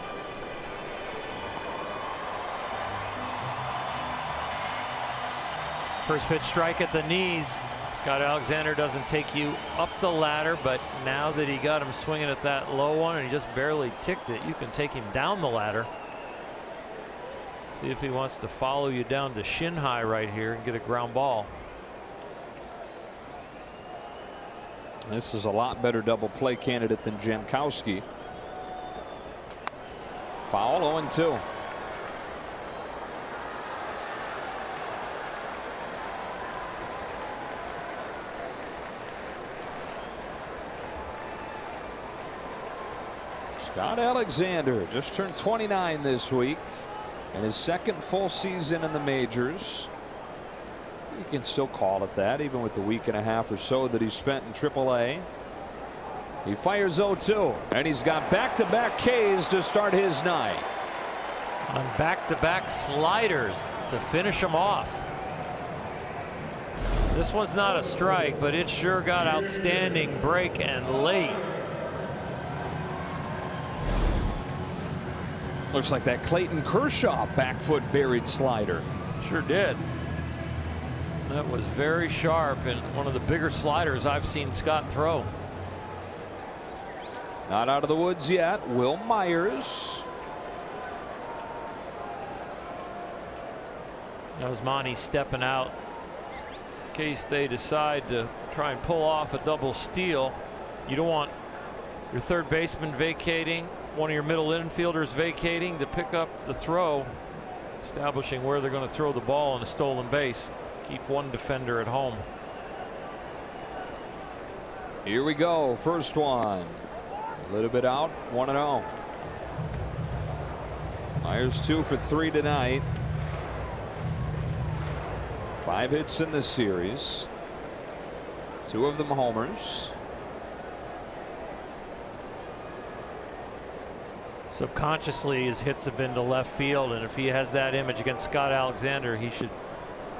First pitch strike at the knees. Scott Alexander doesn't take you up the ladder, but now that he got him swinging at that low one and he just barely ticked it, you can take him down the ladder. See if he wants to follow you down to shin high right here and get a ground ball. This is a lot better double play candidate than Jankowski. Foul, 0-2. Scott Alexander just turned 29 this week, and his second full season in the majors. You can still call it that, even with the week and a half or so that he spent in AAA. He fires 0-2, and he's got back-to-back Ks to start his night. On back-to-back sliders to finish him off. This one's not a strike, but it sure got outstanding break and late. Looks like that Clayton Kershaw back foot buried slider. Sure did. That was very sharp and one of the bigger sliders I've seen Scott throw. Not out of the woods yet. Will Myers. That was Monty stepping out in case they decide to try and pull off a double steal. You don't want your third baseman vacating, one of your middle infielders vacating to pick up the throw, establishing where they're going to throw the ball on a stolen base. Keep one defender at home. Here we go. First one. A little bit out. 1-0. Myers 2 for 3 tonight. 5 hits in this series. 2 of them homers. Subconsciously, his hits have been to left field, and if he has that image against Scott Alexander, he should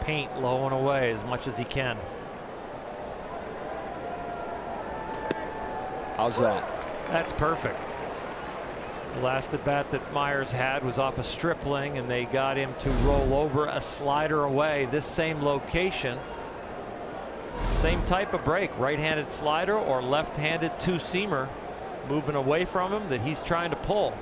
paint low and away as much as he can. How's that? That's perfect. The last at bat that Myers had was off a stripling, and they got him to roll over a slider away. This same location, same type of break, right-handed slider or left-handed two-seamer moving away from him that he's trying to pull.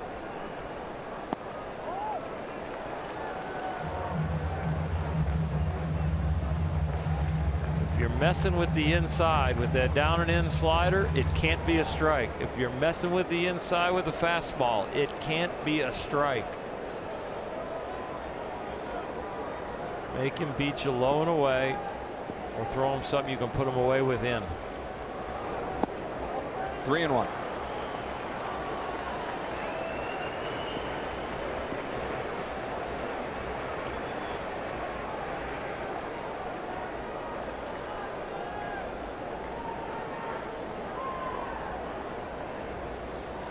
If you're messing with the inside with that down and in slider, it can't be a strike. If you're messing with the inside with a fastball, it can't be a strike. Make him beat you low and away, or throw him something you can put him away with in. 3-1.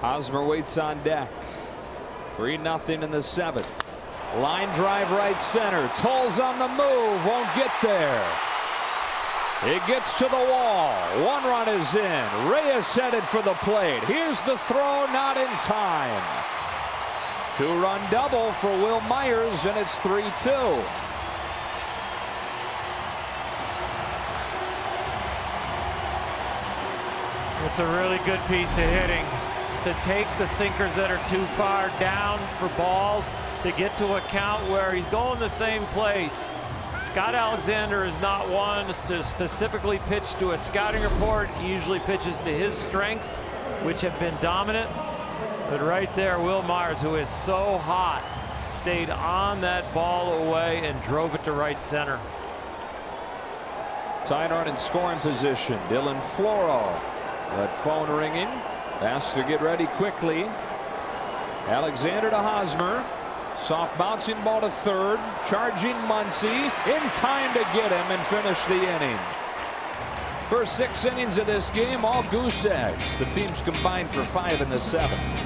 Hosmer waits on deck. 3-0 in the 7th. Line drive right center. Tolles on the move. Won't get there. It gets to the wall. 1 run is in. Reyes headed for the plate. Here's the throw, not in time. 2-run double for Will Myers, and it's 3-2. It's a really good piece of hitting to take the sinkers that are too far down for balls to get to a count where he's going the same place. Scott Alexander is not one to specifically pitch to a scouting report. He usually pitches to his strengths, which have been dominant. But right there, Will Myers, who is so hot, stayed on that ball away and drove it to right center. Tied on in scoring position. Dylan Floro. That phone ringing. Has to get ready quickly. Alexander to Hosmer. Soft bouncing ball to third. Charging Muncy. In time to get him and finish the inning. First 6 innings of this game, all goose eggs. The teams combined for 5 in the 7th.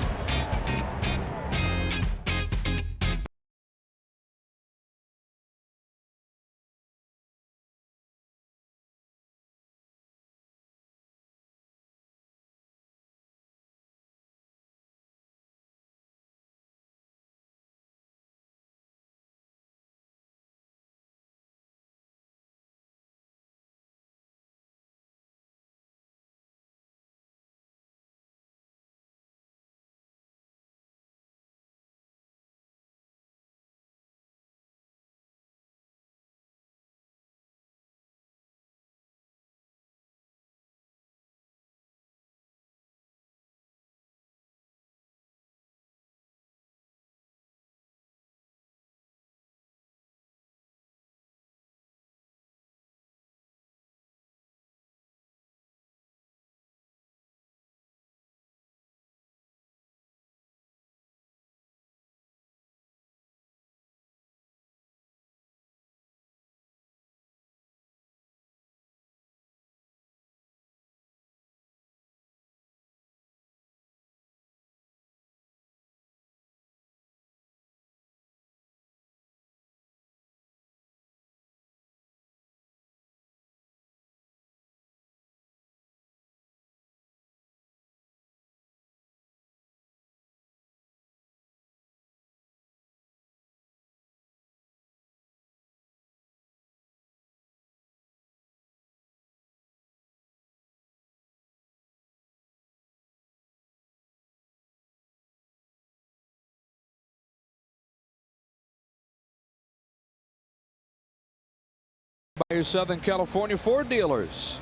by your Southern California Ford dealers.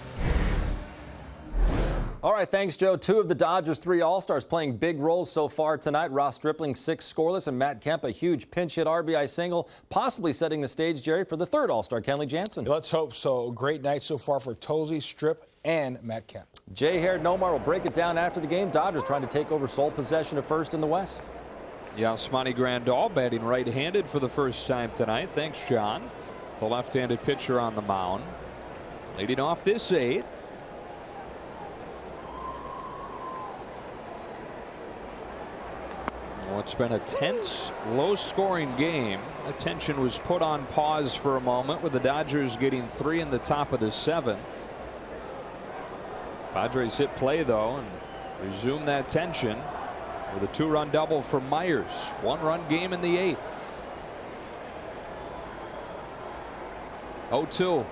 All right, thanks, Joe. Two of the Dodgers' three All-Stars playing big roles so far tonight. Ross Stripling, 6 scoreless, and Matt Kemp, a huge pinch hit RBI single, possibly setting the stage, Jerry, for the third All-Star, Kenley Jansen. Let's hope so. Great night so far for Tozy, Strip, and Matt Kemp. Jay Hared-Nomar will break it down after the game. Dodgers trying to take over sole possession of first in the West. Yasmani Grandal batting right-handed for the first time tonight. Thanks, John. The left-handed pitcher on the mound. Leading off this 8th. Well, it's been a tense, low-scoring game. Attention was put on pause for a moment with the Dodgers getting 3 in the top of the 7th. Padres hit play, though, and resume that tension with a 2-run double for Myers. 1-run game in the 8th. 0-2.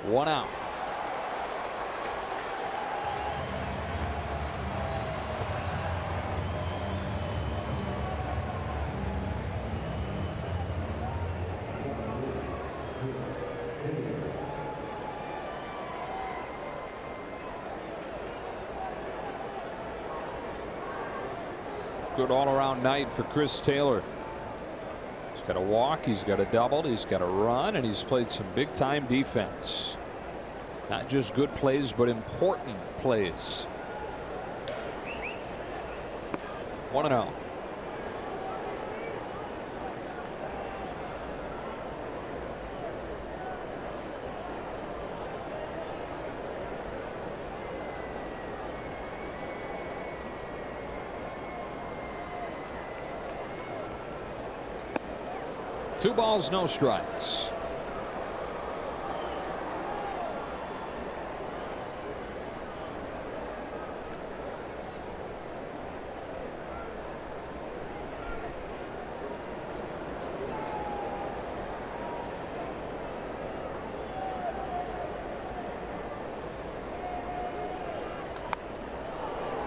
1 out. Good all-around night for Chris Taylor. He's got a walk, he's got a double, he's got a run, and he's played some big-time defense. Not just good plays, but important plays. 1-0. Two balls, no strikes.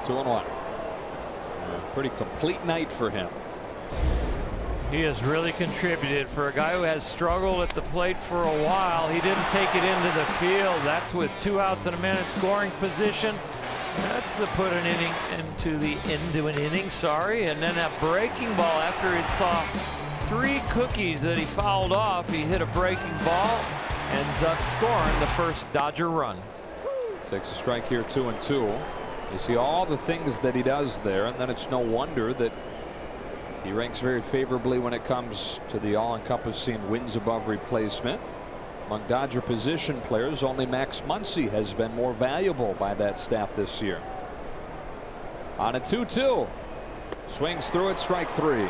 Two and one. A pretty complete night for him. He has really contributed. For a guy who has struggled at the plate for a while, he didn't take it into the field. That's with 2 outs and a man in scoring position. That's to put an inning into an inning, sorry. And then that breaking ball, after it saw 3 cookies that he fouled off, he hit a breaking ball, ends up scoring the first Dodger run. Takes a strike here, 2-2. You see all the things that he does there, and then it's no wonder that he ranks very favorably when it comes to the all-encompassing wins above replacement. Among Dodger position players, only Max Muncy has been more valuable by that stat this year. On a 2-2. Swings through it, strike 3.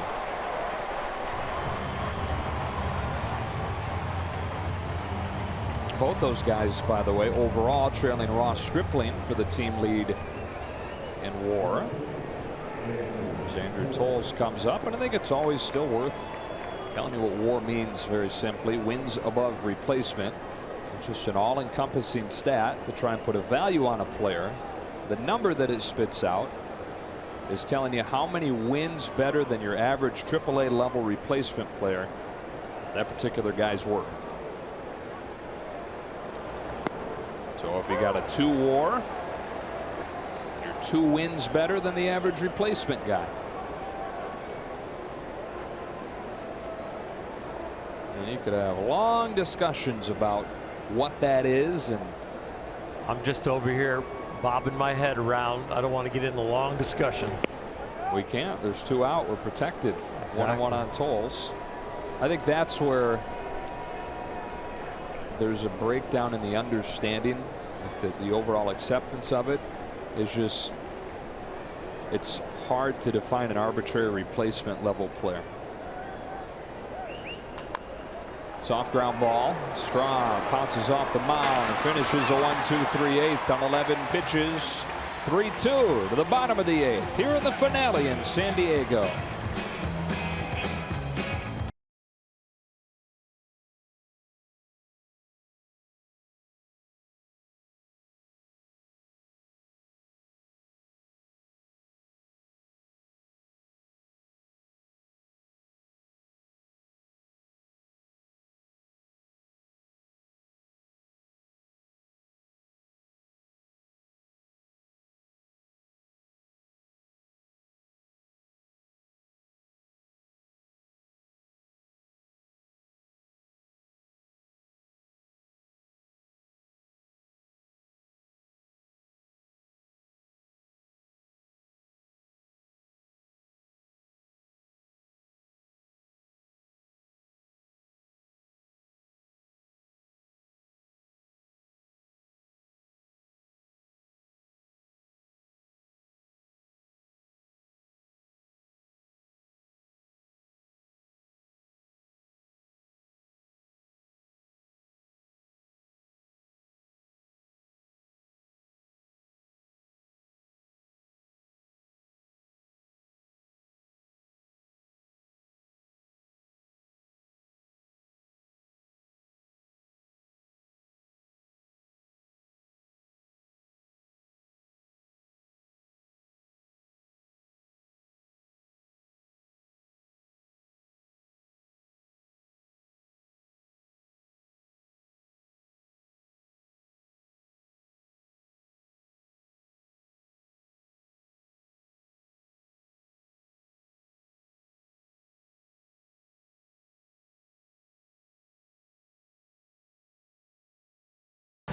Both those guys, by the way, overall trailing Ross Stripling for the team lead in WAR. Andrew Tolles comes up, and I think it's always still worth telling you what WAR means very simply. Wins above replacement. It's just an all-encompassing stat to try and put a value on a player. The number that it spits out is telling you how many wins better than your average AAA level replacement player that particular guy's worth. So if you got a 2 WAR, 2 wins better than the average replacement guy. And you could have long discussions about what that is, and I'm just over here bobbing my head around. I don't want to get in the long discussion. We can't. There's 2 out. We're protected. Exactly. 1-1 on Tolles. I think that's where there's a breakdown in the understanding, like the overall acceptance of it. Is just, it's hard to define an arbitrary replacement level player. Soft ground ball. Strahm pounces off the mound and finishes a 1-2-3/8 on 11 pitches. 3-2 to the bottom of the 8th here in the finale in San Diego.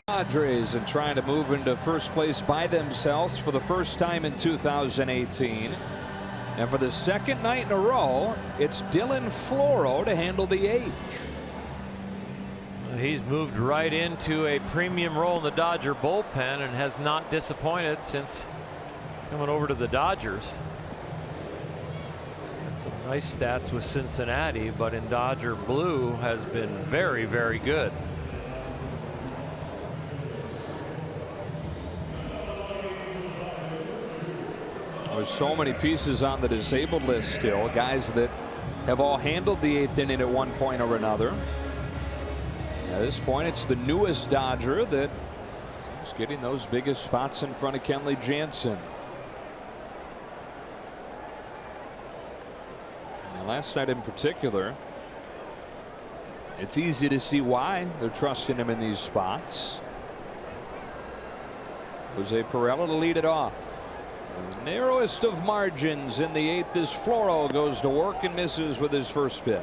Padres and trying to move into first place by themselves for the first time in 2018. And for the second night in a row, it's Dylan Floro to handle the eighth. He's moved right into a premium role in the Dodger bullpen and has not disappointed since coming over to the Dodgers. And some nice stats with Cincinnati, but in Dodger blue has been very, very good. There's so many pieces on the disabled list still, guys that have all handled the eighth inning at one point or another. At this point, it's the newest Dodger that is getting those biggest spots in front of Kenley Jansen. And last night in particular, it's easy to see why they're trusting him in these spots. Jose Pirela to lead it off. The narrowest of margins in the eighth as Floro goes to work and misses with his first pitch.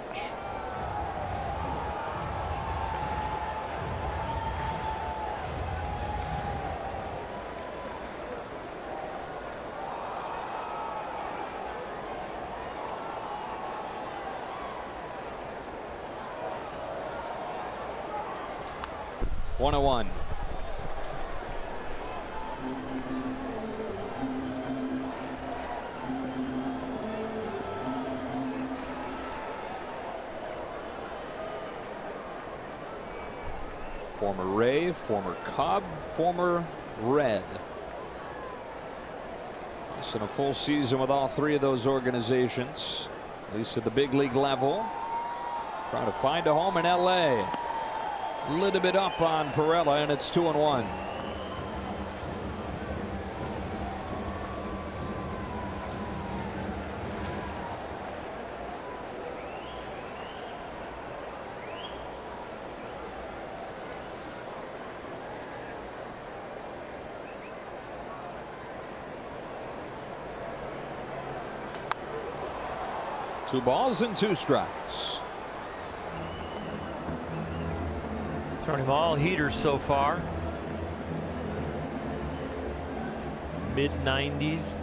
One and one. Former Ray, former Cub, former Red. Less than a full season with all three of those organizations, at least at the big league level. Trying to find a home in LA. A little bit up on Pirela, and it's 2-1. Two balls and two strikes. Throwing him all heaters so far. Mid-90s.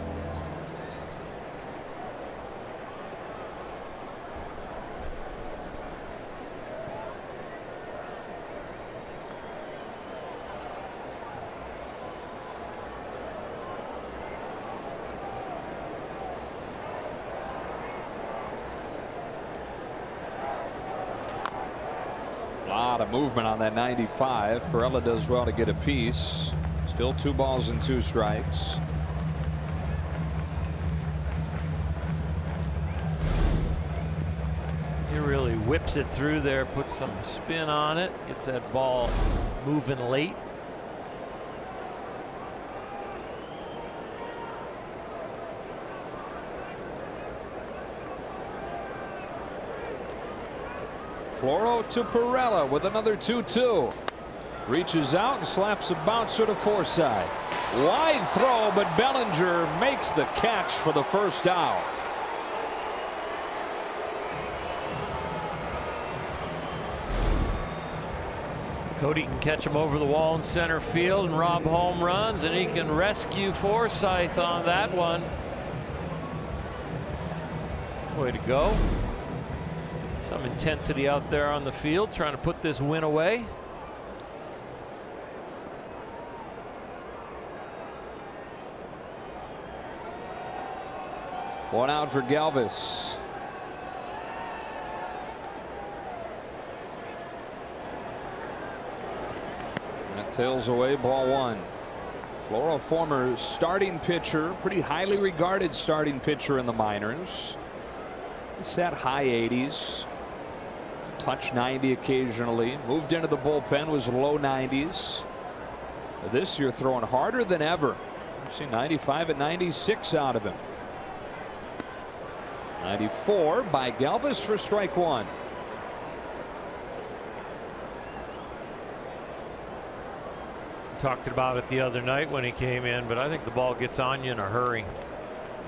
Lot of movement on that 95. Pirela does well to get a piece. Still 2 balls and 2 strikes. He really whips it through there, puts some spin on it, gets that ball moving late. Floro to Pirela with another 2-2. Reaches out and slaps a bouncer to Forsythe. Wide throw, but Bellinger makes the catch for the first out. Cody can catch him over the wall in center field and rob home runs, and he can rescue Forsythe on that one. Way to go. Some intensity out there on the field trying to put this win away. One out for Galvis. That tails away, ball 1. Floro, former starting pitcher, pretty highly regarded starting pitcher in the minors. He's at high 80s. Touch 90 occasionally. Moved into the bullpen, was low 90s. This year throwing harder than ever. We've seen 95 and 96 out of him. 94 by Galvis for strike 1. Talked about it the other night when he came in, but I think the ball gets on you in a hurry.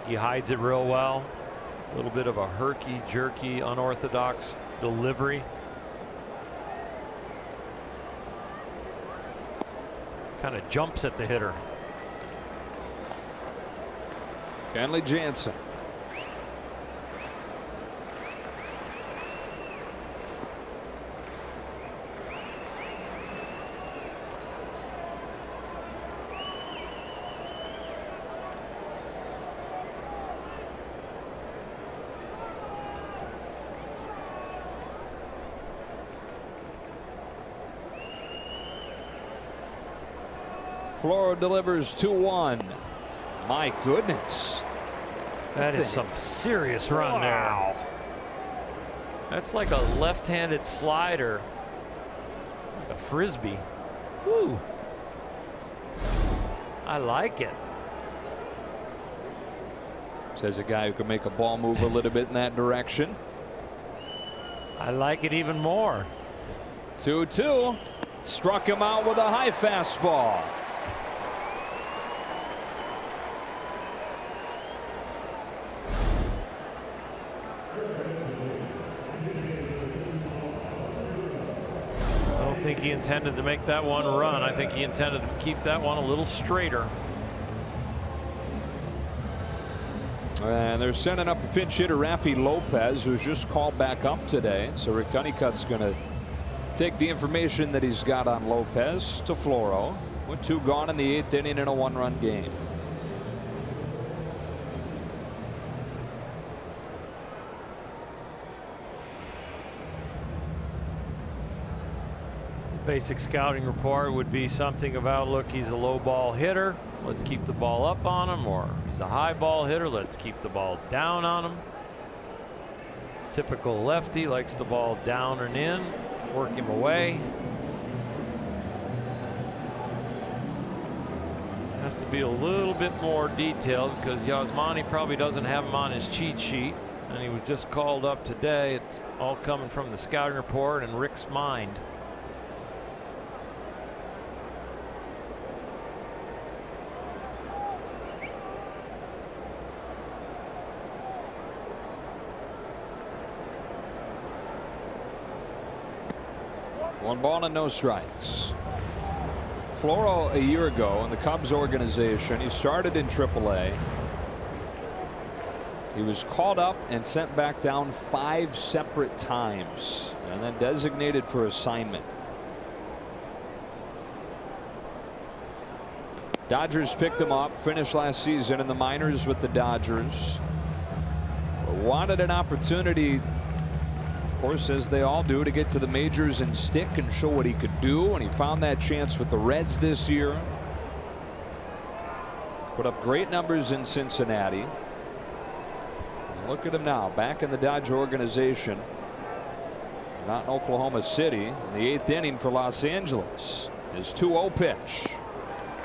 He hides it real well. A little bit of a herky jerky unorthodox delivery. Kind of jumps at the hitter. Kenley Jansen. Floro delivers 2-1. My goodness. That is some serious run there. That's like a left-handed slider. Like a frisbee. Woo. I like it. Says a guy who can make a ball move a little bit in that direction. I like it even more. 2-2. Struck him out with a high fastball. I don't think he intended to make that one run. I think he intended to keep that one a little straighter. And they're sending up a pinch hitter, Rafi Lopez, who's just called back up today. So Rick Honeycutt's going to take the information that he's got on Lopez to Floro. With 2 gone in the 8th inning in a 1-run game. Basic scouting report would be something about, look, he's a low ball hitter, let's keep the ball up on him, or he's a high ball hitter, let's keep the ball down on him. Typical lefty, likes the ball down and in, work him away. Has to be a little bit more detailed because Yasmani probably doesn't have him on his cheat sheet, and he was just called up today. It's all coming from the scouting report and Rick's mind. One ball and no strikes. Floro a year ago in the Cubs organization, he started in AAA. He was called up and sent back down 5 separate times and then designated for assignment. Dodgers picked him up, finished last season in the minors with the Dodgers. Wanted an opportunity, of course, as they all do, to get to the majors and stick and show what he could do, and he found that chance with the Reds this year. Put up great numbers in Cincinnati. And look at him now, back in the Dodger organization. Not in Oklahoma City, in the 8th inning for Los Angeles. His 2-0 pitch.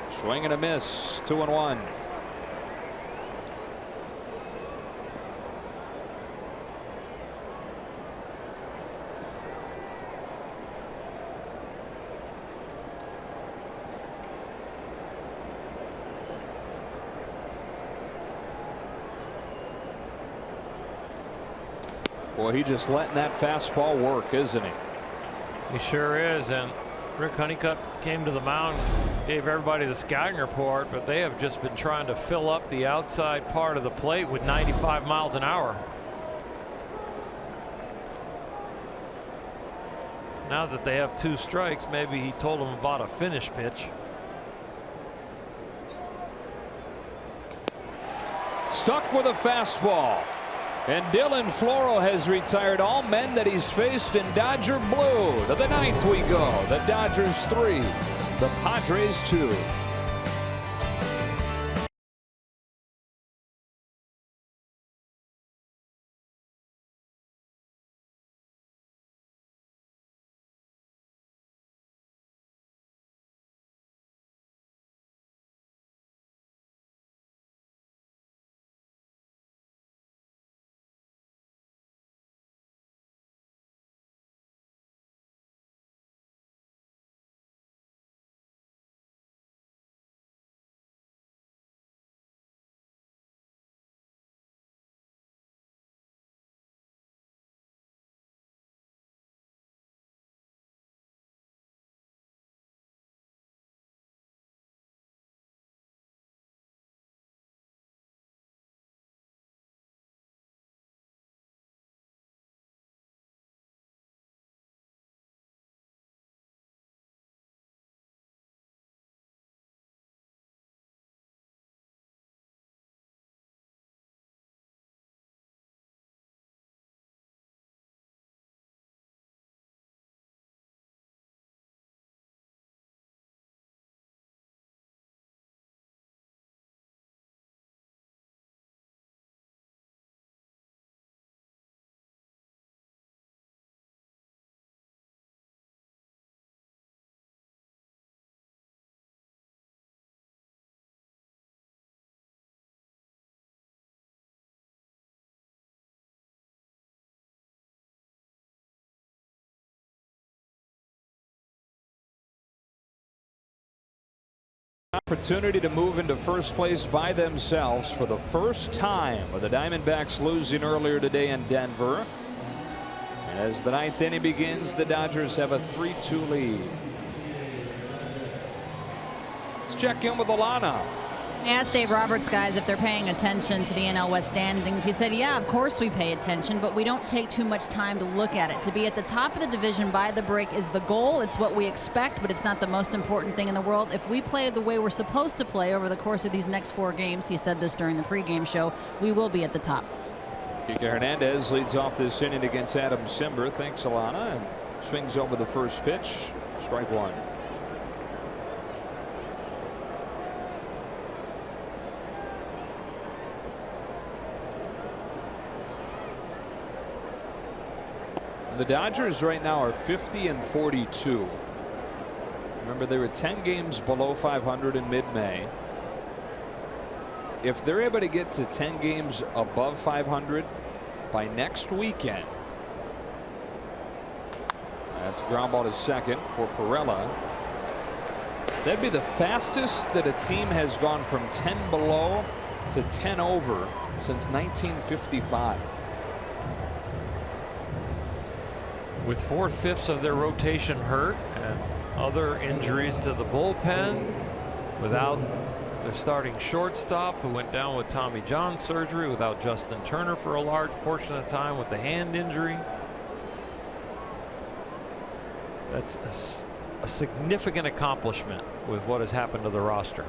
Swing and a miss, 2-1. Boy, he just letting that fastball work, isn't he? He sure is. And Rick Honeycutt came to the mound, gave everybody the scouting report, but they have just been trying to fill up the outside part of the plate with 95 miles an hour. Now that they have 2 strikes, maybe he told them about a finish pitch. Stuck with a fastball. And Dylan Floro has retired all men that he's faced in Dodger blue. To the 9th we go. The Dodgers 3, the Padres 2. Opportunity to move into first place by themselves for the first time, with the Diamondbacks losing earlier today in Denver. As the ninth inning begins, the Dodgers have a 3-2 lead. Let's check in with Alana. I asked Dave Roberts, guys, if they're paying attention to the NL West standings. He said, yeah, of course we pay attention, but we don't take too much time to look at it. To be at the top of the division by the break is the goal. It's what we expect, but it's not the most important thing in the world. If we play the way we're supposed to play over the course of these next 4 games, he said this during the pregame show, we will be at the top. Kike Hernandez leads off this inning against Adam Simber. Thanks, Alana, and swings over the first pitch. Strike one. The Dodgers right now are 50-42. Remember, they were 10 games below 500 in mid-May. If they're able to get to 10 games above 500 by next weekend, that's a ground ball to second for Perella. That'd be the fastest that a team has gone from 10 below to 10 over since 1955. With 4/5 of their rotation hurt and other injuries to the bullpen, without their starting shortstop who went down with Tommy John surgery, without Justin Turner for a large portion of the time with the hand injury. That's a significant accomplishment with what has happened to the roster.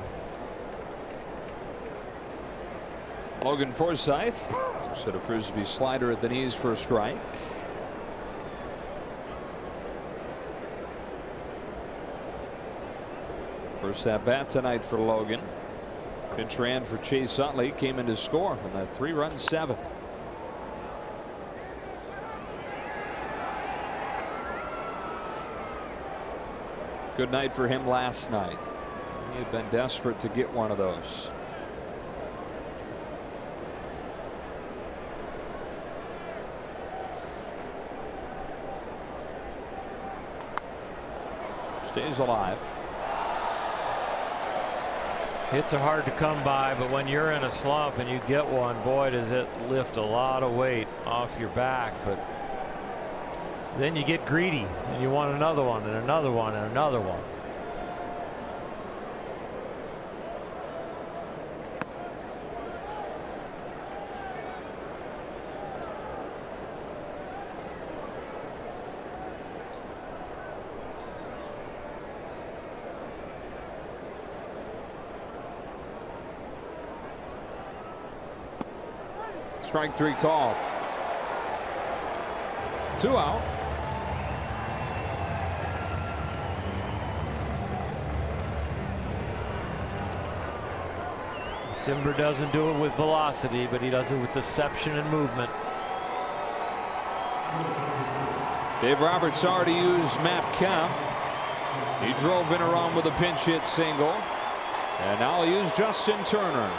Logan Forsythe looks at a frisbee slider at the knees for a strike. First at bat tonight for Logan. Pinch ran for Chase Utley, came in to score on that 3-run 7. Good night for him last night. He had been desperate to get one of those. Stays alive. Hits are hard to come by, but when you're in a slump and you get one, boy, does it lift a lot of weight off your back. But then you get greedy and you want another one and another one and another one. Strike 3 call. 2 out. Simber doesn't do it with velocity, but he does it with deception and movement. Dave Roberts already used Matt Kemp. He drove in a run with a pinch hit single. And now he'll use Justin Turner.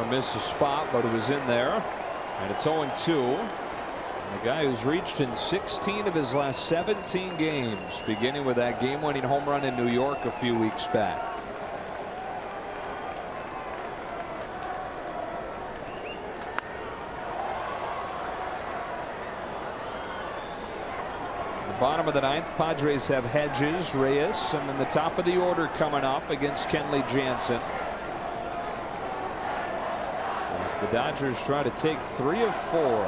Missed a spot, but it was in there, and it's 0-2. The guy who's reached in 16 of his last 17 games, beginning with that game-winning home run in New York a few weeks back. The bottom of the ninth, Padres have Hedges, Reyes, and then the top of the order coming up against Kenley Jansen. As the Dodgers try to take 3 of 4.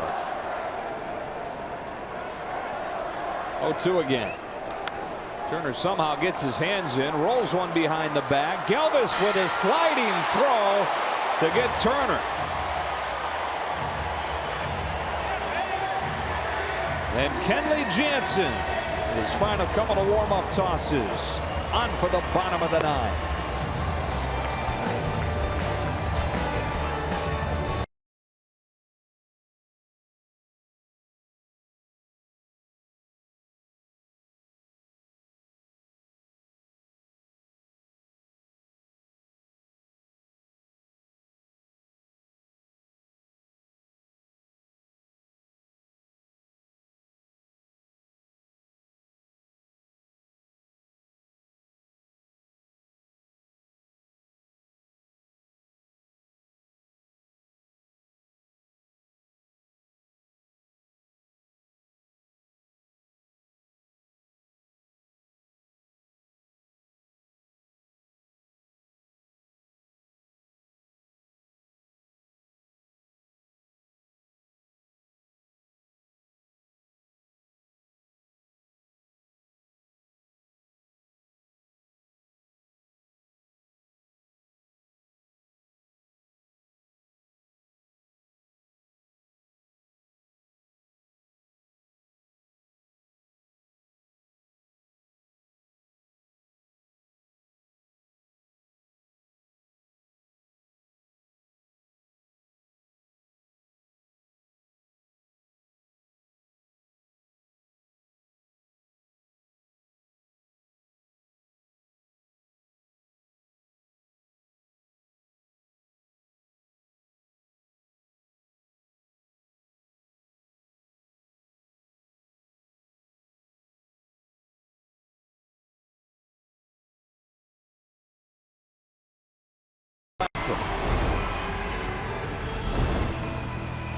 0-2 again. Turner somehow gets his hands in, rolls one behind the back. Galvis with a sliding throw to get Turner. And Kenley Jansen, his final couple of warm-up tosses. on for the bottom of the 9th.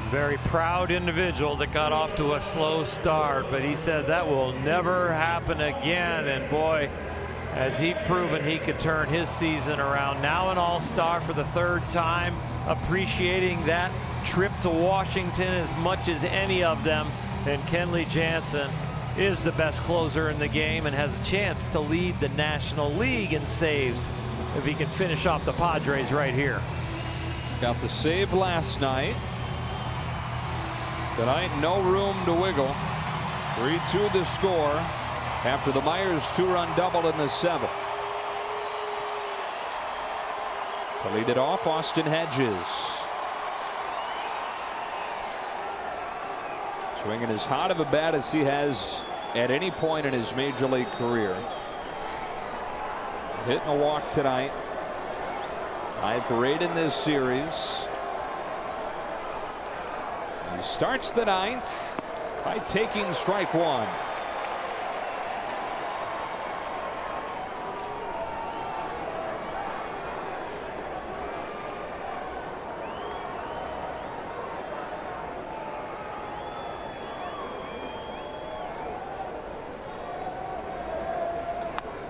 Very proud individual that got off to a slow start, but he says that will never happen again. And boy, has he proven he could turn his season around. Now an all-star for the 3rd time, appreciating that trip to Washington as much as any of them. And Kenley Jansen is the best closer in the game and has a chance to lead the National League in saves if he can finish off the Padres right here. Got the save last night. Tonight, no room to wiggle. 3-2 the score after the Myers 2-run double in the 7th. To lead it off, Austin Hedges. Swinging as hot of a bat as he has at any point in his major league career. Hitting a walk tonight. 5 for 8 in this series. He starts the 9th by taking strike 1.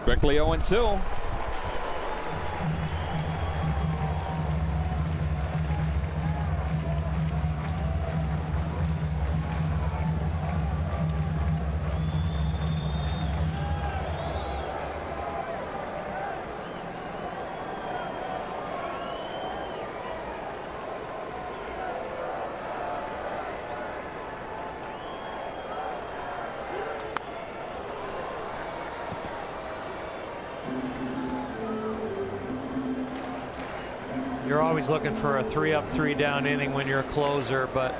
Quickly 0-2. You're always looking for a 3-up, 3-down inning when you're a closer, but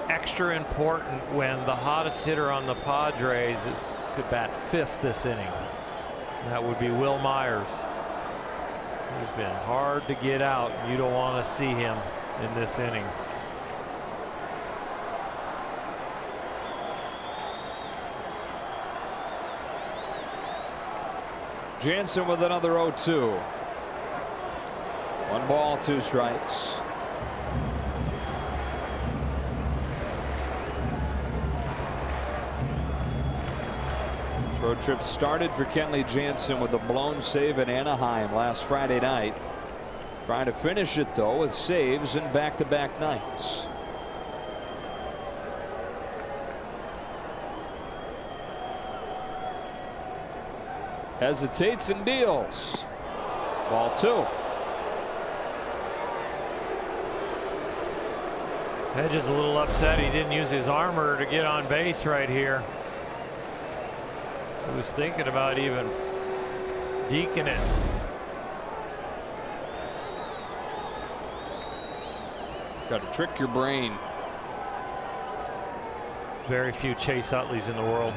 extra important when the hottest hitter on the Padres could bat 5th this inning. That would be Will Myers. He's been hard to get out. You don't want to see him in this inning. Jansen with another 0-2. 1 ball, 2 strikes. Road trip started for Kenley Jansen with a blown save in Anaheim last Friday night. Trying to finish it though with saves in back-to-back nights. Hesitates and deals. Ball 2. Hedges a little upset he didn't use his armor to get on base right here. He was thinking about even deking it. Got to trick your brain. Very few Chase Utleys in the world.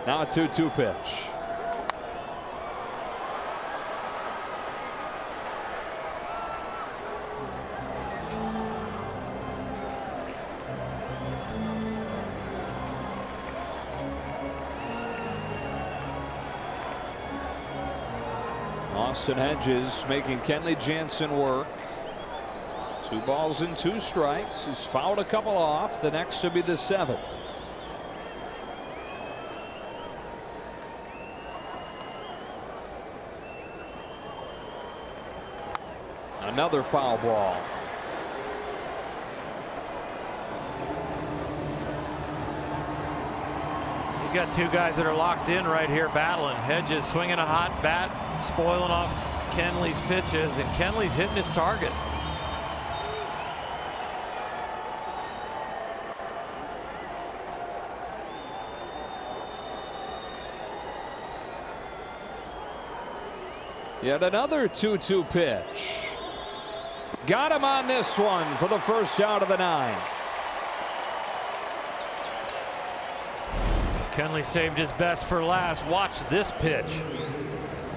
Now a 2-2 pitch. Austin Hedges making Kenley Jansen work. 2 balls and 2 strikes. He's fouled a couple off. The next to be the 7th. Another foul ball. You got 2 guys that are locked in right here battling. Hedges swinging a hot bat, spoiling off Kenley's pitches, and Kenley's hitting his target. Yet another 2-2 pitch. Got him on this one for the first out of the 9. Kenley saved his best for last. Watch this pitch.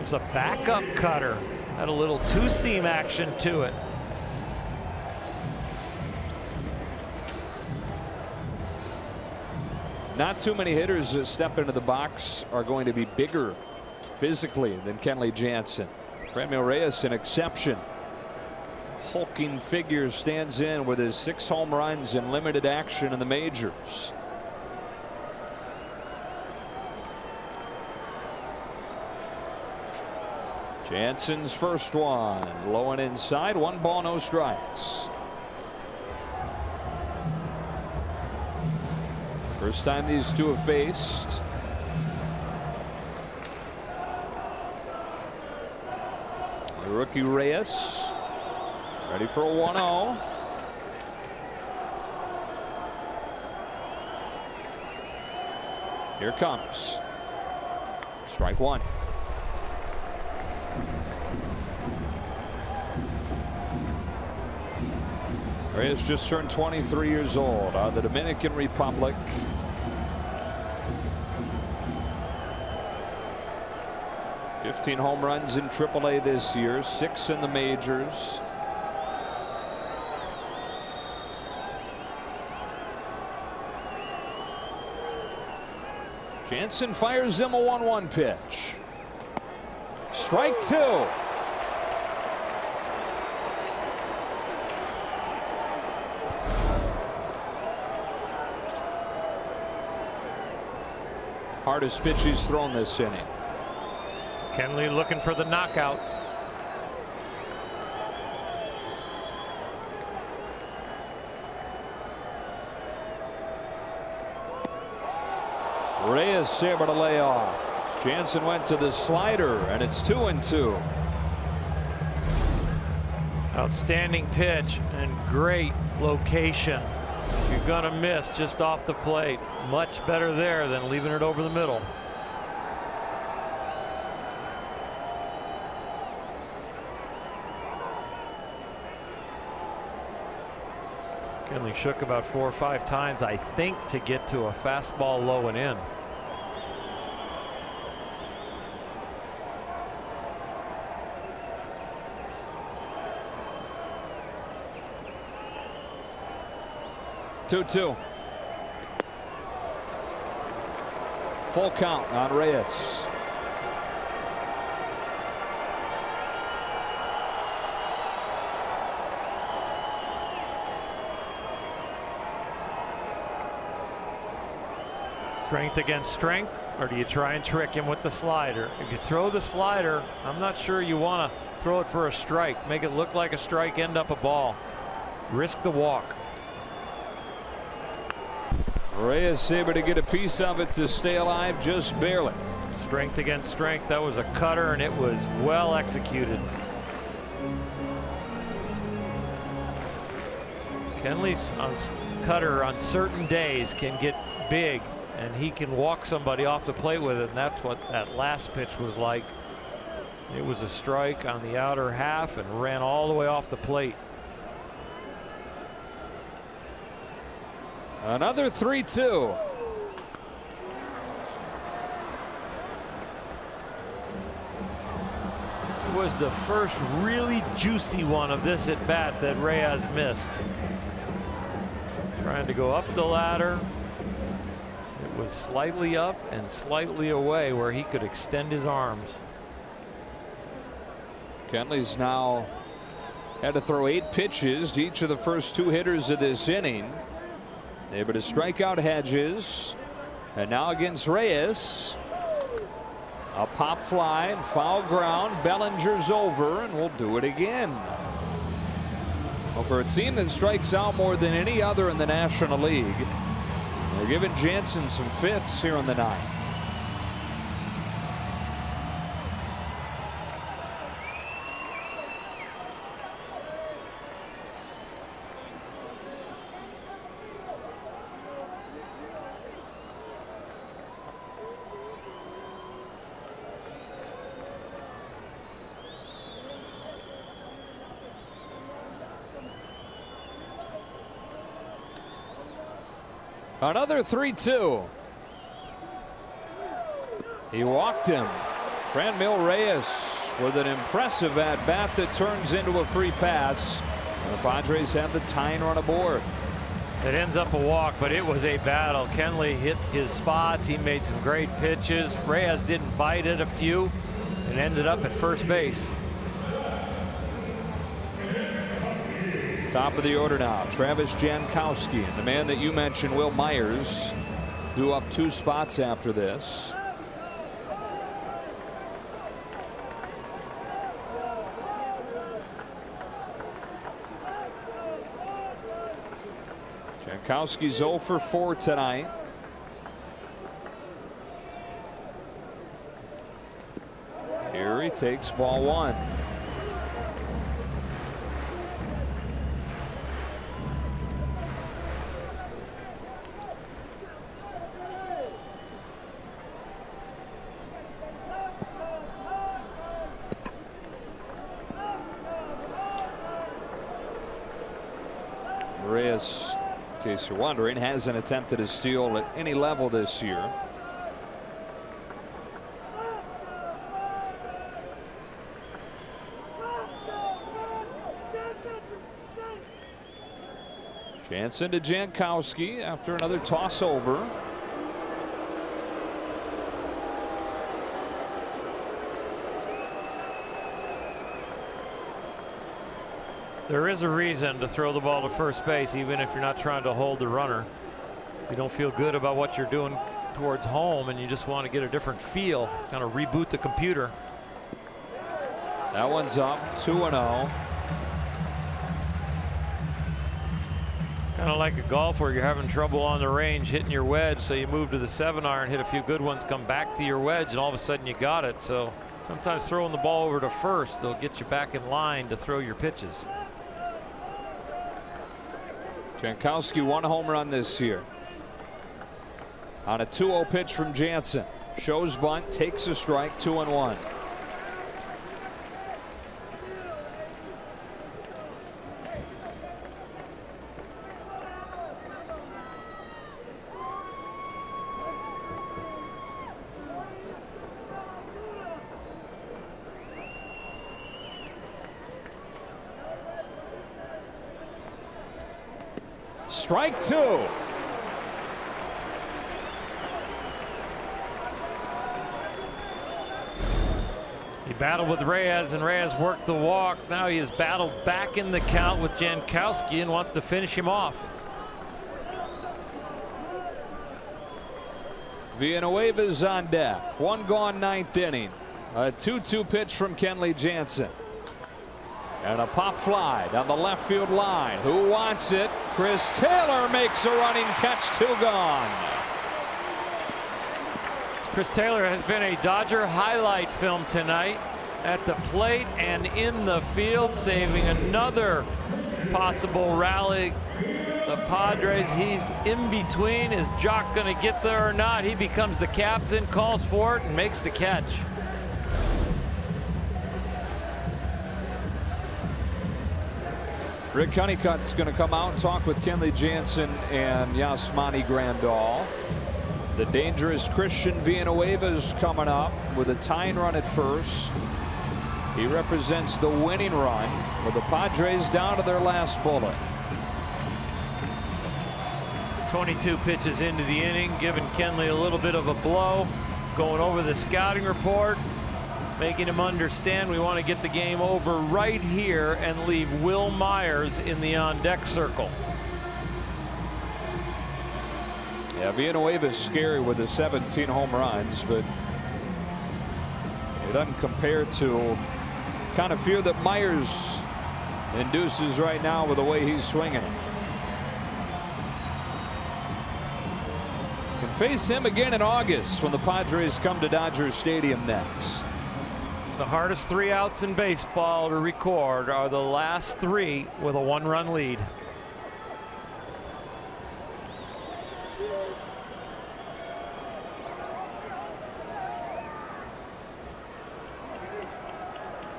It's a backup cutter. Had a little 2-seam action to it. Not too many hitters that step into the box are going to be bigger physically than Kenley Jansen. Franmil Reyes an exception. Hulking figure stands in with his 6 home runs and limited action in the majors. Jansen's first one, low and inside, 1 ball, no strikes. First time these two have faced. The rookie Reyes ready for a 1-0. Here comes strike 1. Reyes just turned 23 years old out of the Dominican Republic. $15 home runs in AAA this year, 6 in the majors. Jansen fires him a 1-1 pitch. Strike 2. Hardest pitch he's thrown this inning. Kenley looking for the knockout. Reyes able to lay off. Jansen went to the slider, and it's 2-2. Outstanding pitch and great location. If you're gonna miss just off the plate, much better there than leaving it over the middle. Kenley shook about 4 or 5 times, I think, to get to a fastball low and in. Two. Full count on Reyes. Strength against strength, or do you try and trick him with the slider? If you throw the slider, I'm not sure you want to throw it for a strike. Make it look like a strike, end up a ball. Risk the walk. Reyes able to get a piece of it to stay alive just barely. Strength against strength. That was a cutter, and it was well executed. Kenley's cutter on certain days can get big and he can walk somebody off the plate with it, and that's what that last pitch was like. It was a strike on the outer half and ran all the way off the plate. Another 3-2. It was the first really juicy one of this at bat that Reyes missed. Trying to go up the ladder. It was slightly up and slightly away where he could extend his arms. Kenley's now had to throw 8 pitches to each of the first 2 hitters of this inning. Able to strike out Hedges. And now against Reyes. A pop fly and foul ground. Bellinger's over, and we'll do it again. Well, for a team that strikes out more than any other in the National League, they're giving Jansen some fits here in the ninth. Another 3-2. He walked him. Franmil Reyes with an impressive at-bat that turns into a free pass. The Padres have the tying run aboard. It ends up a walk, but it was a battle. Kenley hit his spots. He made some great pitches. Reyes didn't bite at a few and ended up at first base. Top of the order now, Travis Jankowski, and the man that you mentioned, Will Myers, due up 2 spots after this. Jankowski's 0 for 4 tonight. Here he takes ball 1. Reyes, in case you're wondering, hasn't attempted a steal at any level this year. Jansen to Jankowski after another toss over. There is a reason to throw the ball to first base, even if you're not trying to hold the runner. You don't feel good about what you're doing towards home, and you just want to get a different feel, kind of reboot the computer. That one's up, 2-0. Kind of like a golf where you're having trouble on the range hitting your wedge, so you move to the 7-iron, hit a few good ones, come back to your wedge, and all of a sudden you got it. So sometimes throwing the ball over to first will get you back in line to throw your pitches. Jankowski 1 home run this year. On a 2-0 pitch from Jansen. Shows bunt, takes a strike, 2-1. Strike 2. He battled with Reyes, and Reyes worked the walk. Now he has battled back in the count with Jankowski and wants to finish him off. Villanueva's on deck. 1 gone, 9th inning. A 2-2 pitch from Kenley Jansen. And a pop fly down the left field line. Who wants it? Chris Taylor makes a running catch, 2 gone. Chris Taylor has been a Dodger highlight film tonight at the plate and in the field, saving another possible rally the Padres. He's in between. Is Jock going to get there or not? He becomes the captain, calls for it, and makes the catch. Rick Honeycutt's going to come out and talk with Kenley Jansen and Yasmani Grandal. The dangerous Christian Villanueva's coming up with a tying run at first. He represents the winning run with the Padres down to their last bullet. 22 pitches into the inning, giving Kenley a little bit of a blow, going over the scouting report, making him understand we want to get the game over right here and leave Will Myers in the on-deck circle. Yeah, Villanueva's scary with the 17 home runs, but it doesn't compare to kind of fear that Myers induces right now with the way he's swinging it. Can face him again in August when the Padres come to Dodger Stadium next. The hardest 3 outs in baseball to record are the last 3 with a 1-run lead.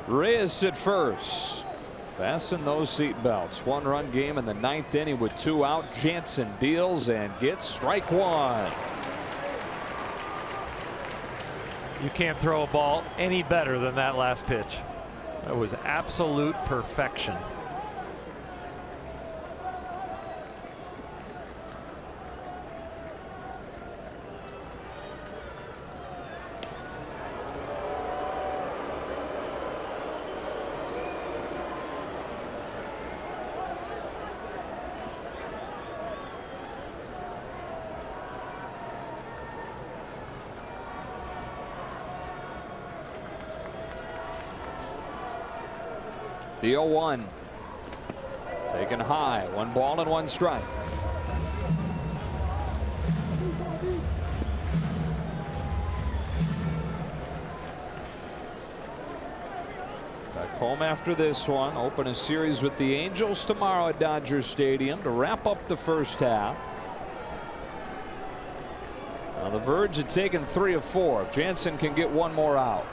Reyes at first. Fasten those seat belts. 1-run game in the 9th inning with 2 out. Jansen deals and gets strike 1. You can't throw a ball any better than that last pitch. That was absolute perfection. The 0-1 taken high. 1 ball and 1 strike. Back home after this one. Open a series with the Angels tomorrow at Dodger Stadium to wrap up the first half. On the verge of taking 3 of 4. If Jansen can get 1 more out.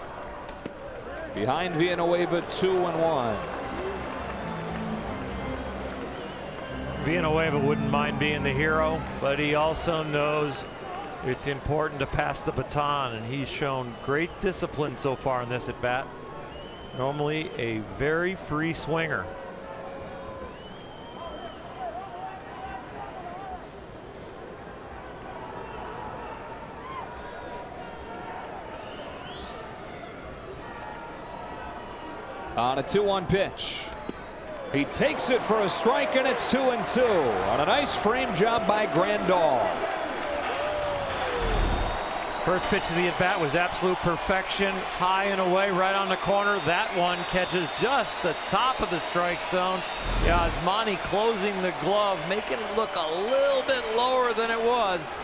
Behind Villanueva, 2-1. Villanueva wouldn't mind being the hero, but he also knows it's important to pass the baton, and he's shown great discipline so far in this at bat. Normally a very free swinger. On a 2-1 pitch. He takes it for a strike, and it's 2-2 on a nice frame job by Grandal. First pitch of the at-bat was absolute perfection. High and away, right on the corner. That one catches just the top of the strike zone. Yasmani closing the glove, making it look a little bit lower than it was.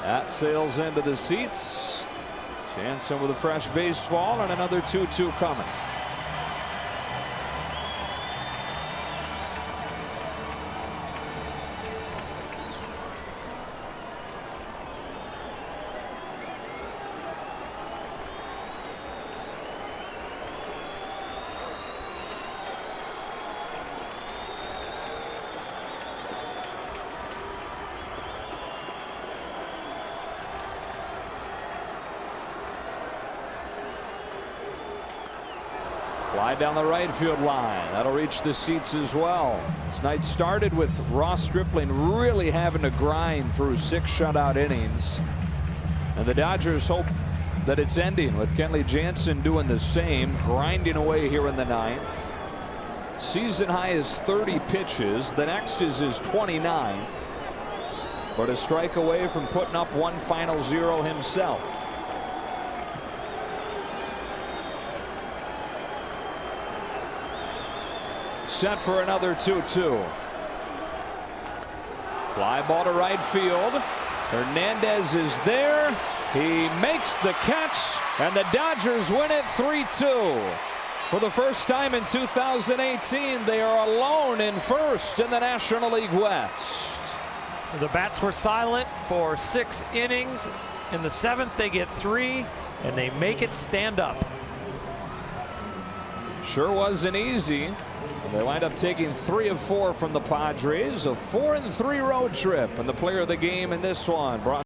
That sails into the seats. Jansen with a fresh baseball and another 2-2 coming. Fly down the right field line. That'll reach the seats as well. This night started with Ross Stripling really having to grind through 6 shutout innings. And the Dodgers hope that it's ending with Kenley Jansen doing the same, grinding away here in the 9th. Season high is 30 pitches. The next is his 29th. But a strike away from putting up 1 final 0 himself. set for another 2-2. Fly ball to right field. Hernandez is there. He makes the catch, and the Dodgers win it 3-2. For the first time in 2018, they are alone in first in the National League West. The bats were silent for 6 innings. In the 7th, they get 3, and they make it stand up. Sure wasn't easy. They wind up taking 3 of 4 from the Padres, a 4-3 road trip, and the player of the game in this one brought